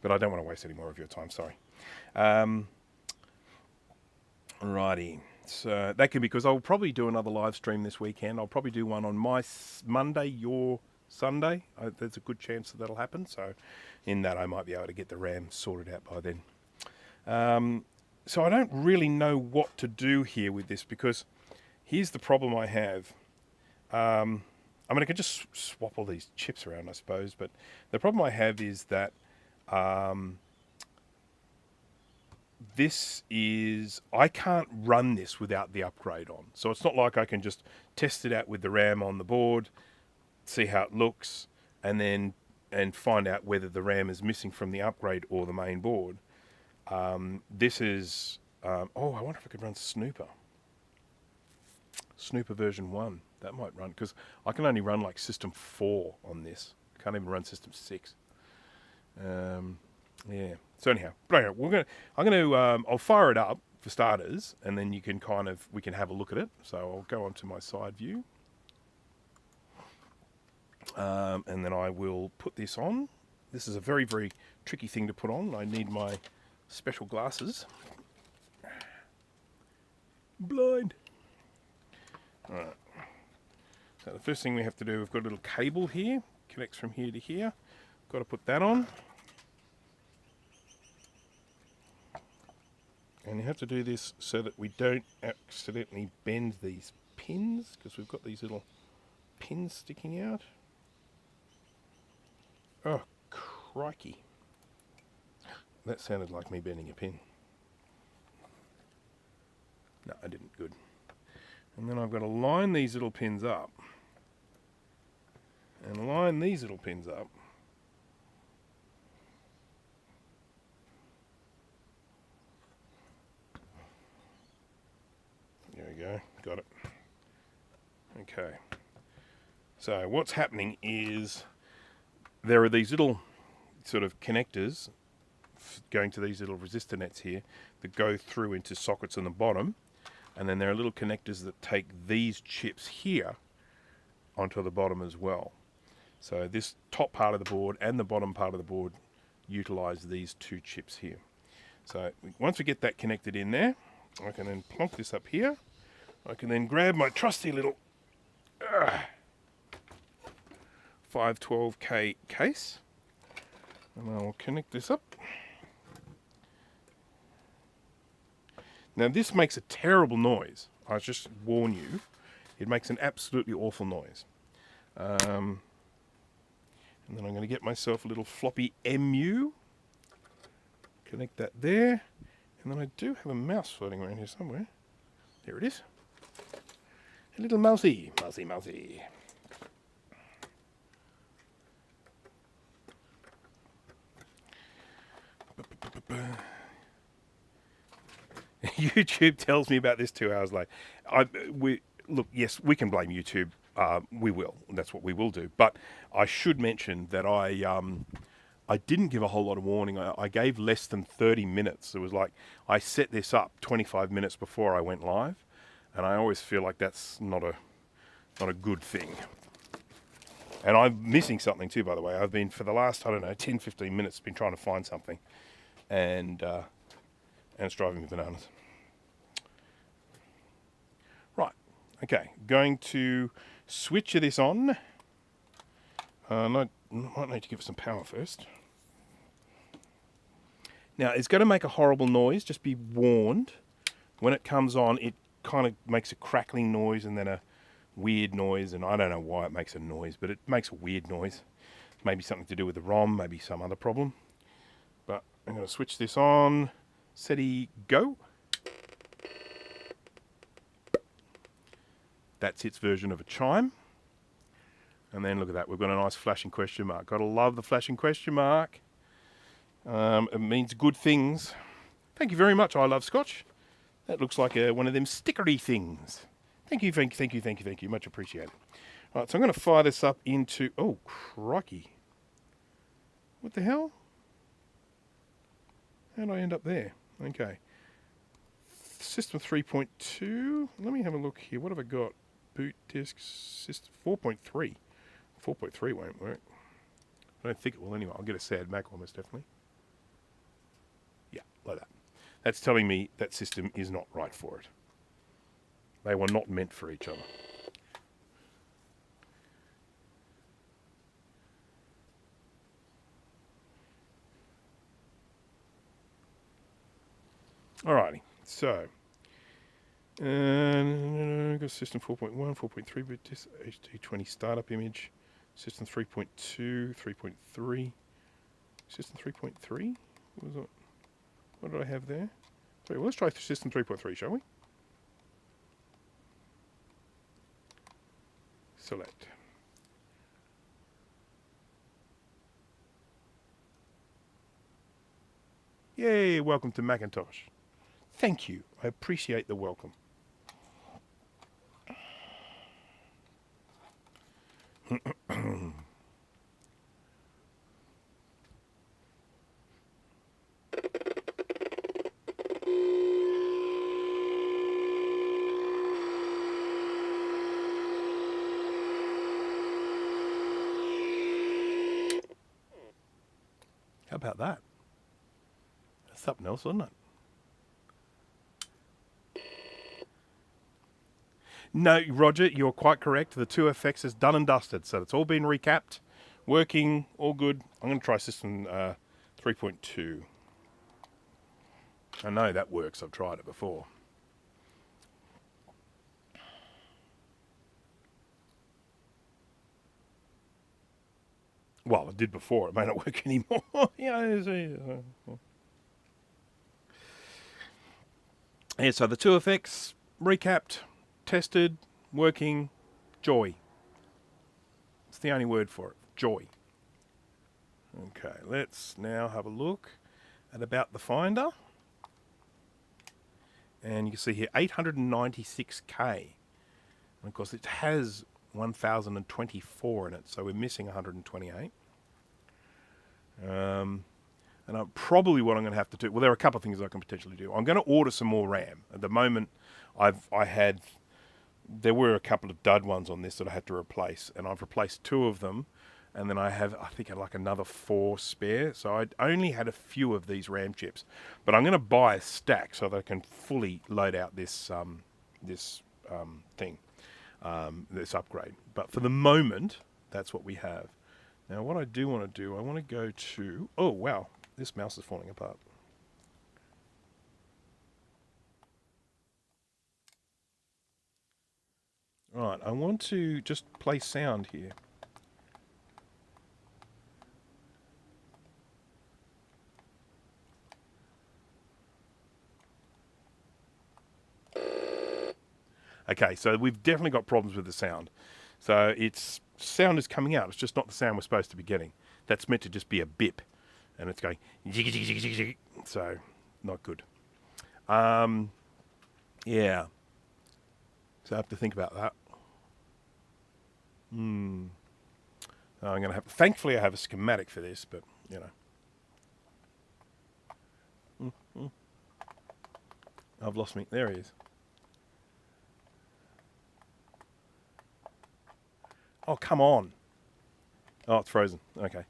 But I don't want to waste any more of your time, sorry. Righty. So that could be because I'll probably do another live stream this weekend. I'll probably do one on my Monday, your Sunday. There's a good chance that'll happen. So in that, I might be able to get the RAM sorted out by then. So I don't really know what to do here with this, because here's the problem I have. I mean, I could just swap all these chips around, I suppose. But the problem I have is that I can't run this without the upgrade on. So it's not like I can just test it out with the RAM on the board, see how it looks, and find out whether the RAM is missing from the upgrade or the main board. This is, I wonder if I could run Snooper version 1. That might run, because I can only run like System 4 on this. I can't even run System 6. Yeah. So anyhow, I'll fire it up for starters, and then we can have a look at it. So I'll go onto my side view, and then I will put this on. This is a very, very tricky thing to put on. I need my special glasses. Blind. All right. So the first thing we have to do, we've got a little cable here, connects from here to here. Got to put that on. And you have to do this so that we don't accidentally bend these pins, because we've got these little pins sticking out. Oh, crikey. That sounded like me bending a pin. No, I didn't. Good. And then I've got to line these little pins up. And line these little pins up. There we go. Got it. Okay. So what's happening is there are these little sort of connectors going to these little resistor nets here that go through into sockets on the bottom, and then there are little connectors that take these chips here onto the bottom as well. So this top part of the board and the bottom part of the board utilize these 2 chips here. So once we get that connected in there, I can then plonk this up here. I can then grab my trusty little 512K case, and I'll connect this up. Now this makes a terrible noise. I just warn you, it makes an absolutely awful noise. And then I'm going to get myself a little floppy MU, connect that there, and then I do have a mouse floating around here somewhere. There it is. A little mousey, mousey. YouTube tells me about this 2 hours late. Look, yes, we can blame YouTube. We will. That's what we will do. But I should mention that I didn't give a whole lot of warning. I gave less than 30 minutes. It was like I set this up 25 minutes before I went live, and I always feel like that's not not a good thing. And I'm missing something too, by the way. I've been, for the last, I don't know, 10, 15 minutes, been trying to find something. And it's driving me bananas. Right, okay. Going to switch this on. Might need to give it some power first. Now, it's going to make a horrible noise, just be warned. When it comes on, it kind of makes a crackling noise and then a weird noise, and I don't know why it makes a noise, but it makes a weird noise. Maybe something to do with the ROM, maybe some other problem. But I'm going to switch this on. SETI, go. That's its version of a chime. And then look at that, we've got a nice flashing question mark. Gotta love the flashing question mark. It means good things. Thank you very much, I Love Scotch. That looks like one of them stickery things. Thank you, thank you. Much appreciated. Right, so I'm going to fire this up into... Oh, crikey. What the hell? How did I end up there? Okay. System 3.2. Let me have a look here. What have I got? Boot disk system 4.3. 4.3 won't work. I don't think it will anyway. I'll get a sad Mac almost definitely. Yeah, like that. That's telling me that system is not right for it. They were not meant for each other. Alrighty, so got system 4.1, 4.3 bit disk, HT20 startup image, system 3.2, 3.3, system 3.3. What was it? What did I have there? Sorry, well, let's try system 3.3, shall we? Select. Yay, welcome to Macintosh. Thank you. I appreciate the welcome. How about that? That's something else, isn't it? No, Roger, you're quite correct. The 2FX is done and dusted, so it's all been recapped, working, all good. I'm going to try system 3.2. I know that works. I've tried it before. Well, it did before. It may not work anymore. Yeah, so the 2FX recapped, tested, working, joy. It's the only word for it, joy. Okay, let's now have a look at about the Finder. And you can see here 896K. And of course it has 1024 in it, so we're missing 128. And probably what I'm going to have to do, well, there are a couple of things I can potentially do. I'm going to order some more RAM. At the moment, there were a couple of dud ones on this that I had to replace, and I've replaced 2 of them, and then I think like another 4 spare. So I only had a few of these RAM chips, but I'm going to buy a stack so that I can fully load out this this upgrade. But for the moment, that's what we have. Now, what I do want to do, I want to go to... Oh, wow. This mouse is falling apart. Right, I want to just play sound here. Okay, so we've definitely got problems with the sound. So sound is coming out. It's just not the sound we're supposed to be getting. That's meant to just be a bip. And it's going... So, not good. Yeah. So I have to think about that. I'm going to have... Thankfully, I have a schematic for this, but, you know. I've lost me. There he is. Oh, come on. Oh, it's frozen. Okay.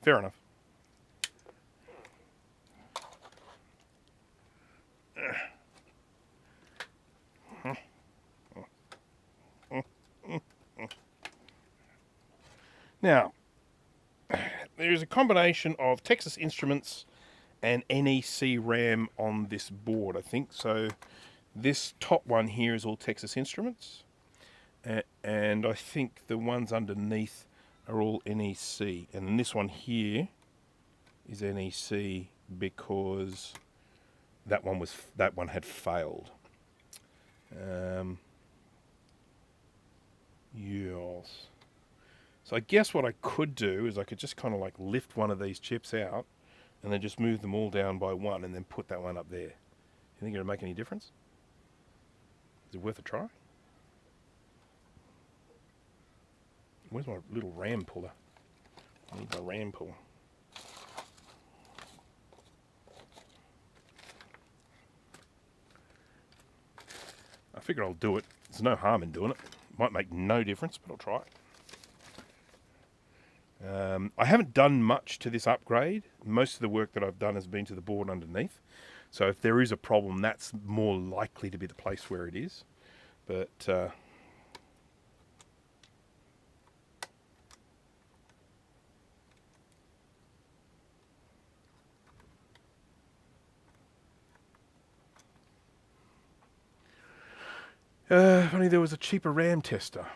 Fair enough. Now, there is a combination of Texas Instruments and NEC RAM on this board, I think. So this top one here is all Texas Instruments. And I think the ones underneath are all NEC. And then this one here is NEC because that one had failed. Yes. So I guess what I could do is I could just kind of like lift one of these chips out and then just move them all down by one and then put that one up there. You think it'll make any difference? Is it worth a try? Where's my little ram puller? I need my ram puller. I figure I'll do it. There's no harm in doing it. Might make no difference, but I'll try it. I haven't done much to this upgrade. Most of the work that I've done has been to the board underneath. So if there is a problem, that's more likely to be the place where it is. But if only there was a cheaper RAM tester.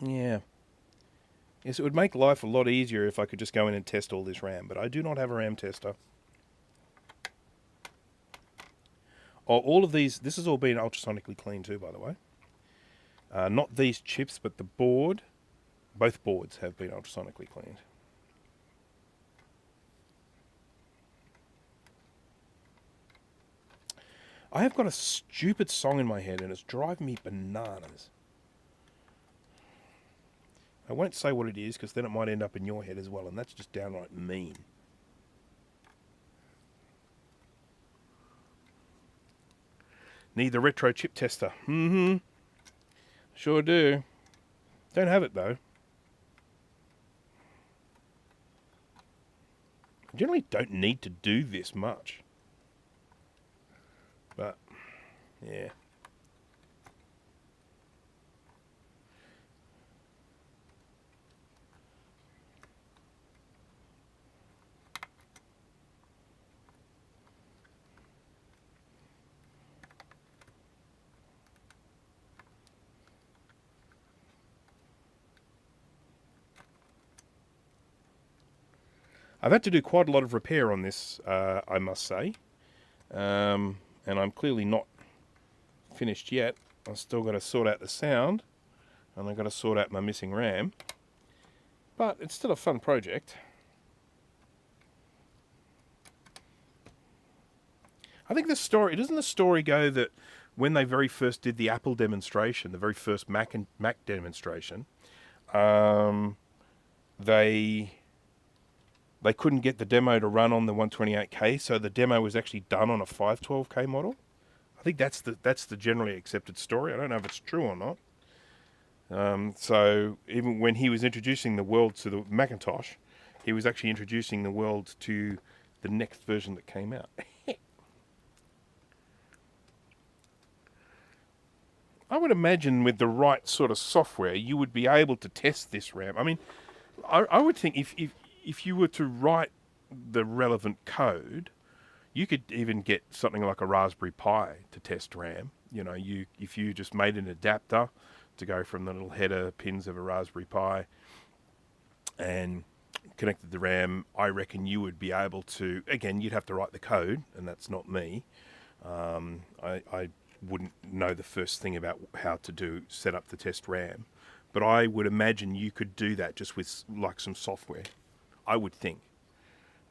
Yeah. Yes, it would make life a lot easier if I could just go in and test all this RAM, but I do not have a RAM tester. Oh, all of these, this has all been ultrasonically cleaned too, by the way. Not these chips, but the board. Both boards have been ultrasonically cleaned. I have got a stupid song in my head and it's driving me bananas. I won't say what it is because then it might end up in your head as well, and that's just downright mean. Need the retro chip tester. Sure do. Don't have it though. I generally don't need to do this much. But, yeah. I've had to do quite a lot of repair on this, I must say. And I'm clearly not finished yet. I've still got to sort out the sound, and I've got to sort out my missing RAM. But it's still a fun project. I think the story, doesn't the story go that when they very first did the Apple demonstration, the very first Mac demonstration, they couldn't get the demo to run on the 128K, so the demo was actually done on a 512K model. I think that's the generally accepted story. I don't know if it's true or not. So even when he was introducing the world to the Macintosh, he was actually introducing the world to the next version that came out. I would imagine with the right sort of software, you would be able to test this RAM. I mean, I would think if you were to write the relevant code, you could even get something like a Raspberry Pi to test RAM. You know, if you just made an adapter to go from the little header pins of a Raspberry Pi and connected the RAM, I reckon you would be able to, again, you'd have to write the code, and that's not me. I wouldn't know the first thing about how to set up the test RAM, but I would imagine you could do that just with like some software. I would think.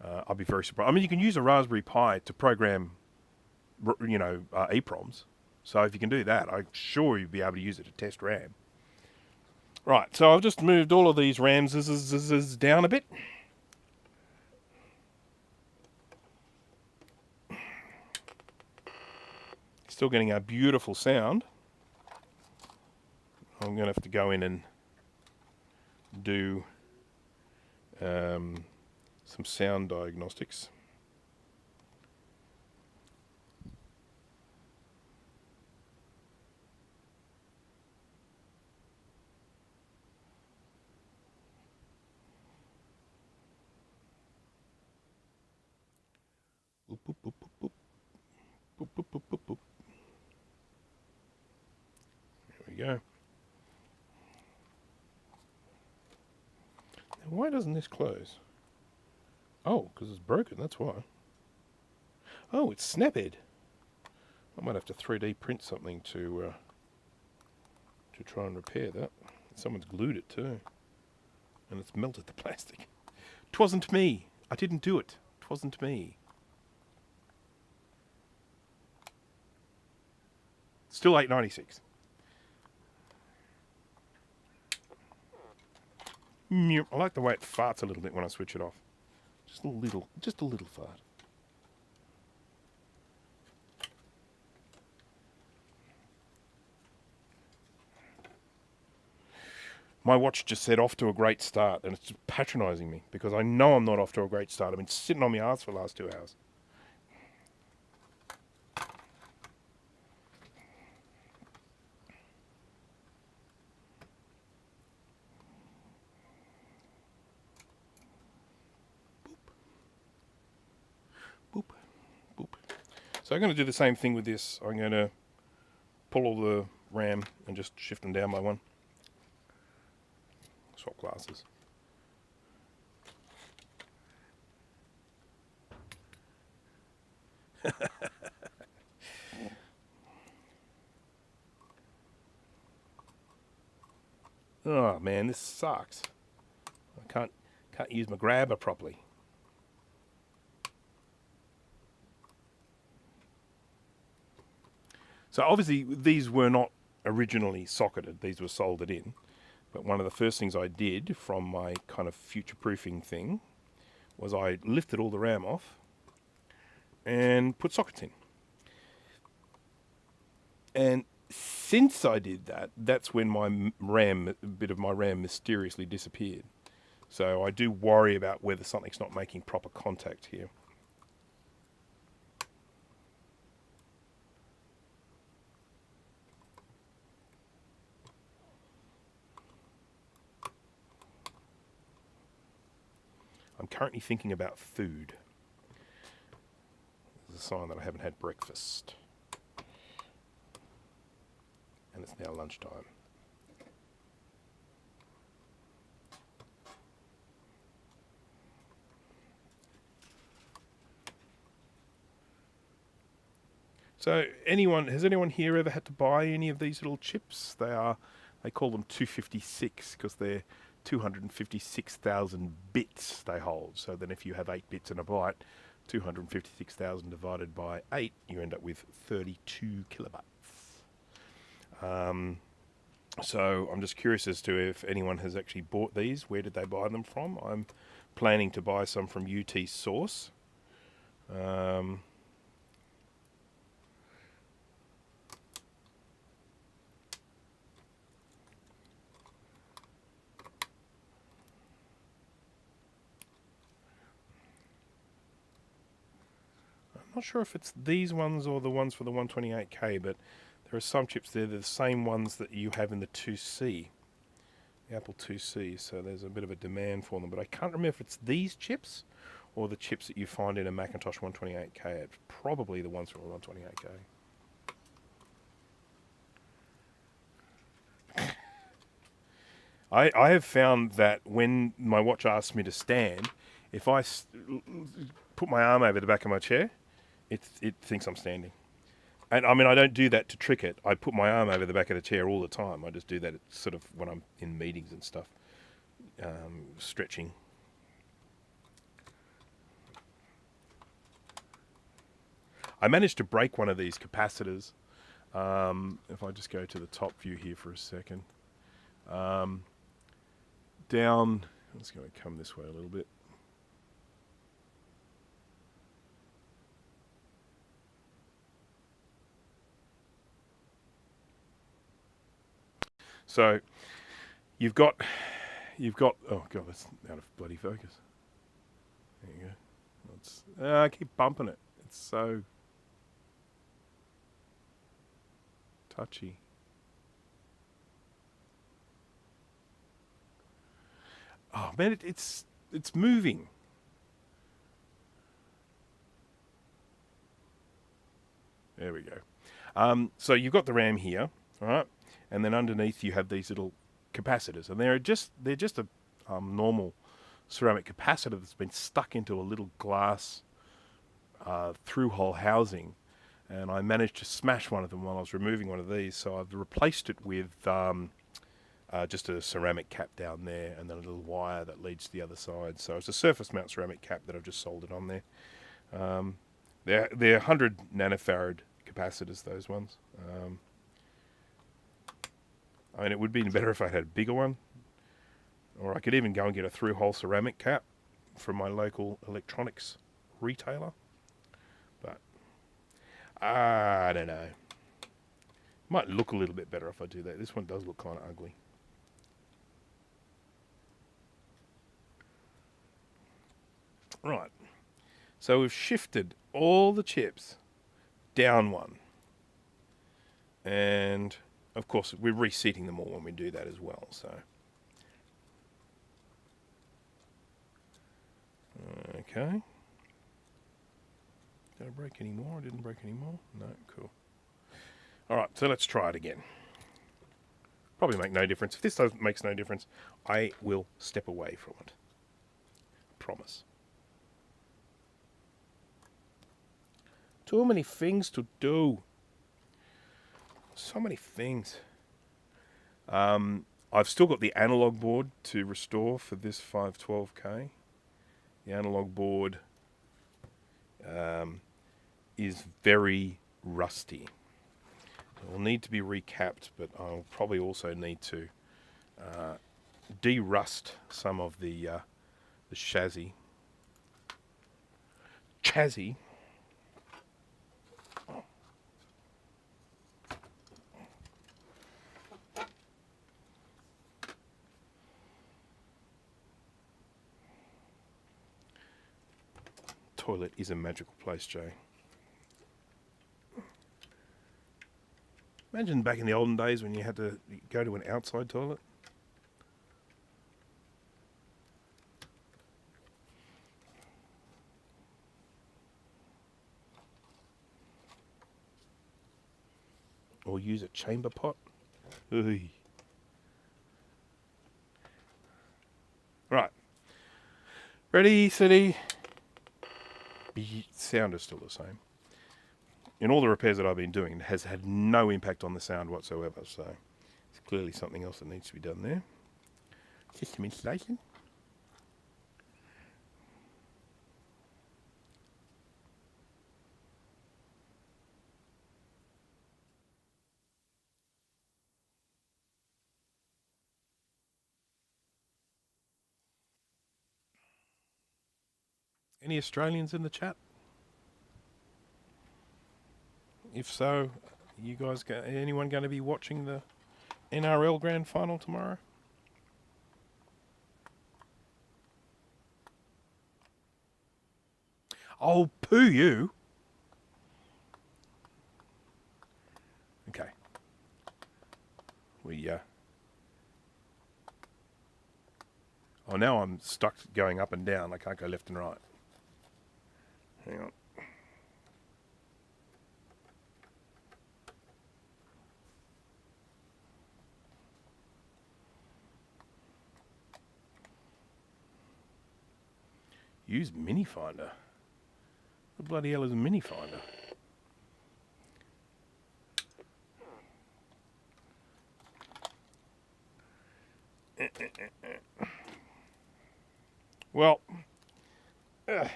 I'd be very surprised. I mean, you can use a Raspberry Pi to program, EPROMs. So if you can do that, I'm sure you'd be able to use it to test RAM. Right, so I've just moved all of these RAMs down a bit. Still getting a beautiful sound. I'm going to have to go in and do some sound diagnostics. Boop, boop, boop, boop, boop. Boop, boop, boop, boop, boop. There we go. Now, why doesn't this close? Oh, because it's broken, that's why. Oh, it's snapped. I might have to 3D print something to try and repair that. Someone's glued it too. And it's melted the plastic. 'Twasn't me. I didn't do it. 'Twasn't me. Still 896. I like the way it farts a little bit when I switch it off. Just a little fart. My watch just said off to a great start, and it's just patronising me because I know I'm not off to a great start. I've been sitting on my ass for the last 2 hours. Boop, boop. So I'm going to do the same thing with this. I'm going to pull all the RAM and just shift them down by one. Swap glasses. Oh man, this sucks. I can't use my grabber properly. So obviously these were not originally socketed, these were soldered in. But one of the first things I did from my kind of future-proofing thing was I lifted all the RAM off and put sockets in. And since I did that, that's when my RAM, a bit of my RAM mysteriously disappeared. So I do worry about whether something's not making proper contact here. I'm currently thinking about food. This is a sign that I haven't had breakfast. And it's now lunchtime. So has anyone here ever had to buy any of these little chips? They call them 256 because they're 256,000 bits they hold. So then if you have 8 bits in a byte, 256,000 divided by 8, you end up with 32 kilobytes. So I'm just curious as to if anyone has actually bought these. Where did they buy them from? I'm planning to buy some from UT Source. Not sure if it's these ones or the ones for the 128K, but there are some chips there, they're the same ones that you have in the 2C, the Apple 2C, so there's a bit of a demand for them. But I can't remember if it's these chips or the chips that you find in a Macintosh 128K. It's probably the ones from the 128K. I have found that when my watch asks me to stand, if I put my arm over the back of my chair, it thinks I'm standing. And I mean, I don't do that to trick it. I put my arm over the back of the chair all the time. I just do that sort of when I'm in meetings and stuff, stretching. I managed to break one of these capacitors. If I just go to the top view here for a second. Down, let's go and come this way a little bit. So you've got, oh god, that's out of bloody focus. There you go. I keep bumping it. It's so touchy. Oh man, it's moving. There we go. So you've got the RAM here, all right, and then underneath you have these little capacitors, and they're just a normal ceramic capacitor that's been stuck into a little glass through-hole housing, and I managed to smash one of them while I was removing one of these, so I've replaced it with just a ceramic cap down there, and then a little wire that leads to the other side. So it's a surface mount ceramic cap that I've just soldered on there. They're 100 nanofarad capacitors, those ones. I mean, it would be better if I had a bigger one, or I could even go and get a through-hole ceramic cap from my local electronics retailer. But I don't know. Might look a little bit better if I do that. This one does look kind of ugly. Right. So we've shifted all the chips down one. And, of course, we're reseating them all when we do that as well. So, okay. Did I break any more? I didn't break any more? No, cool. All right, so let's try it again. Probably make no difference. If this makes no difference, I will step away from it. Promise. Too many things to do. So many things. I've still got the analog board to restore for this 512K. The analog board is very rusty. It will need to be recapped, but I'll probably also need to de-rust some of the chassis. Toilet is a magical place, Jay. Imagine back in the olden days when you had to go to an outside toilet. Or use a chamber pot. Ugh. Right. Ready, steady. The sound is still the same. In all the repairs that I've been doing, it has had no impact on the sound whatsoever, so it's clearly something else that needs to be done there. System installation. Any Australians in the chat? If so, you guys, anyone going to be watching the NRL Grand Final tomorrow? Oh, poo you! Okay. Oh, now I'm stuck going up and down. I can't go left and right. Hang on. Use Mini Finder. What the bloody hell is a Mini Finder? Well, I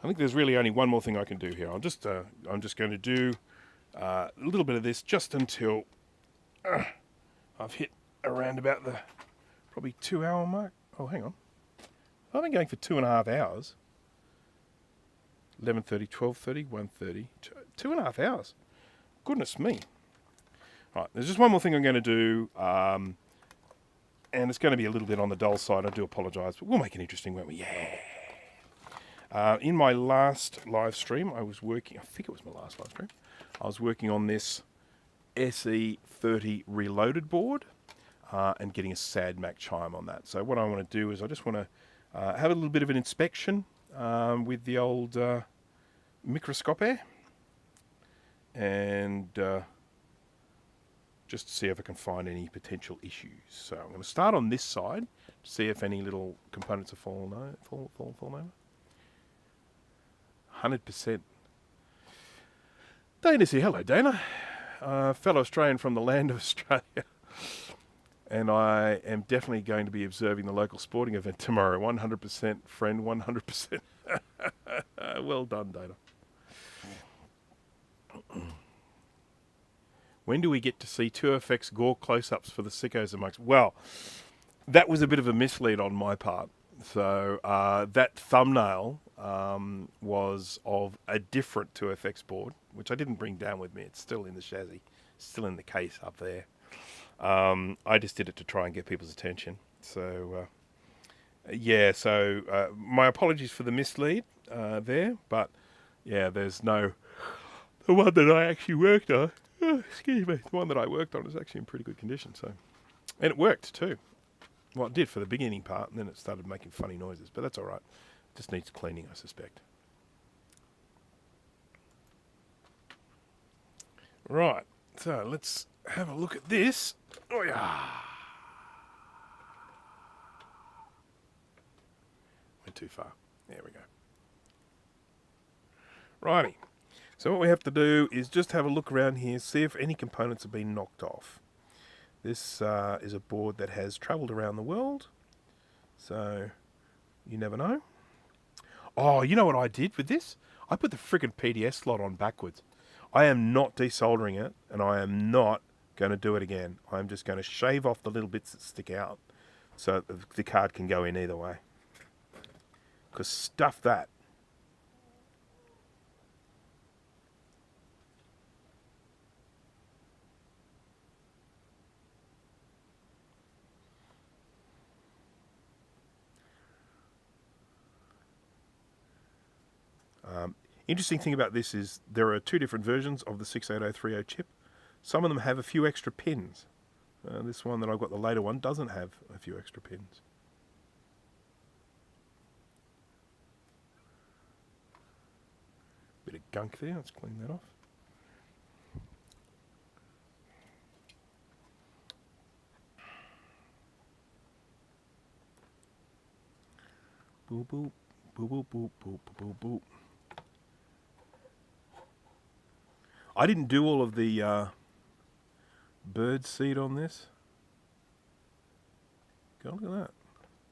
think there's really only one more thing I can do here. I'm just going to do a little bit of this just until I've hit around about the probably 2 hour mark. Oh, hang on. I've been going for 2.5 hours. 11:30, 12:30, 1:30, 2.5 hours. Goodness me. Right, there's just one more thing I'm going to do, and it's going to be a little bit on the dull side. I do apologise, but we'll make it interesting, won't we? Yeah. In my last live stream, I was working, I think it was my last live stream, I was working on this SE30 reloaded board and getting a sad Mac chime on that. So what I want to do is I just want to have a little bit of an inspection with the old microscope and just to see if I can find any potential issues. So I'm going to start on this side to see if any little components have fallen over. 100%. Dana's here. Hello, Dana. Fellow Australian from the land of Australia. And I am definitely going to be observing the local sporting event tomorrow. 100% friend, 100%. Well done, Dana. When do we get to see TWEEZERS gore close-ups for the sickos amongst... Well, that was a bit of a mislead on my part. So that thumbnail was of a different TWEEZERS board, which I didn't bring down with me. It's still in the chassis, still in the case up there. I just did it to try and get people's attention. So, yeah, so my apologies for the mislead there, but yeah, there's no... The one that I actually worked on, excuse me, the one that I worked on is actually in pretty good condition. So, and it worked too. Well, it did for the beginning part, and then it started making funny noises, but that's all right. It just needs cleaning, I suspect. Right, so let's have a look at this. Oh yeah. Went too far. There we go. Righty. So what we have to do is just have a look around here, see if any components have been knocked off. This is a board that has travelled around the world, so you never know. Oh, you know what I did with this? I put the friggin' PDS slot on backwards. I am not desoldering it, and I am not going to do it again. I'm just going to shave off the little bits that stick out so the card can go in either way. Because stuff that. Interesting thing about this is there are two different versions of the 68030 chip. Some of them have a few extra pins. This one that I've got, the later one, doesn't have a few extra pins. Bit of gunk there, let's clean that off. Boop, boop, boop, boop, boop, boop, boop, boop. I didn't do all of the bird seed on this. Go look at that.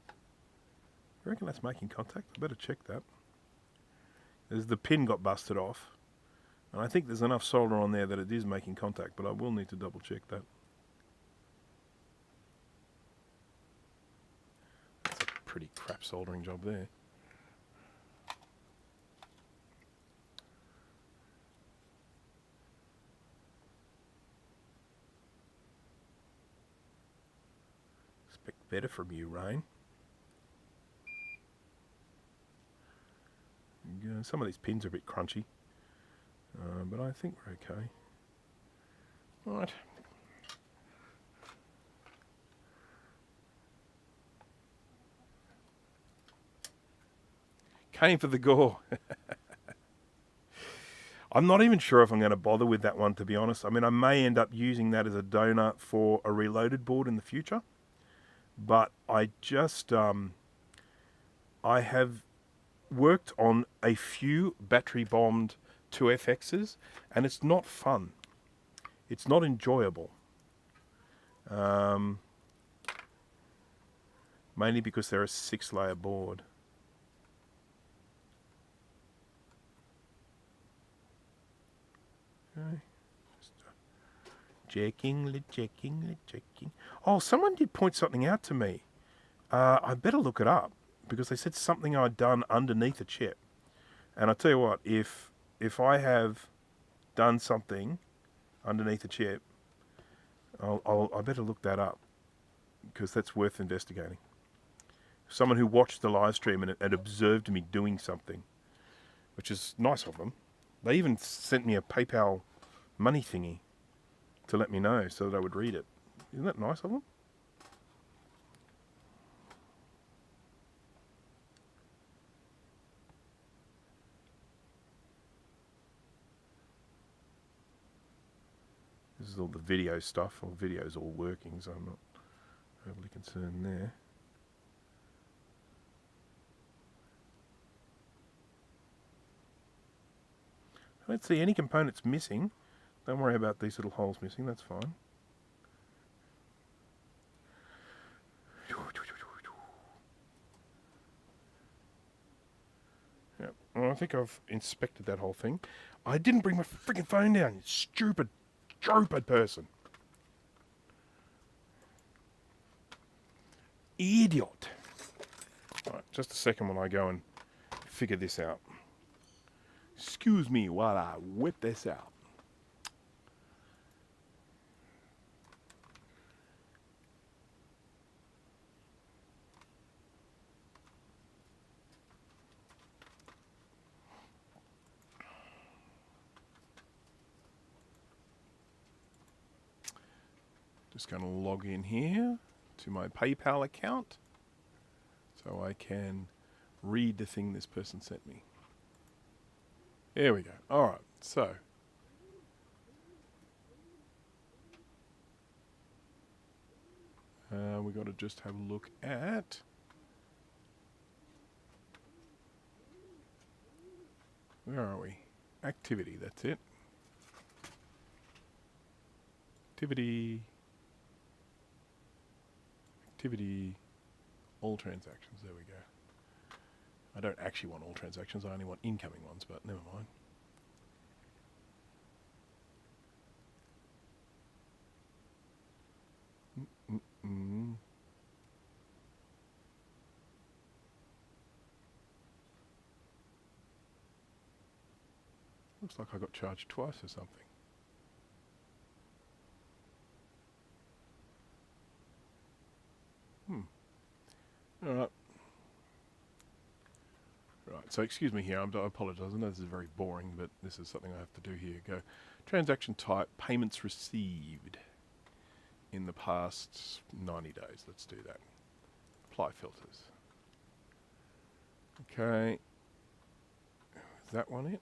I reckon that's making contact. I better check that. There's the pin got busted off. And I think there's enough solder on there that it is making contact, but I will need to double check that. That's a pretty crap soldering job there. Expect better from you, Rain. Some of these pins are a bit crunchy, but I think we're okay. Right. Came for the gore. I'm not even sure if I'm going to bother with that one, to be honest. I mean, I may end up using that as a donor for a reloaded board in the future, but I just, I have worked on a few battery bombed 2FXs, and it's not fun. It's not enjoyable. Mainly because they're a 6-layer board. Okay. Checking. Oh, someone did point something out to me. I better look it up, because they said something I'd done underneath a chip. And I tell you what, if I have done something underneath a chip, I better look that up, because that's worth investigating. Someone who watched the live stream and observed me doing something, which is nice of them. They even sent me a PayPal money thingy to let me know so that I would read it. Isn't that nice of them? This is all the video stuff. Well, video's all working, so I'm not overly concerned there. I don't see any components missing. Don't worry about these little holes missing, that's fine. Yep. Well, I think I've inspected that whole thing. I didn't bring my freaking phone down, you stupid person. Idiot. Right, just a second while I go and figure this out. Excuse me while I whip this out. Just going to log in here to my PayPal account so I can read the thing this person sent me. There we go. All right, so we got to just have a look at where are we? Activity. That's it. Activity. All transactions. There we go. I don't actually want all transactions, I only want incoming ones, but never mind. Looks like I got charged twice or something. Alright. Right, so excuse me here, I apologise, I know this is very boring, but this is something I have to do here. Go, transaction type, payments received in the past 90 days. Let's do that. Apply filters. Okay. Is that one it?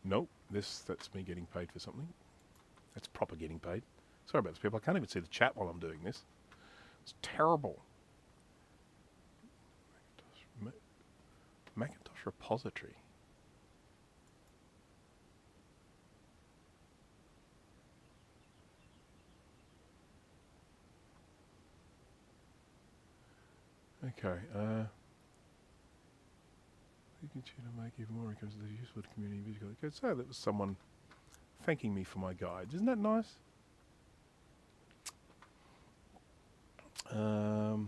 Nope, that's me getting paid for something. That's proper getting paid. Sorry about this, people. I can't even see the chat while I'm doing this. It's terrible. Macintosh repository. Okay, you continue to make even more because of the useful community visual. Okay, so that was someone thanking me for my guides. Isn't that nice? No.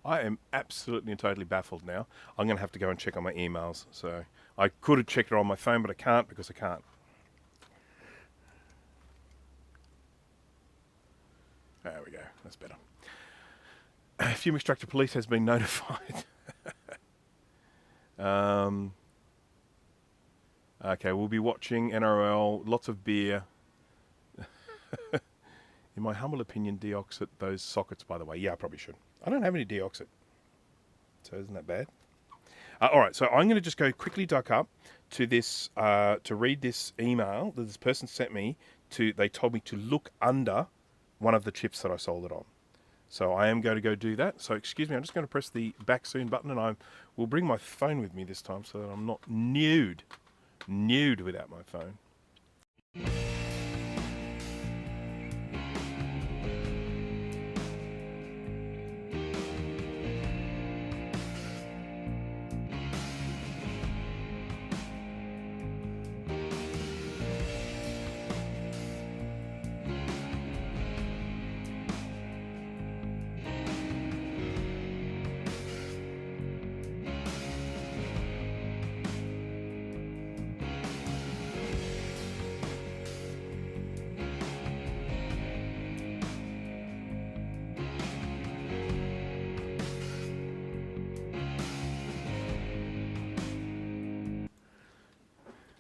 I am absolutely and totally baffled now. I'm going to have to go and check on my emails. So I could have checked it on my phone, but I can't because I can't. There we go. That's better. Fume Extractor Police has been notified. Okay, we'll be watching NRL, lots of beer. In my humble opinion, deoxit those sockets, by the way. Yeah, I probably should. I don't have any deoxit, so isn't that bad? All right, so I'm going to just go quickly duck up to this, to read this email that this person sent me. They told me to look under one of the chips that I soldered on. So I am going to go do that. So excuse me, I'm just going to press the back soon button, and I will bring my phone with me this time so that I'm not nude without my phone.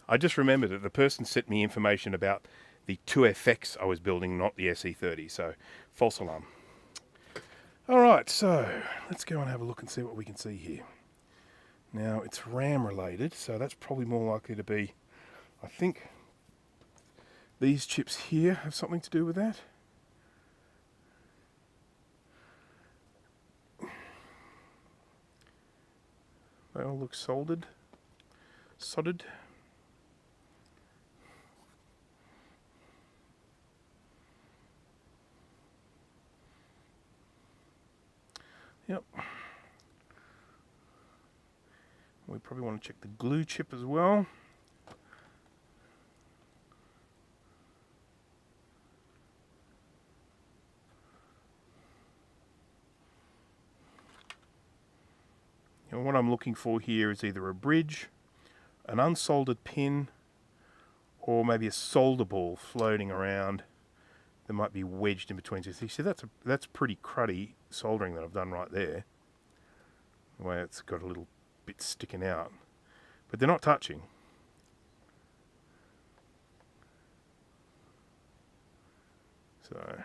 I just remembered that the person sent me information about the 2FX I was building, not the SE30, so false alarm. Alright, so let's go and have a look and see what we can see here. Now, it's RAM related, so that's probably more likely to be, I think, these chips here have something to do with that. They all look soldered. Yep. We probably want to check the glue chip as well. And what I'm looking for here is either a bridge, an unsoldered pin, or maybe a solder ball floating around that might be wedged in between. So you see, that's pretty cruddy soldering that I've done right there. The way it's got a little bit sticking out, but they're not touching. So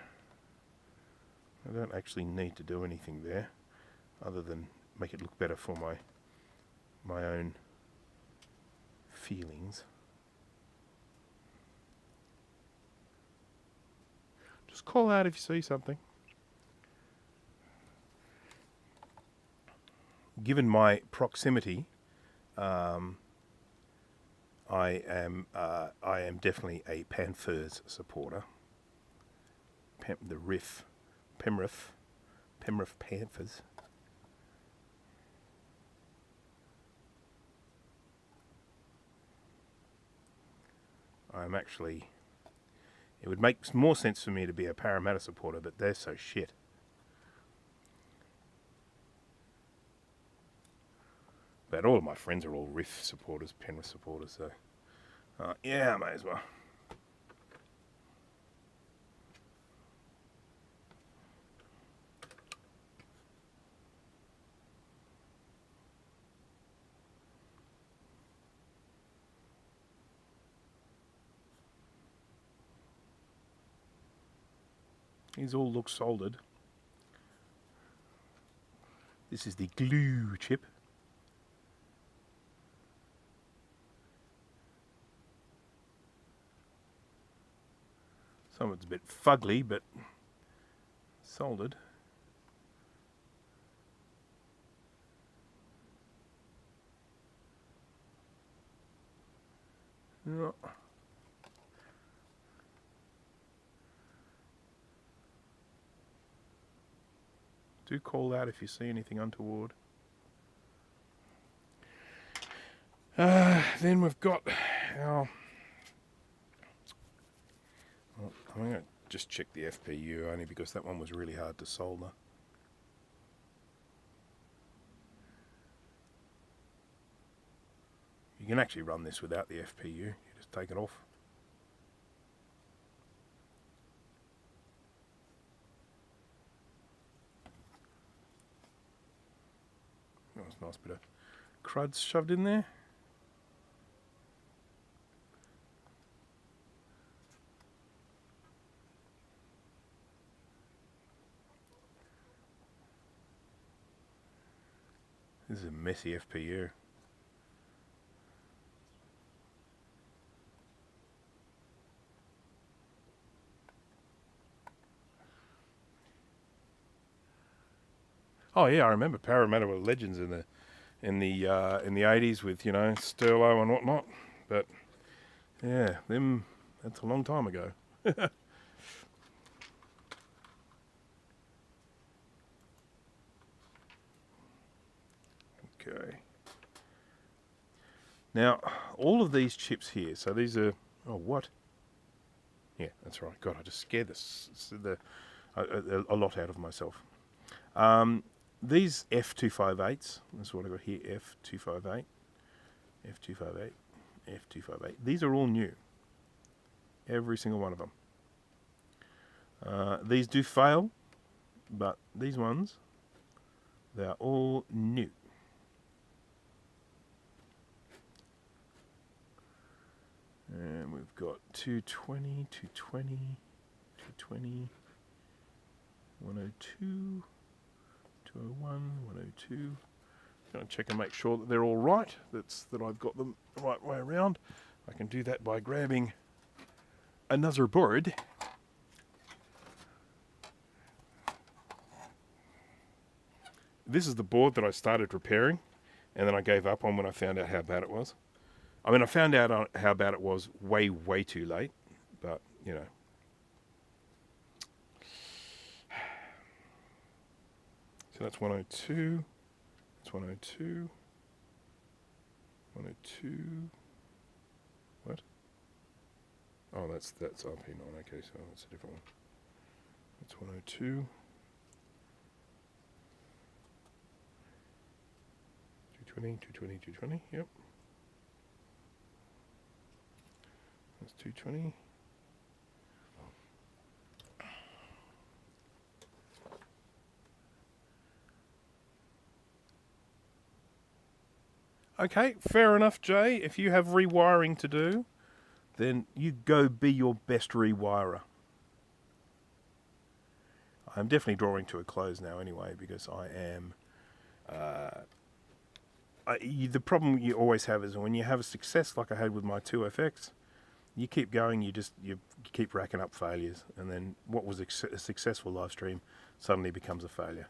I don't actually need to do anything there other than make it look better for my own feelings. Just call out if you see something. Given my proximity, I am definitely a Panthers supporter. Penrith Panthers. I'm actually. It would make more sense for me to be a Parramatta supporter, but they're so shit. But all of my friends are all Riff supporters, Penrith supporters, so yeah, I may as well. These all look soldered. This is the glue chip. Some of it's a bit fugly, but soldered. No. Do call out if you see anything untoward. Then we've got our... Well, I'm going to just check the FPU only because that one was really hard to solder. You can actually run this without the FPU. You just take it off. That was a nice bit of crud shoved in there. This is a messy FPU. Oh yeah, I remember Parramatta were legends in the 80s with, you know, Sterlo and whatnot. But yeah, that's a long time ago. Okay. Now, all of these chips here, so these are, oh what? Yeah, that's right. God, I just scared a lot out of myself. These F258s, that's what I got here, F258, F258, F258. These are all new. Every single one of them. These do fail, but these ones, they are all new. And we've got 220, 220, 220, 102, 201, 102. Going to check and make sure that they're all right. That I've got them the right way around. I can do that by grabbing another board. This is the board that I started repairing, and then I gave up on when I found out how bad it was. I mean, I found out how bad it was way, way too late, but, you know. So that's 102. That's 102. 102. What? Oh, that's RP9. Okay, so that's a different one. That's 102. 220, 220, 220. Yep. That's 220. Okay, fair enough, Jay. If you have rewiring to do, then you go be your best rewirer. I'm definitely drawing to a close now anyway, because I am... the problem you always have is when you have a success like I had with my 2FX, you keep going, you keep racking up failures, and then what was a successful live stream suddenly becomes a failure.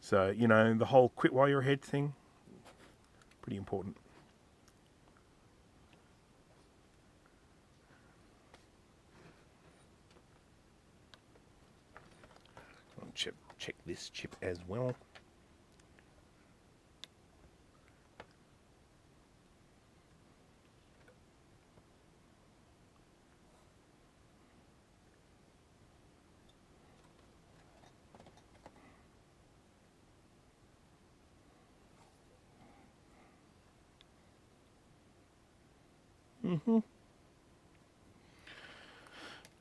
So, you know, the whole quit while you're ahead thing, pretty important. I'll check this chip as well.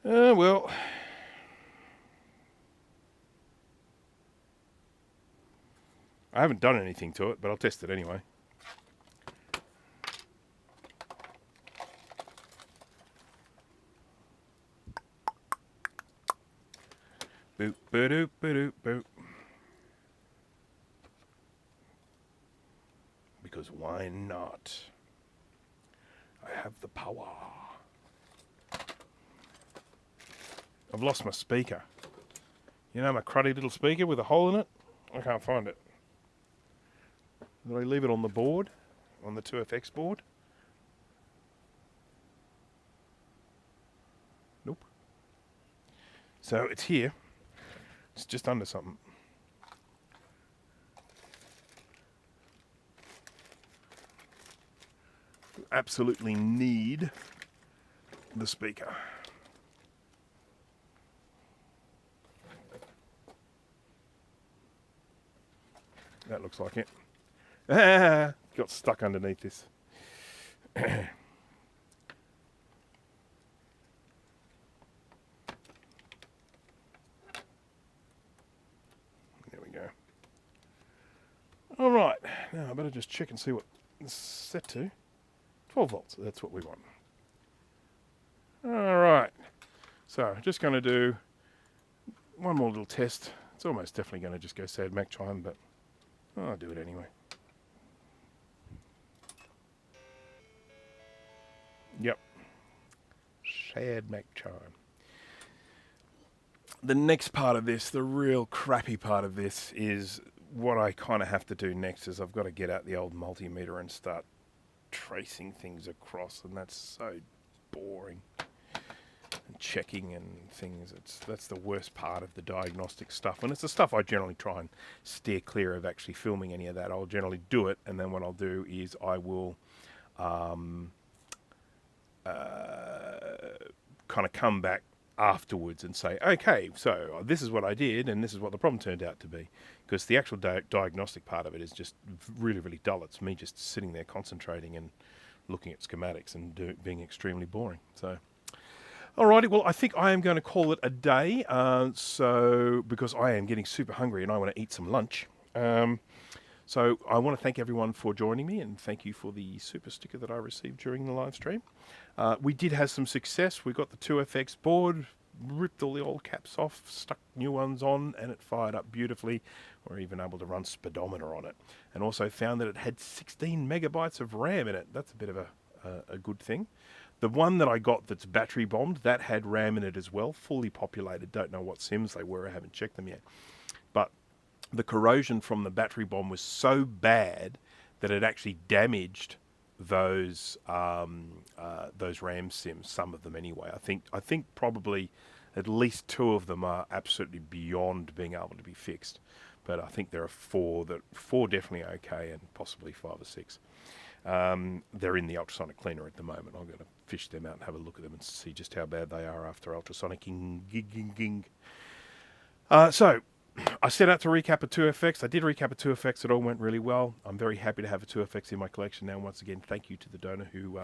Well, I haven't done anything to it, but I'll test it anyway. Boop, ba-doop, ba-doop, boop. Because why not? I have the power. I've lost my speaker. You know my cruddy little speaker with a hole in it? I can't find it. Did I leave it on the board? On the 2FX board? Nope. So it's here. It's just under something. Absolutely need the speaker. That looks like it. Got stuck underneath this. There we go. All right. Now I better just check and see what it's set to. 12 volts. That's what we want. All right. So just going to do one more little test. It's almost definitely going to just go sad Mac chime, but I'll do it anyway. Yep. Sad Mac chime. The next part of this, the real crappy part of this, is what I kind of have to do next is I've got to get out the old multimeter and start tracing things across, and that's so boring. And checking and things, that's the worst part of the diagnostic stuff, and it's the stuff I generally try and steer clear of actually filming any of that. I'll generally do it, and then what I'll do is I will kind of come back afterwards and say, okay, so this is what I did and this is what the problem turned out to be, because the actual diagnostic part of it is just really, really dull. It's me just sitting there concentrating and looking at schematics and being extremely boring. So alrighty, well, I think I am going to call it a day, so because I am getting super hungry and I want to eat some lunch. So I want to thank everyone for joining me, and thank you for the super sticker that I received during the live stream. We did have some success. We got the 2FX board, ripped all the old caps off, stuck new ones on, and it fired up beautifully. We're even able to run speedometer on it, and also found that it had 16 megabytes of RAM in it. That's a bit of a good thing. The one that I got that's battery bombed, that had RAM in it as well, fully populated. Don't know what sims they were, I haven't checked them yet. But the corrosion from the battery bomb was so bad that it actually damaged those RAM sims, some of them anyway. I think probably at least 2 of them are absolutely beyond being able to be fixed. But I think there are 4 definitely okay, and possibly 5 or 6. They're in the ultrasonic cleaner at the moment. I'm going to fish them out and have a look at them and see just how bad they are after ultrasonicing. So I set out to recap a 2FX. I did recap a 2FX. It all went really well. I'm very happy to have a 2FX in my collection now. Once again, thank you to the donor who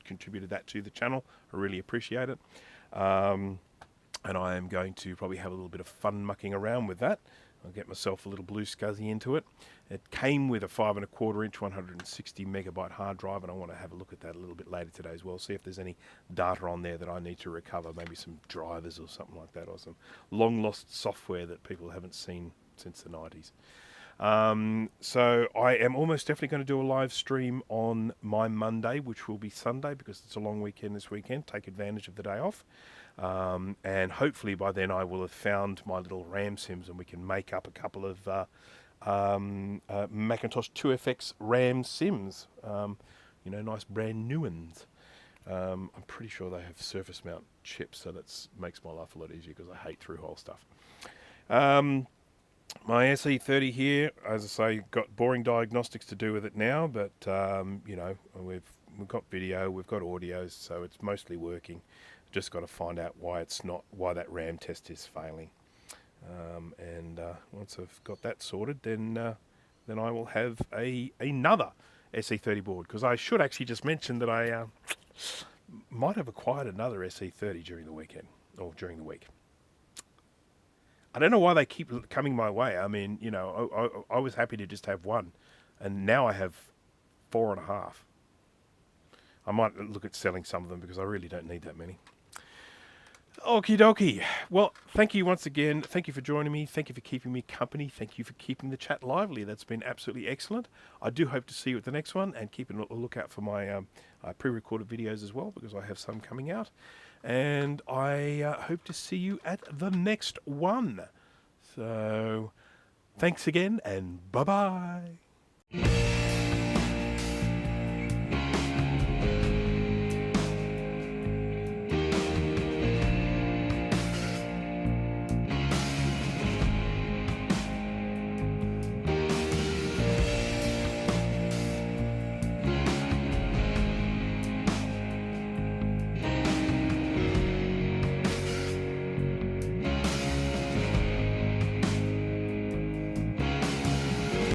contributed that to the channel. I really appreciate it. And I am going to probably have a little bit of fun mucking around with that. I'll get myself a little blue scuzzy into it. It came with a 5¼ inch 160 megabyte hard drive, and I want to have a look at that a little bit later today as well, see if there's any data on there that I need to recover, maybe some drivers or something like that, or some long lost software that people haven't seen since the 90s. So I am almost definitely going to do a live stream on my Monday, which will be Sunday, because it's a long weekend this weekend. Take advantage of the day off. And hopefully by then I will have found my little RAM sims, and we can make up a couple of Macintosh IIfx RAM sims. Nice brand new ones. I'm pretty sure they have surface mount chips, so that makes my life a lot easier because I hate through-hole stuff. My SE30 here, as I say, got boring diagnostics to do with it now, but we've got video, we've got audios, so it's mostly working. Just got to find out why that RAM test is failing. And once I've got that sorted, then I will have another SE30 board, because I should actually just mention that I might have acquired another SE30 during the weekend, or during the week. I don't know why they keep coming my way. I mean, I was happy to just have one, and now I have 4.5. I might look at selling some of them because I really don't need that many. Okie dokie. Well, thank you once again. Thank you for joining me. Thank you for keeping me company. Thank you for keeping the chat lively. That's been absolutely excellent. I do hope to see you at the next one, and keep a lookout for my pre-recorded videos as well, because I have some coming out. And I hope to see you at the next one. So, thanks again, and bye-bye.